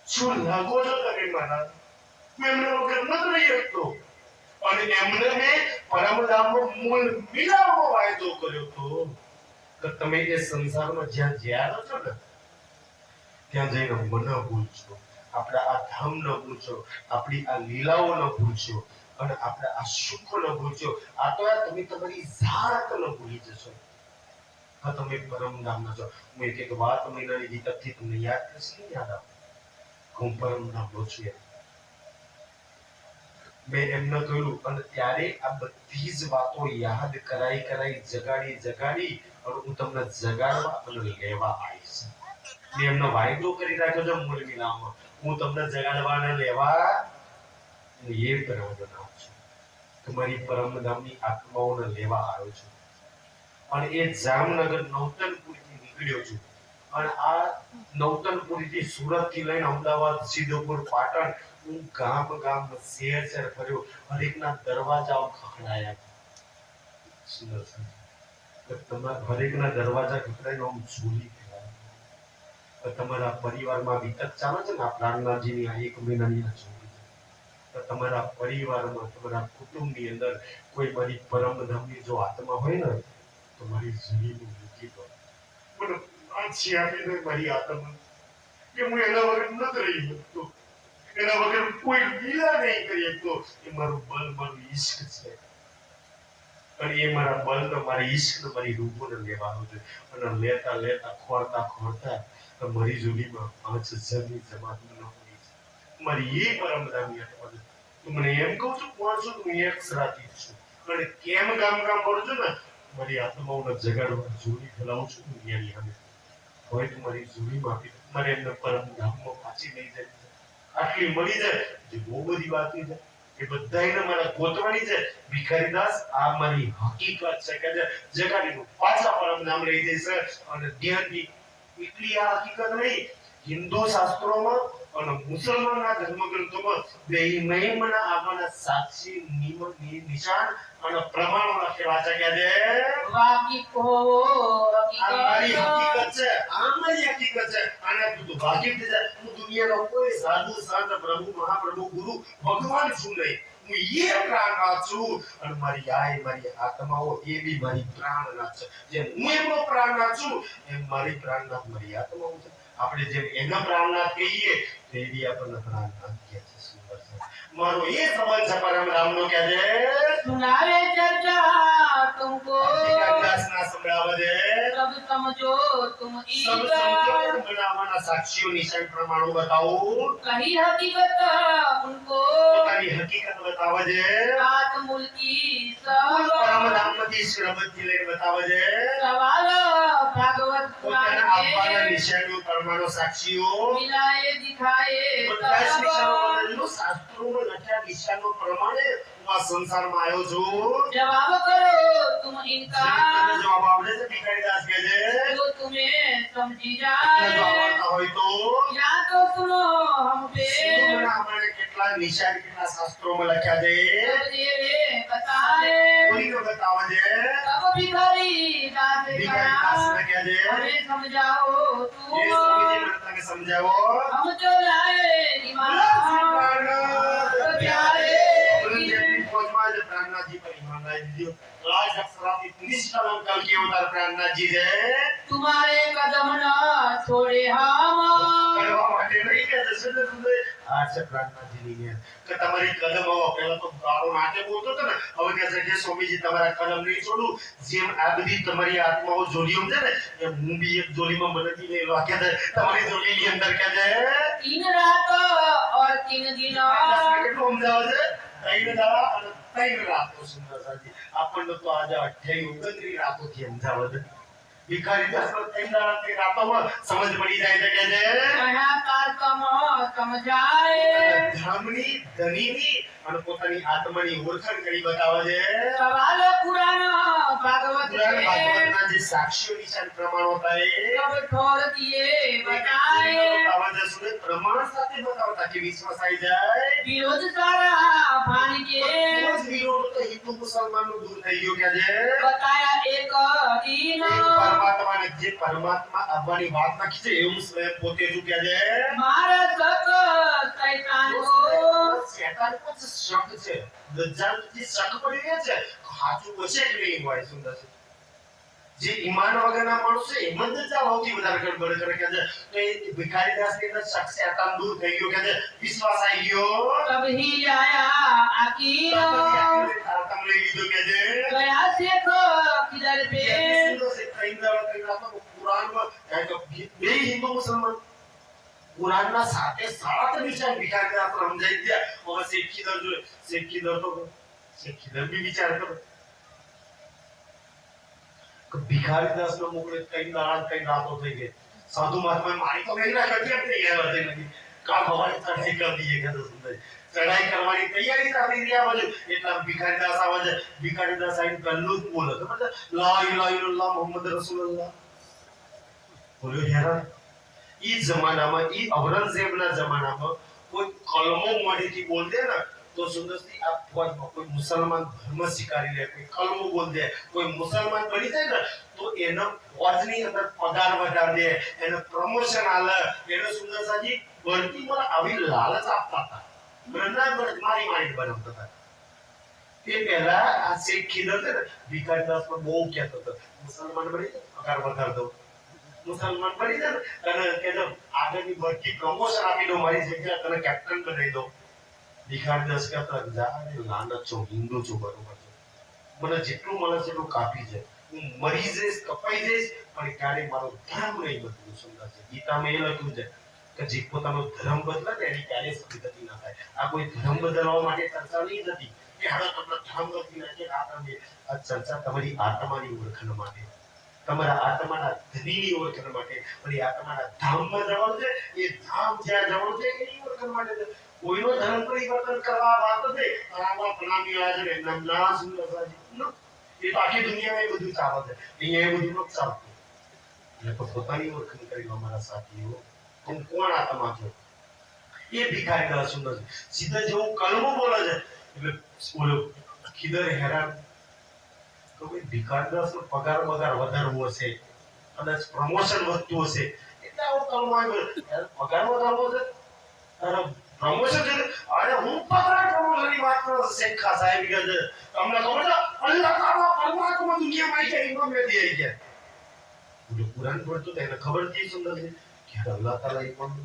શું લાગો છો તમે મારા મેં એમના વગર નથી રહી શકતો અને એમને મેં પરમધામનો મૂળ મિલાવવાનો વાયદો કર્યો તો કે તમે એ સંસારમાં જ્યાં જ્યાં છો ને ત્યાં જઈને મને ભૂલજો આપણા આ ધામ ન ભૂલશો, આપણી આ લીલાઓ ન ભૂલશો અને આપણા આ સુખો ન ભૂલશો. આ તો તમે તમારી જાત ન ભૂલી જશો. હા, તમે પરમ ધામ ના છો. હું એક વાત મહિનાની વિગતથી તમને યાદ કરીશ, નહીં યાદ આવે? હું પરમ ધામ નો છું. મેં એમને કહ્યું અને ત્યારે આ બધી જ વાતો યાદ કરાઈ જગાડી અને હું તમને જગાડવા અને લેવા આવીશ. મેં એમનો વાયદો કરી રાખ્યો છે મૂળ વિલામાં, હું તમને જગાડવા અને લેવા એ પ્રવર્તના છું. તમારી પરમધામની આત્માઓને લેવા આવ્યો છું અને એ જામનગર નવતનપુરથી નીકળ્યો છું અને આ નવતનપુરથી સુરત થી લઈને અમદાવાદ, સિદ્ધપુર, પાટણ હું ગામ શહેર ફર્યો. હરેકના દરવાજાઓ ખખડાયા. સુંદર હરેકના દરવાજા ખખડાઈને આમ ઝૂલી ગયા. તમારા પરિવારમાં વિતક ચાલે છે ને, આ પ્રાણનાથજીની આ 1 મહિનાની આ જોડી છે. તમારા પરિવારમાં, તમારા કુટુંબની અંદર કોઈ મારી પરમધામની જો આત્મા હોય ને, તો મારી જૂનીનું મૂકી દો. મને આછી આપી દે મારી આત્મા, કે હું એના વગર નથી રહી શકતો, એના વગર કોઈ લીલા નહીં કરી શકતો. એ મારું બલ, મારું ઈશ્ક છે અને એ મારા બલ ને મારી ઈશ્ક ને મારી રૂપોને લેવાનું છે. અને લેતા ખોરતા મારી જૂનીમાં 5000ની જમાત ન હોય છે. મારી એ પરમધામની આત્મા છે. તું મને એમ કહું છું કોણ છું? તું એક સરાતી છું. અને કેમ ગામ કરું છું ને, મારી આત્માઓને જગાડવા જોડી ફેલાવું છું દુનિયાની સામે. હવે તું મારી જોડીમાં આપી મારે એમને પરમધામમાં પાછી લઈ જાય. આટલી મળી જાય જે બહુ બધી બાકી છે, એ બધાને મારા ગોતવાની છે. ભિખારીદાસ, આ મારી હકીકત છે કે જગાડીનું પાછા પરમધામ લઈ જશે. અને ધ્યાનથી એટલી આ હકીકત નહીં, હિન્દુ શાસ્ત્રોમાં અને મુસલમાનના ધર્મગ્રંથોમાં બેયમાં મને આગળના સાક્ષી નિશાન અને પ્રમાણો લખેલા છે કે જે વાકી કો મારી હકીકત હકીકત છે, આ મારી હકીકત છે. આને તું વાકેફ થઈ જાય. હું દુનિયાનો કોઈ સાધુ સંત પ્રભુ મહાપ્રભુ ગુરુ ભગવાન છું નહીં. હું એ પ્રાણનાથ છું અને મારી આત્માઓ એ બી મારી પ્રાણનાથ છે. જેમ હું એમનો પ્રાણનાથ છું એમ મારી પ્રાણનાથ મારી આત્માઓ છે. આપણે જેમ એના પ્રાણનાથ કહીએ તો એ બી આપણને પ્રાણનાથ કહે છે. સુંદર છે મારો એ સંબંધ છે પરમધામનો કે છે. सुनावे चर्चा तुमको વિકાસના સંભળાવે છે. सब समझो तुम સબ ईश्वर સમજો બનાવવાના સાક્ષીઓ નિશાન પ્રમાણો બતાવો. कही हकीकत उनको પોતાની હકીકત બતાવે છે. आत्मूल की सब પરમધામમાંથી શ્રમથી લઈને બતાવે છે. सवाल भागवत પોતાના पुराण આપવાના में નિશાનો પ્રમાણો સાક્ષીઓ मिलाए दिखाए બધા જ નિશાનો सब બનાવેલો શાસ્ત્રોમાં લખ્યા નિશાનો પ્રમાણે હું આ સંસારમાં આવ્યો છું. जवाब करो तुम જેમ इनका તને જવાબ આવડે છે ભિખારીદાસ કહે છે. जो तुम्हें समझी તને જવાબ जाए આવડતા હોય તો या तो सुनो हम पे શું આપણે કેટલા નિશાન કેટલા શાસ્ત્રોમાં લખ્યા છે सब ये बताए કોઈને બતાવે છે. सब भिखारी दास ભિખારીદાસને કહે છે हमें समझाओ એ तुम સ્વામીજી મને તમે સમજાવો. हम जो लाए ईमान प्यारे વૃંદાવનની ફોજમાં જે પ્રાણનાથજી પર ઈમાન લાવી દીધો. રાજ અક્ષરાથી નિષ્કલંક કલકી અવતાર પ્રાણનાથજી છે. तुम्हारे कदम न छोड़े हम કરવા માટે નહીં કે દર્શન સુંદર આ છે પ્રાણનાથજીની નિયત કે તમારી કદમ આવો. પહેલા તો ગાળો નાટે બોલતો હતો ને, હવે કહે છે કે સ્વામીજી તમારા કદમ નહીં છોડું. જેમ આ બધી તમારી આત્માઓ જોડીઓ છે ને, એમ હું બી એક જોડીમાં બનતી લઈ લો. કે તમારી જોડીની અંદર કે છે 3 रात और 3 दिन કેટલું સમજાવે છે? 3 દાડા અને 3 રાતો. સુંદર સાજી આપણને તો આજે 28 29 રાતોથી સમજાવે છે. ભિખારીદાસ પર 3 દાડા 3 રાતોમાં સમજ પડી જાય છે કે છે कहा तारतम समझाए ધર્મની ધનીની અને પોતાની આત્માની ઓળખાણ કરી બતાવે છે. सवाल पुराण भागवत પુરાણ में ભાગવતના જે સાક્ષીઓ નિશાન પ્રમાણો હતા એ सब ठोर दिए बताए બતાવે છે. સુને પ્રમાણ સાથે બતાવતા કે વિશ્વાસ આવી જાય. विरोध सारा भान के બધો જ વિરોધ તો હિન્દુ મુસલમાનનું દૂર થઈ ગયો કે છે बताया एक दिन પરમાત્માને જે પરમાત્મા આવવાની વાત નાખી છે એવું સ્વયં પોતે જ કે છે. मारा सक शैतान को શેતાન પર શક છે. દજ્જાલ જે શક પડી રહ્યા છે સાચું હશે કે નહીં હોય. સુંદર છે જે ઈમાન વગરના માણસો છે એમ જ સૌથી વધારે ગડબડ કરે કે તો એ ભિખારીદાસ ની અંદર શક શૈતાન દૂર થઈ ગયો કે વિશ્વાસ આવી ગયો तब ही आया आकीर તમે લઈ લીધો કે गया देखो किधर पे બે હિન્દુ મુસલમાન કુરાનના સાથે સાત નિશાન ભિખારીદાસ સમજાઈ ગયા હવે શેખીદર તો શેખીદર બી વિચાર કરો કે ભિખારીદાસ નો મોકલે કઈ દાડા કઈ રાતો થઈ ગઈ સાધુ મહાત્મા મારી તો કઈ ના કરતી થઈ ગયા હતી નથી કા ભવાની ચઢાઈ કરી દઈએ કે સુંદર ચઢાઈ કરવાની તૈયારી ચાલી રહ્યા બાજુ એટલા ભિખારીદાસ આવે છે ભિખારીદાસ આઈને પહેલું જ બોલે તો મતલબ લા ઇલાહા ઇલ્લલ્લાહ મુહમ્મદ રસૂલુલ્લાહ બોલ્યો હેરાન ઈ જમાનામાં ઈ ઔરંગઝેબના જમાનામાં કોઈ કલમો મોઢેથી બોલ દે ને તો સુંદરથી આ ફોજમાં કોઈ મુસલમાન ધર્મ સ્વીકારી લે કોઈ કલમો બોલ દે કોઈ મુસલમાન બની જાય ને તો એનો ફોજની અંદર પગાર વધારી દે એને પ્રમોશન આલે એને સુંદરસાજી બળતી પર આવી લાલચ આપતા હતા બરના મારી બનાવતા હતા તે પહેલા આ શેખ ખીદર છે ને ભિખારીદાસ પર બહુ કહેતો હતો મુસલમાન બની પગાર વધાર દો મુસલમાન બની જાય અને કે જો આગળની બળતી પ્રમોશન આપી દો મારી જગ્યાએ તને કેપ્ટન બનાવી દો ભિખારીદાસ કહેતા જા લાનત છો હિન્દુ છો બરોબર છે મને જેટલું મળે છે એટલું કાપી જાય હું મરી જઈશ કપાઈ જઈશ પણ ક્યારે મારો ધર્મ નહીં બદલું સુંદર છે ગીતામાં એ લખ્યું છે કે જે પોતાનો ધર્મ બદલે ને એની ક્યારે સદગતિ ના થાય આ કોઈ ધર્મ બદલવા માટે ચર્ચા નહીં થતી કે હાલો તમને ધર્મ બદલી નાખીએ આ ચર્ચા તમારી આત્માની ઓળખાણ માટે તમારા આત્માના ધનીની ઓળખાણ માટે અને આત્માના ધામમાં જવાનું છે એ ધામ જ્યાં જવાનું છે એની ઓળખાણ માટે કોઈનો ધર્મ પરિવર્તન કરવા વાત છે આવા પ્રણામી આવ્યા છે એમના ના સુંદરસાજી એ તો આખી દુનિયામાં એ બધું ચાલે છે અહીંયા એ બધું નથી ચાલતું એટલે તો પોતાની ઓળખાણ કરી અમારા સાથીઓ હું કોણ આત્મા છું એ ભિખારીદાસ સુંદર છે સીધા જેવું કલમો બોલે છે એટલે બોલો ખીદર હેરાન તો ભાઈ ભિખારીદાસ નો પગાર વધારવો હશે કદાચ પ્રમોશન વધતું હશે એટલે આવો કલમો આવ્યો પગાર વધારવો છે અને પ્રમોશન છે અરે હું પગાર પ્રમોશનની વાત કરો શેખ ખાન સાહેબ કે છે તમને ખબર છે અલ્લાહ તાલા પરમાત્મા દુનિયામાં આવી ગયા ઇમામ મેદી આવી ગયા બોલો કુરાન પડતું તેને ખબર છે સુંદર છે કે અલ્લાહ તાલા ઇમામ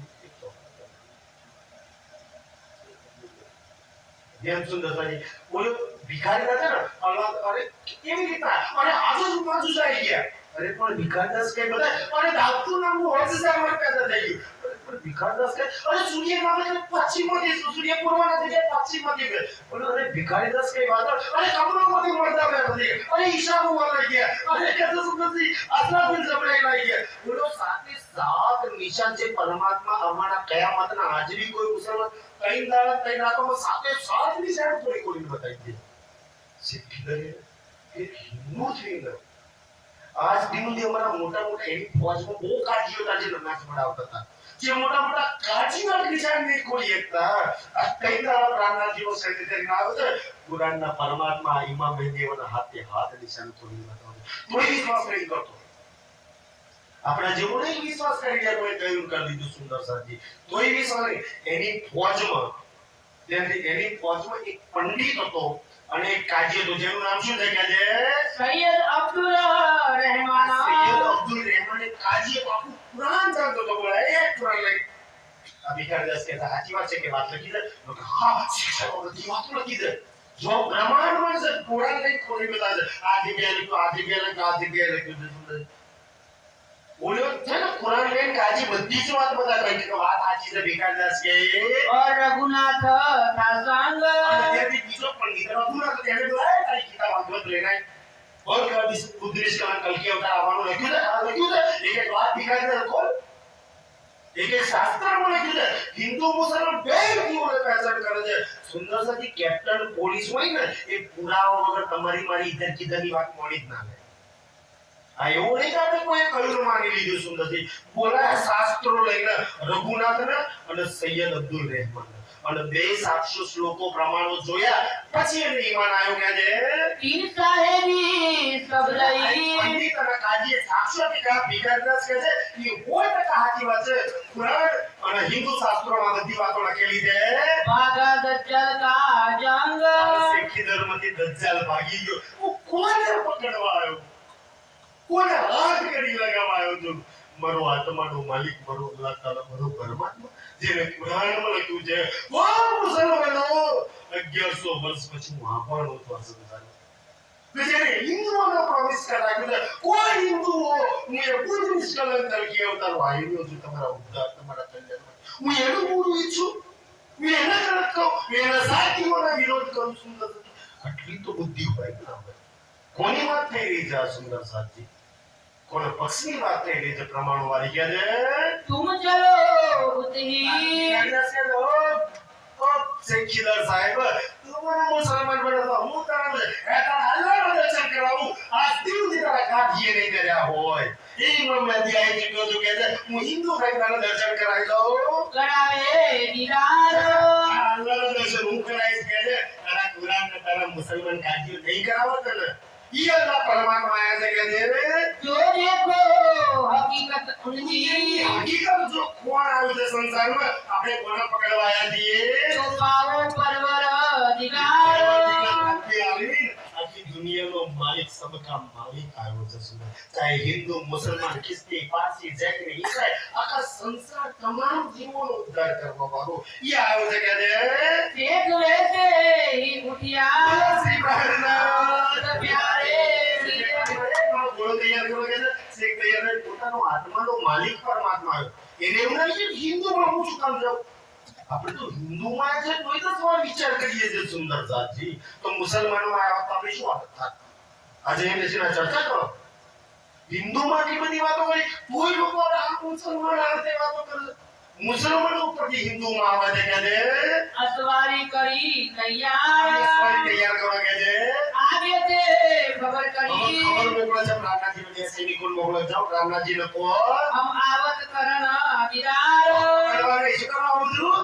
ધ્યાન સુંદરતાજી બોલો ભિખારીદાસ છે ને અલ્લાહ અરે કેવી રીતના અરે આજુ જાય ગયા અરે પણ ભિખારીદાસ કે બધા અરે ધાતુ નામનું હોસ્પિટલ માં પેદા થઈ ગયું પણ ભિખારીદાસ કે અરે સૂર્ય નામે પશ્ચિમમાંથી સૂર્ય પૂર્વના જગ્યાએ પશ્ચિમમાંથી ગયો બોલો અરે ભિખારીદાસ કે વાત અરે કમરોમાંથી મળતા બેઠા થઈ અરે ઈશાનો વાળા ગયા અરે કદો સુંદરજી અસરાફિલ જબરાઈ લાગી ગયા બોલો સાતે સાત નિશાન છે પરમાત્મા અમારા કયામતના હાજરી કોઈ મુસલમાન કઈ દાડા કઈ રાતોમાં સાતે સાત નિશાન કોઈ બતાવી દે સિદ્ધિ એ હિન્દુ થઈ ગયો આજ દિન અમારા મોટા એવી ફોજમાં બહુ કાઢીઓ હતા જે નમાઝ પઢાવતા હતા જે મોટા કાઢીઓ નિશાન નહીં કોઈ એકતા આ કઈ દાડા પ્રાણના જીવો સહિત કરીને આવે છે કુરાનના પરમાત્મા ઇમામ મહેદીના હાથે હાથ નિશાન થોડી બતાવે કોઈ વિશ્વાસ નહીં કરતો આપણા જેવો નહીં વિશ્વાસ કરી ગયા કોઈ કહ્યું કરી દીધું સુંદર સાજી કોઈ વિશ્વાસ નહીં એની ફોજમાં એક પંડિત હતો અને એક કાજી હતો જેનું નામ શું છે કે सैयद अब्दुल रहमान સૈયદ અબ્દુલ રહેમાન એક કાજી બાપુ કુરાન જાણતો હતો બોલા એક કુરાન લઈ આ ભિખારીદાસ કહેતા સાચી વાત છે કે વાત લખી દે હા શિક્ષકો બધી વાત લખી દે જો બ્રહ્માંડમાં છે કુરાન લઈ ખોલી બતા છે આ જગ્યાએ લખ્યું સુંદર બોલ્યો છે ને કુરાન લઈને કાજી બધી જ વાત બધા કહી કે વાત સાચી છે ભિખારીદાસ કે और रघुनाथ दासांग અને તેથી બીજો પંડિત રઘુનાથ તેને બોલાય તારી કિતાબ વાંચવા લેનાય और कभी उद्देश्य का कल के अवतार आवવાનું લખ્યું છે એક વાત ભિખારીદાસ ખોલ એક શાસ્ત્ર માં લખ્યું છે હિન્દુ મુસલમાન બે જીવોને પહેચાન કરે છે સુંદરસાજી કેપ્ટન પોલીસ હોય ને એ પુરાવા વગર તમારી મારી ઇધર કિધરની વાત મોડી જ ના લે આ એવું નહીં કે આપણે કોઈ કહ્યું માની લીધું સુંદરજી બોલા શાસ્ત્રો લઈને રઘુનાથના અને સૈયદ અબ્દુલ રહેમાન અને બે 700 શ્લોકો પ્રમાણો જોયા પછી એને ઈમાન આવ્યો કે જે इन साहेबी सब लई પંડિત અને કાજીએ સાક્ષાત કે ભિખારીદાસ કે છે એ કોઈ ટકા સાચી વાત છે કુરાન અને હિન્દુ શાસ્ત્રોમાં બધી વાતો લખેલી છે भागा दज्जल का जंग શીખી ધર્મથી દજ્જાલ ભાગી ગયો કોને પકડવા આવ્યો કોને હાથ કરી લગાવાયો છું મારો આત્માનો માલિક મારો અલ્લાહ તાલા મારો પરમાત્મા જેને કુરાનમાં લખ્યું છે ઓ મુસલમાનો 1100 વર્ષ પછી હું આવવાનો હતો આ સંસારમાં કે જેને હિન્દુઓનો પ્રોમિસ કરાવ્યો છે કોઈ હિન્દુઓ હું એ બુદ્ધ નિષ્કલંક તરીકે અવતારો આવ્યો છું તમારા ઉદ્ધાર તમારા કલ્યાણ હું એનું બોલું ઈચ્છું હું એને ગલત કહું હું એના સાથીઓના વિરોધ કરું છું આટલી તો બુદ્ધિ હોય ના હોય કોની વાત થઈ રહી છે આ સુંદર સાથી કોને પક્ષની વાત થઈ રહી છે પ્રમાણો વાળી કે છે तुम चलो बुद्धि શેખીદાર સાહેબ તું મુસલમાન બનો હું તને એકા અલ્લાહનો દર્શન કરાવું આ દિલ દીરા કાઢીએ નહીં કર્યા હોય એ મમ્મી આઈ છે કહું કે છે હું હિન્દુ ભાઈ તારા દર્શન કરાવી દઉં करावे दीदार અલ્લાહનો દર્શન હું કરાવીશ કે છે તારા કુરાન ને તારા મુસલમાન કાઢીએ નહીં કરાવો તને ઈ અલ્લાહ પરમાત્મા આયા છે કે છે जो देखो हकीकत उनकी હકીકત જો કોણ આવ્યું છે સંસારમાં આપણે કોને પકડવા આયા છીએ तो पावो परवर दिगार આખી દુનિયાનો માલિક સબકા માલિક આવ્યો છે સુનો ચાહે હિન્દુ મુસલમાન ખ્રિસ્તી પારસી જૈન ઈસાઈ આખા સંસાર તમામ જીવોનો ઉદ્ધાર કરવા વાળો ઈ આવ્યો છે કે देख वैसे ही उठिया શ્રી ભારત प्यारे બોલો તૈયાર કરો કે શેખ તૈયાર પોતાનો આત્માનો માલિક પરમાત્મા આવ્યો એને એવું નથી કે હિન્દુમાં હું શું કામ જાઉં આપણે તો હિન્દુમાં છે તોય તો સવાલ વિચાર કરીએ છીએ સુંદર સાથી તો મુસલમાનોમાં આવ્યા તો આપણે શું વાત થાય આજે એને છે ચર્ચા કરો હિન્દુમાં ની બધી વાતો કરી કોઈ લોકો આ મુસલમાન આ તે વાતો કરે મુસલમાનો ઉપરથી હિન્દુમાં આવે છે કે असवारी करी સવાલ तैयार તૈયાર કરવા કે છે आगे से खबर करी ખબર મોકલે છે રામનાજી ને સૈનિકો મોકલે જાઓ રામનાજી ને કહો हम आवत करना दीदार કરવાને શું કરવા આવું છું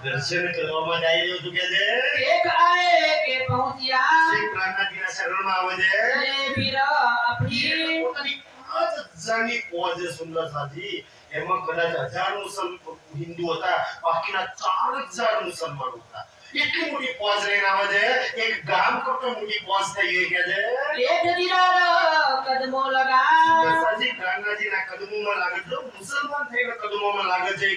દર્શન કરવામાં જઈ રહ્યો છું કે છે एक आए के पहुंचिया શ્રી રામનાજીના શરણમાં આવે છે ले फिर अपनी પોતાની 5000ની ફોજ છે સુંદર સાથી એમાં કદાચ 1000 મુસલમાન હિન્દુ હતા બાકીના 4000 મુસલમાનો હતા એટલી મોટી ફોજ લઈને આવે છે એક ગામ કરતો મોટી ફોજ થઈ ગઈ કે છે एक दीदार कदमों लगा સાજી ગાંધાજીના કદમોમાં લાગે છે મુસલમાન થઈને કદમોમાં લાગે છે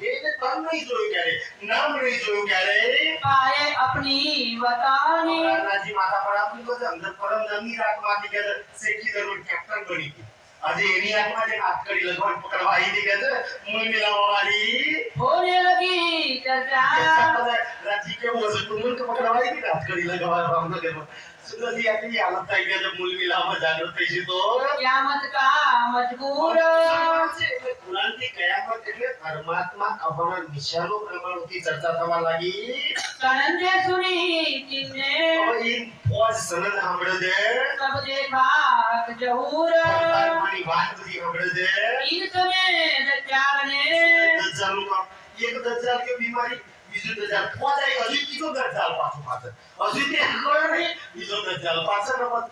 એને તન નહીં જોયું ક્યારે નામ નહીં જોયું ક્યારે पाए अपनी वतानी ગાંધાજી માથા પર આપની તો અંદર પરમ જમી રાખમાંથી કે શેખી દરબાર કેપ્ટન બની ગઈ આજે એની આંખમાં જે હાથ કરી લગવાન પકડવા આવી હતી કે મૂળ મિલાવવા વાળી होने लगी चर्चा રાજી કેવું હશે તું મૂળ પકડવા આવી હતી હાથ કરી લગાવવા રામનગરમાં સુંદરજી આટલી હાલત થઈ ગઈ છે મૂળ મિલાવવા જાગૃત થઈ છે તો क्यामत का मजबूर કુરાનની કયામત એટલે પરમાત્મા આવવાના નિશાનો પ્રમાણથી ચર્ચા થવા લાગી करंदे सुनी किसने હવે ઈ ફોજ સનદ સાંભળે છે सब देखा जहूर પરમાત્માની વાત બધી સાંભળે છે इन समय दज्जाल ने દજ્જાલનું કામ એક દજ્જાલ કે બીમારી બીજું દજ્જાલ ફોજ આવી હજુ ત્રીજો દજ્જાલ પાછો પાછળ હજુ તે ગયો નહીં બીજો દજ્જાલ પાછળ રમત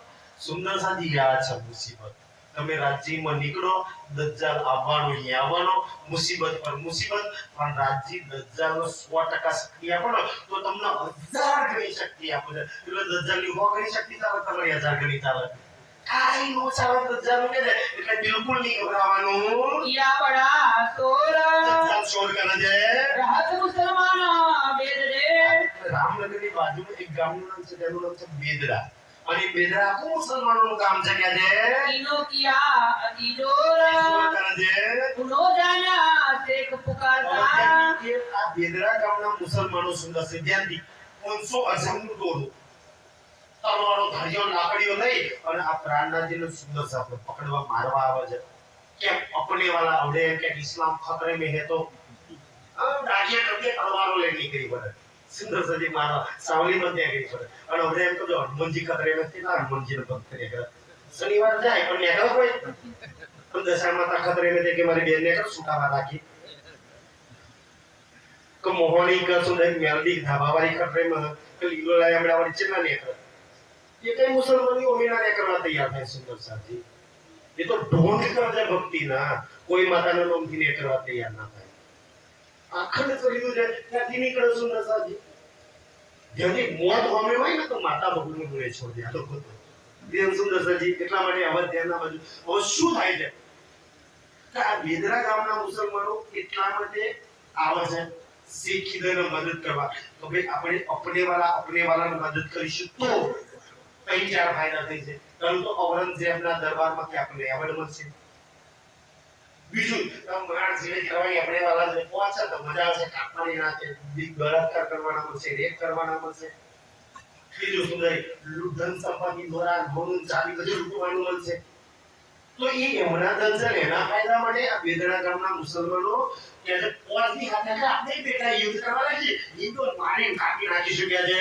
સુંદર સાથી યાદ છે મુસીબત તમે રાજ્યમાં નીકળો દજ્જાલ આવવાનો અહીં આવવાનો મુસીબત પર મુસીબત પણ રાજ્ય દજ્જાલનો 100% શક્તિ આપો ને તો તમને 1000 ગણી શક્તિ આપે છે એટલે દજ્જાલની 100 ગણી શક્તિ ચાલે તમારી 1000 ગણી ચાલે કાઈ નો ચાલે દજ્જાલ કે એટલે બિલકુલ નહીં ગભરાવાનું किया बड़ा शोर દજ્જાલ શોર કરે છે रहत मुसलमान बेद रे રામનગરની બાજુમાં એક ગામનું નામ છે તેનું નામ છે બેદરા અને બેદરા આખું મુસલમાનોનું ગામ છે કે છે तीनों किया अतीजोर શોર કરે છે उनो जाना शेख पुकारता આ બેદરા ગામના મુસલમાનો સુંદર છે ધ્યાનથી 500 અજમનું ટોળું તલવારો ધારીઓ લાકડીઓ લઈ અને આ પ્રાણનાજીનો સુંદર સાપને પકડવા મારવા આવે છે કેમ અપને વાલા આવડે કે ઇસ્લામ ખતરે में है तो દાઢિયા કરકે તલવારો લઈને નીકળી પડે સુંદર સજી મારવા સાવલી માં ત્યાં ગઈ પડે અને હવે એમ તો જો હનુમાનજી ખતરે નથી ના હનુમાનજીનો ભક્ત કર્યા કરે શનિવાર જાય પણ મેં કહ્યું કોઈ પણ દશા માતા ખતરે में કે મારી બેન ને કર સુટાવા રાખી કે મોહણી કે સુંદર મેલડી ધાબાવાળી ખતરે માં કે લીલો લાય હમણાં વાળી ચેલા ને કરે ये कई मुसलमानियों में ना करना तैयार है सुंदर साथी ये तो ढोंग कर दे भक्ति ना कोई माता ने नाम થી કરવા તૈયાર ના થાય આખંડ કર્યું છે ત્યાંથી નીકળે સુંદર સાથી જેની મોત હોમે હોય ને તો માતા ભગવાનનું રે છોડ દે આ લોકો તો ધ્યાન સુંદરજી એટલા માટે હવે ધ્યાન ના બાજુ હવે શું થાય છે કે આ બેદરા ગામના મુસલમાનો એટલા માટે આવે છે શીખીદને મદદ કરવા તો ભાઈ આપણે અપને વાળાને મદદ કરીશું તો કઈ ચાર ફાયદા થઈ છે કારણ તો ઔરંગઝેબના દરબારમાં કે આપણે એવોર્ડ મળશે બીજું માણસને કહેવાય આપણે વાળા જે પહોંચે તો મજા આવશે કાપવાની નાખે બળાત્કાર કરવાના મળશે રેપ કરવાના મળશે ત્રીજું સુંદર ધન સંપત્તિ દ્વારા ભોનું ચાલી બધું લૂંટવાનું મળશે તો એ એમના ધન છે એના ફાયદા માટે આ બેદરા ગામના મુસલમાનો કે જે પોસની હાથે કે આપણે બેટા યુદ્ધ કરવા લાગી એ તો મારી કાપી નાખી શક્યા છે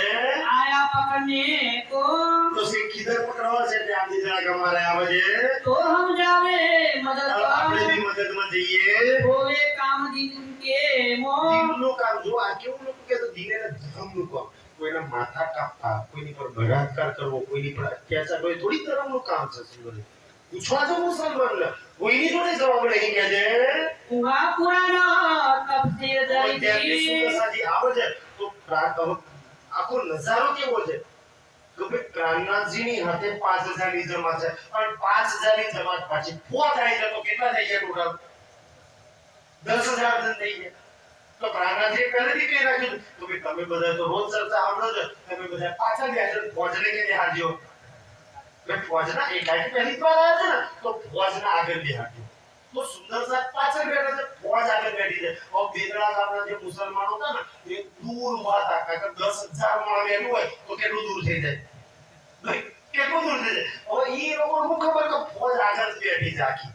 आया पकड़ने को તો સે કિધર પકડવા છે એટલે આ બેદરા ગામમાં આવે છે तो हम जावे मदद આપણે कर બી મદદમાં જઈએ होए काम दिन के मो દીનનું કામ જો આ કેવું લોકો કે તો દીને ધર્મનું કામ કોઈના માથા કાપવા કોઈની પર બળાત્કાર કરવો કોઈની પર અત્યાચાર કોઈ થોડી ધર્મનું કામ છે સુંદર પૂછવા જો મુસલમાન કોઈની જોડે જવાબ નહીં કે છે हुआ पुराना तफसीर ત્યાંથી दरी સુંદરસાજી આવે છે તો આખો નજારો કેવો છે કે ભાઈ પ્રાણનાથજીની હાથે 5000 ની જમાત છે પણ 5000 ની જમાત પાછી પોત આવી જાય તો કેટલા થઈ ગયા ટોટલ 10000 જણ થઈ ગયા તો પ્રાણનાથજી પહેલેથી કહી રાખ્યું તો ભાઈ તમે બધા તો રોજ ચર્ચા સાંભળો છો તમે બધા પાછા ગયા છો ફોજને કે હારજો મેં ફોજના એકાકી પહેલી વાર આવ્યા છે ને તો ફોજના આગળ બેહાડ્યો તો સુંદરસાદ પાછળ બેઠા છે ફોજ આગળ બેઠી છે હવે બેદરા ગામના જે મુસલમાનો હતા ને એ દૂર વાત આખા કે 10000 માણસ બેઠું હોય તો કેટલું દૂર થઈ જાય ભાઈ કેટલું દૂર થઈ જાય હવે એ લોકોને ખબર કે ફોજ આગળ જ બેઠી છે આખી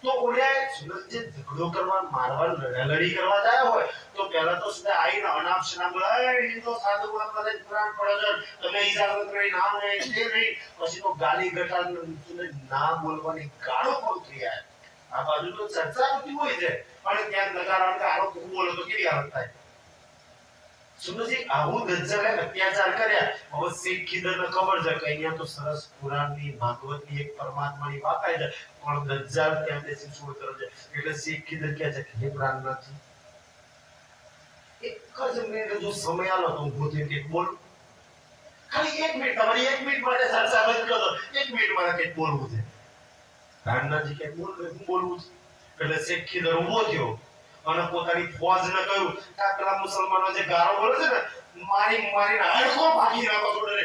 તો ઓલે સુરત જે ઝઘડો કરવા મારવા લડાઈ કરવા જાય હોય તો પહેલા તો સીધા આઈને અનાપ શનાપ બોલાય હિન્દુ સાધુ બધા પુરાણ પડે તમે ઇજાજત કરી નામ નહીં તે નહીં પછી તો ગાલી ગટાર ના બોલવાની ગાળો પડતી યાર આ બાજુ તો ચર્ચા થતી હોય છે પણ ત્યાં નગારા કે આરો ખૂબ બોલો તો કેવી હાલત થાય સુનજી આવું દજ્જલે અત્યાચાર કર્યા હવે શીખ ખીદરને ખબર છે કે અહીંયા તો સરસ પુરાણની ભાગવતની એક પરમાત્માની વાત આવી છે પણ દજ્જાલ ત્યાં બેસી છોડ કરે છે એટલે શીખ ખીદર કહે છે કે હે પ્રાણનાથજી એક જ મિનિટ જો સમય આલો તો હું પોતે કંઈક બોલું ખાલી 1 મિનિટ તમારી 1 મિનિટ માટે ચર્ચા બંધ કરો 1 મિનિટ મારે કંઈક બોલવું છે પ્રાણનાથજી કંઈક હું બોલવું છે એટલે શીખ ખીદર ઊભો થયો અને પોતાની ફોજને કહ્યું કે પેલા મુસલમાનો જે ગારો બોલે છે ને મારી હડકો ભાગી નાખો થોડે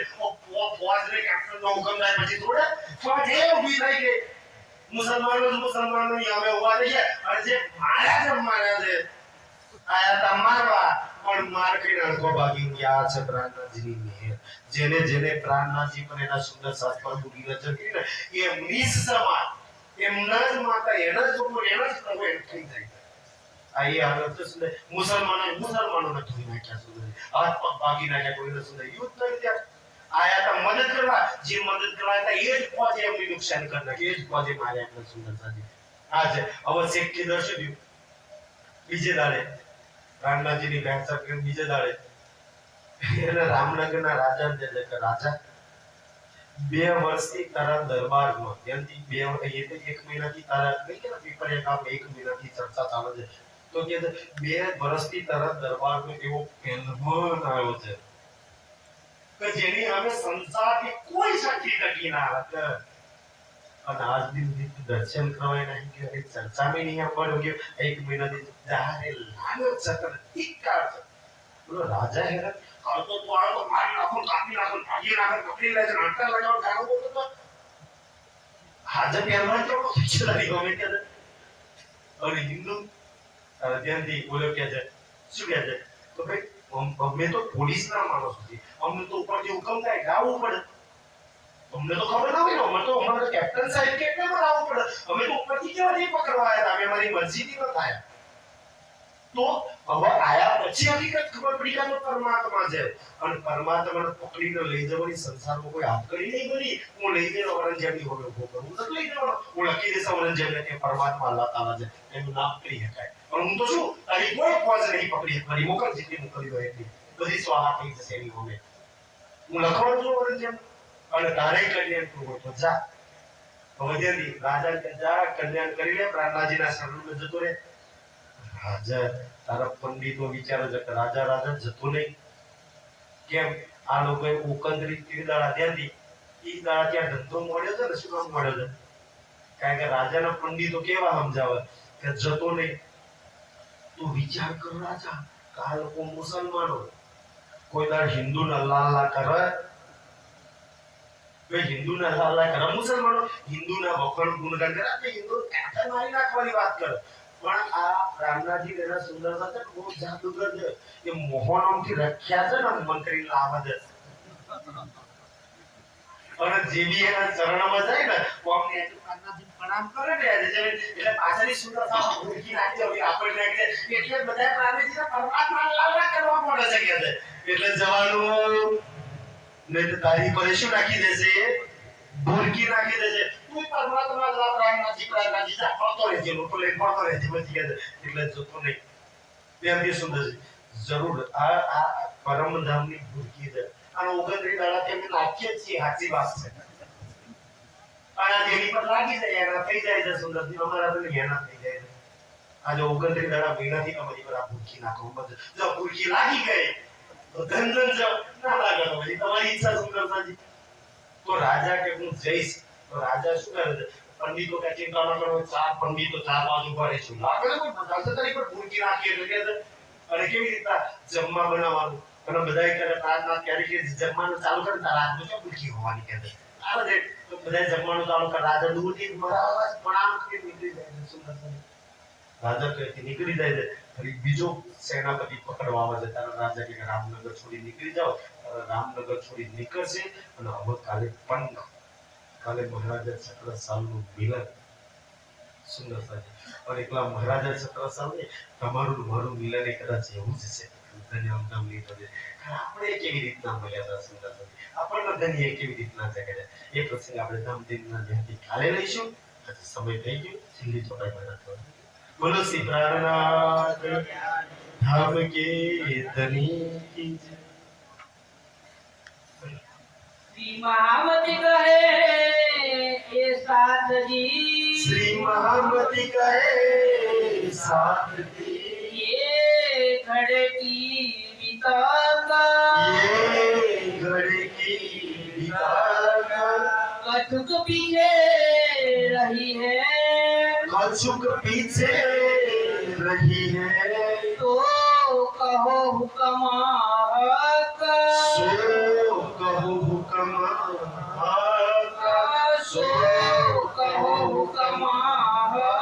ફોજને કેપ્ટનનો હુકમ થાય પછી થોડે ફોજ એ ઊભી થઈ ગઈ મુસલમાનો સામે ઉભા થઈ ગયા અને જે માર્યા છે આયા તા મારવા પણ માર કરીને હડકો ભાગી ગયા છે પ્રાણનાથજીની મેર જેને પ્રાણનાથજી પર એના સુંદર સાથ પર બુરી નજર કરી ને એ નિસ સમાન એમના જ માતા એના જ ઉપર એના જ પ્રભુ એમ થઈ જાય આ એ હાલત છે મુસલમાનોને ધોઈ નાખ્યા સુધી હાથ પગ ભાગી નાખ્યા કોઈને સુધી યુદ્ધ કરી ત્યાં આયા તા મદદ કરવા જે મદદ કરવા હતા એ જ ફોજે એમની નુકસાન કરી નાખી એ જ ફોજે માર્યા એટલે સુંદરસાજી આજે અવશ્ય કે દર્શન બીજે દાડે રામનાથજીની ભેટ સર બીજે દાડે એટલે રામનગરના રાજાને જે કે રાજા 2 વર્ષથી તારા દરબારમાં ત્યાંથી 1 મહિનાથી તારા નહીં કે પેપર એક આપ 1 મહિનાથી ચર્ચા ચાલે છે તો કે 2 વર્ષથી તારા દરબારમાં એવો પહેલવાન આવ્યો છે કે જેની હવે સંસારની કોઈ શક્તિ ટકી ના રહે અને આજ દિન દર્શન કરવા નહીં કે એક ચર્ચા में नहीं પડ્યો કે 1 મહિનાથી જાહેર લાલચ છે ધિક્કાર છે બોલો રાજા હેરા કાલ તો આવો તો મારી નાખો કાપી નાખો ભાગી નાખો પકડી લે છે નાટક લગાવ ગાળો બોલતો તો હાજર પહેરવા તો ખીચડાની ગમે કે અને હિન્દુ ત્યાંથી બોલ્યો કે છે શું કહે છે તો ભાઈ અમે તો પોલીસના માણસો છીએ અમને તો ઉપરથી હુકમ થાય ગાવું પડે અમને તો ખબર ના હોય અમે તો અમારા કેપ્ટન સાહેબ કે એટલે મરાવવું પડે અમે તો ઉપરથી કેવા નહીં પકડવા આવ્યા અમે મારી મરજીથી ન થાય તો હવે આયા પછી હકીકત ખબર પડી કે પરમાત્મા છે અને પરમાત્માને પકડીને લઈ જવાની સંસારમાં કોઈ હાથ કરી નહીં બની હું લઈ ગયો ઔરંગઝેબની હવે ઉભો કરું હું લઈ જવાનો હું લખી દઈશ ઔરંગઝેબને કે પરમાત્મા અલ્લાહ તાલા છે એનું નામ કરી શકાય પણ હું તો શું તારી કોઈ ફોજ નહીં પકડી મારી મોકલ જેટલી મોકલી હોય એટલી બધી સ્વાહા થઈ જશે એની હવે હું લખવાનું છું ઔરંગઝેબ અને તારે કલ્યાણ કરવું હોય તો જા હવે જલ્દી રાજા કે જા કલ્યાણ કરી લે પ્રાણનાથજીના શરણમાં જતો રહે રાજા તારા પંડિતો વિચારે છે કે રાજા જતો નહીં કેમ આ લોકોએ 29 તીરદાળા ત્યાંથી ઈ દાડા ત્યાં ધંધો મળ્યો છે ને, શું કામ મળ્યો છે? કારણ કે રાજાના પંડિતો કેવા સમજાવે કે જતો નહીં. તું વિચાર કર રાજા, કે આ લોકો મુસલમાનો કોઈ દાડ હિન્દુના લાલા કરે? હિન્દુના લાલા કરે મુસલમાનો? હિન્દુના વખણ ગુણગાન કરે? આપણે હિન્દુ કાંઠે મારી નાખવાની વાત કરે. પણ આ રામનાથજી એના સુંદરતા છે, બહુ જાદુગર છે. એ મોહનમથી રખ્યા છે ને મંત્રી લાવા છે. અને જે બી એના ચરણમાં જાય ને, તો અમને રામનાથજી પ્રણામ કરે ને, એટલે પાછળની સુંદરતા ભૂલકી નાખી દો કે આપણે એટલે બધા પ્રાણીજીને પરમાત્મા લાલા કરવા પડે છે કે એટલે જવાનું નહીં તો તારી પર શું નાખી દેશે? ભૂલકી નાખી દેશે. તું પરમાત્મા રામનાથજી જા પડતો રહેજે, લોકો લઈને પડતો રહેજે બચી ગયા. એટલે જોતો નહીં. ત્યાંથી સુંદર છે જરૂર. આ પરમધામની ભૂલકી છે. અને 29 દાડા અમે નાખીએ છીએ, સાચી વાત છે. અને જેની પર લાગી જાય એના થઈ જાય છે સુંદરથી, અમારા તો એના થઈ જાય છે. આજે 29 દાડા મહિનાથી અમારી પર આ ભૂલકી નાખો. જો ભૂલકી લાગી ગઈ તો ધન જાવ, ના લાગે તો પછી તમારી ઈચ્છા સુંદરતાજી. તો રાજા કે હું જઈશ, તો રાજા શું કરે છે? પંડિતો કે ચિંતા ન કરો, 4 પંડિતો 4 બાજુ પડે છે. લાગે ને કોઈ ચાલશે તારી પર ભૂલકી નાખી એટલે કે. અને કેવી રીતના જમવા બનાવવાનું, અને બધાય કરે પ્રાર્થના ત્યારે કે જમવાનું ચાલુ કરે તારા હાથમાં શું ભૂલકી હોવાની કે આવે છે. તો બધાય જમવાનું ચાલુ કરે. રાજા દૂરથી મરાવા પ્રણામ કરી નીકળી જાય છે સુંદરતા. રાજા કહેતી નીકળી જાય છે. ફરી બીજો સેનાપતિ પકડવા આવે છે. તારા રાજા કે રામનગર છોડી નીકળી જાઓ. રામનગર છોડી નીકળશે અને હવે કાલે મહારાજા છત્રસાલનું મિલન સુંદરતા. અને એકલા મહારાજા છત્રસાલ ને તમારું મારું મિલન કદાચ એવું જ છે. આપણે કેવી રીતના મળ્યા હતા સુંદરતા? આપણને ધન્ય કેવી રીતના જગ્યા એ પ્રસંગ આપણે ધામધીમના ધ્યાનથી કાલે લઈશું. આજે સમય થઈ ગયો. છેલ્લી ચોપાઈ બનાવતો. બોલો શ્રી પ્રાણનાથ ધામ કે ધની કી જય. श्री महामती कहे ये साथजी, श्री महामती કહે સાધજી, ये घड़े की बिताका, ये घड़े की बिताका, कछुक पीछे रही है, कछुक पीछे रही है, तो कहो हुक्म सो कहो हुक्म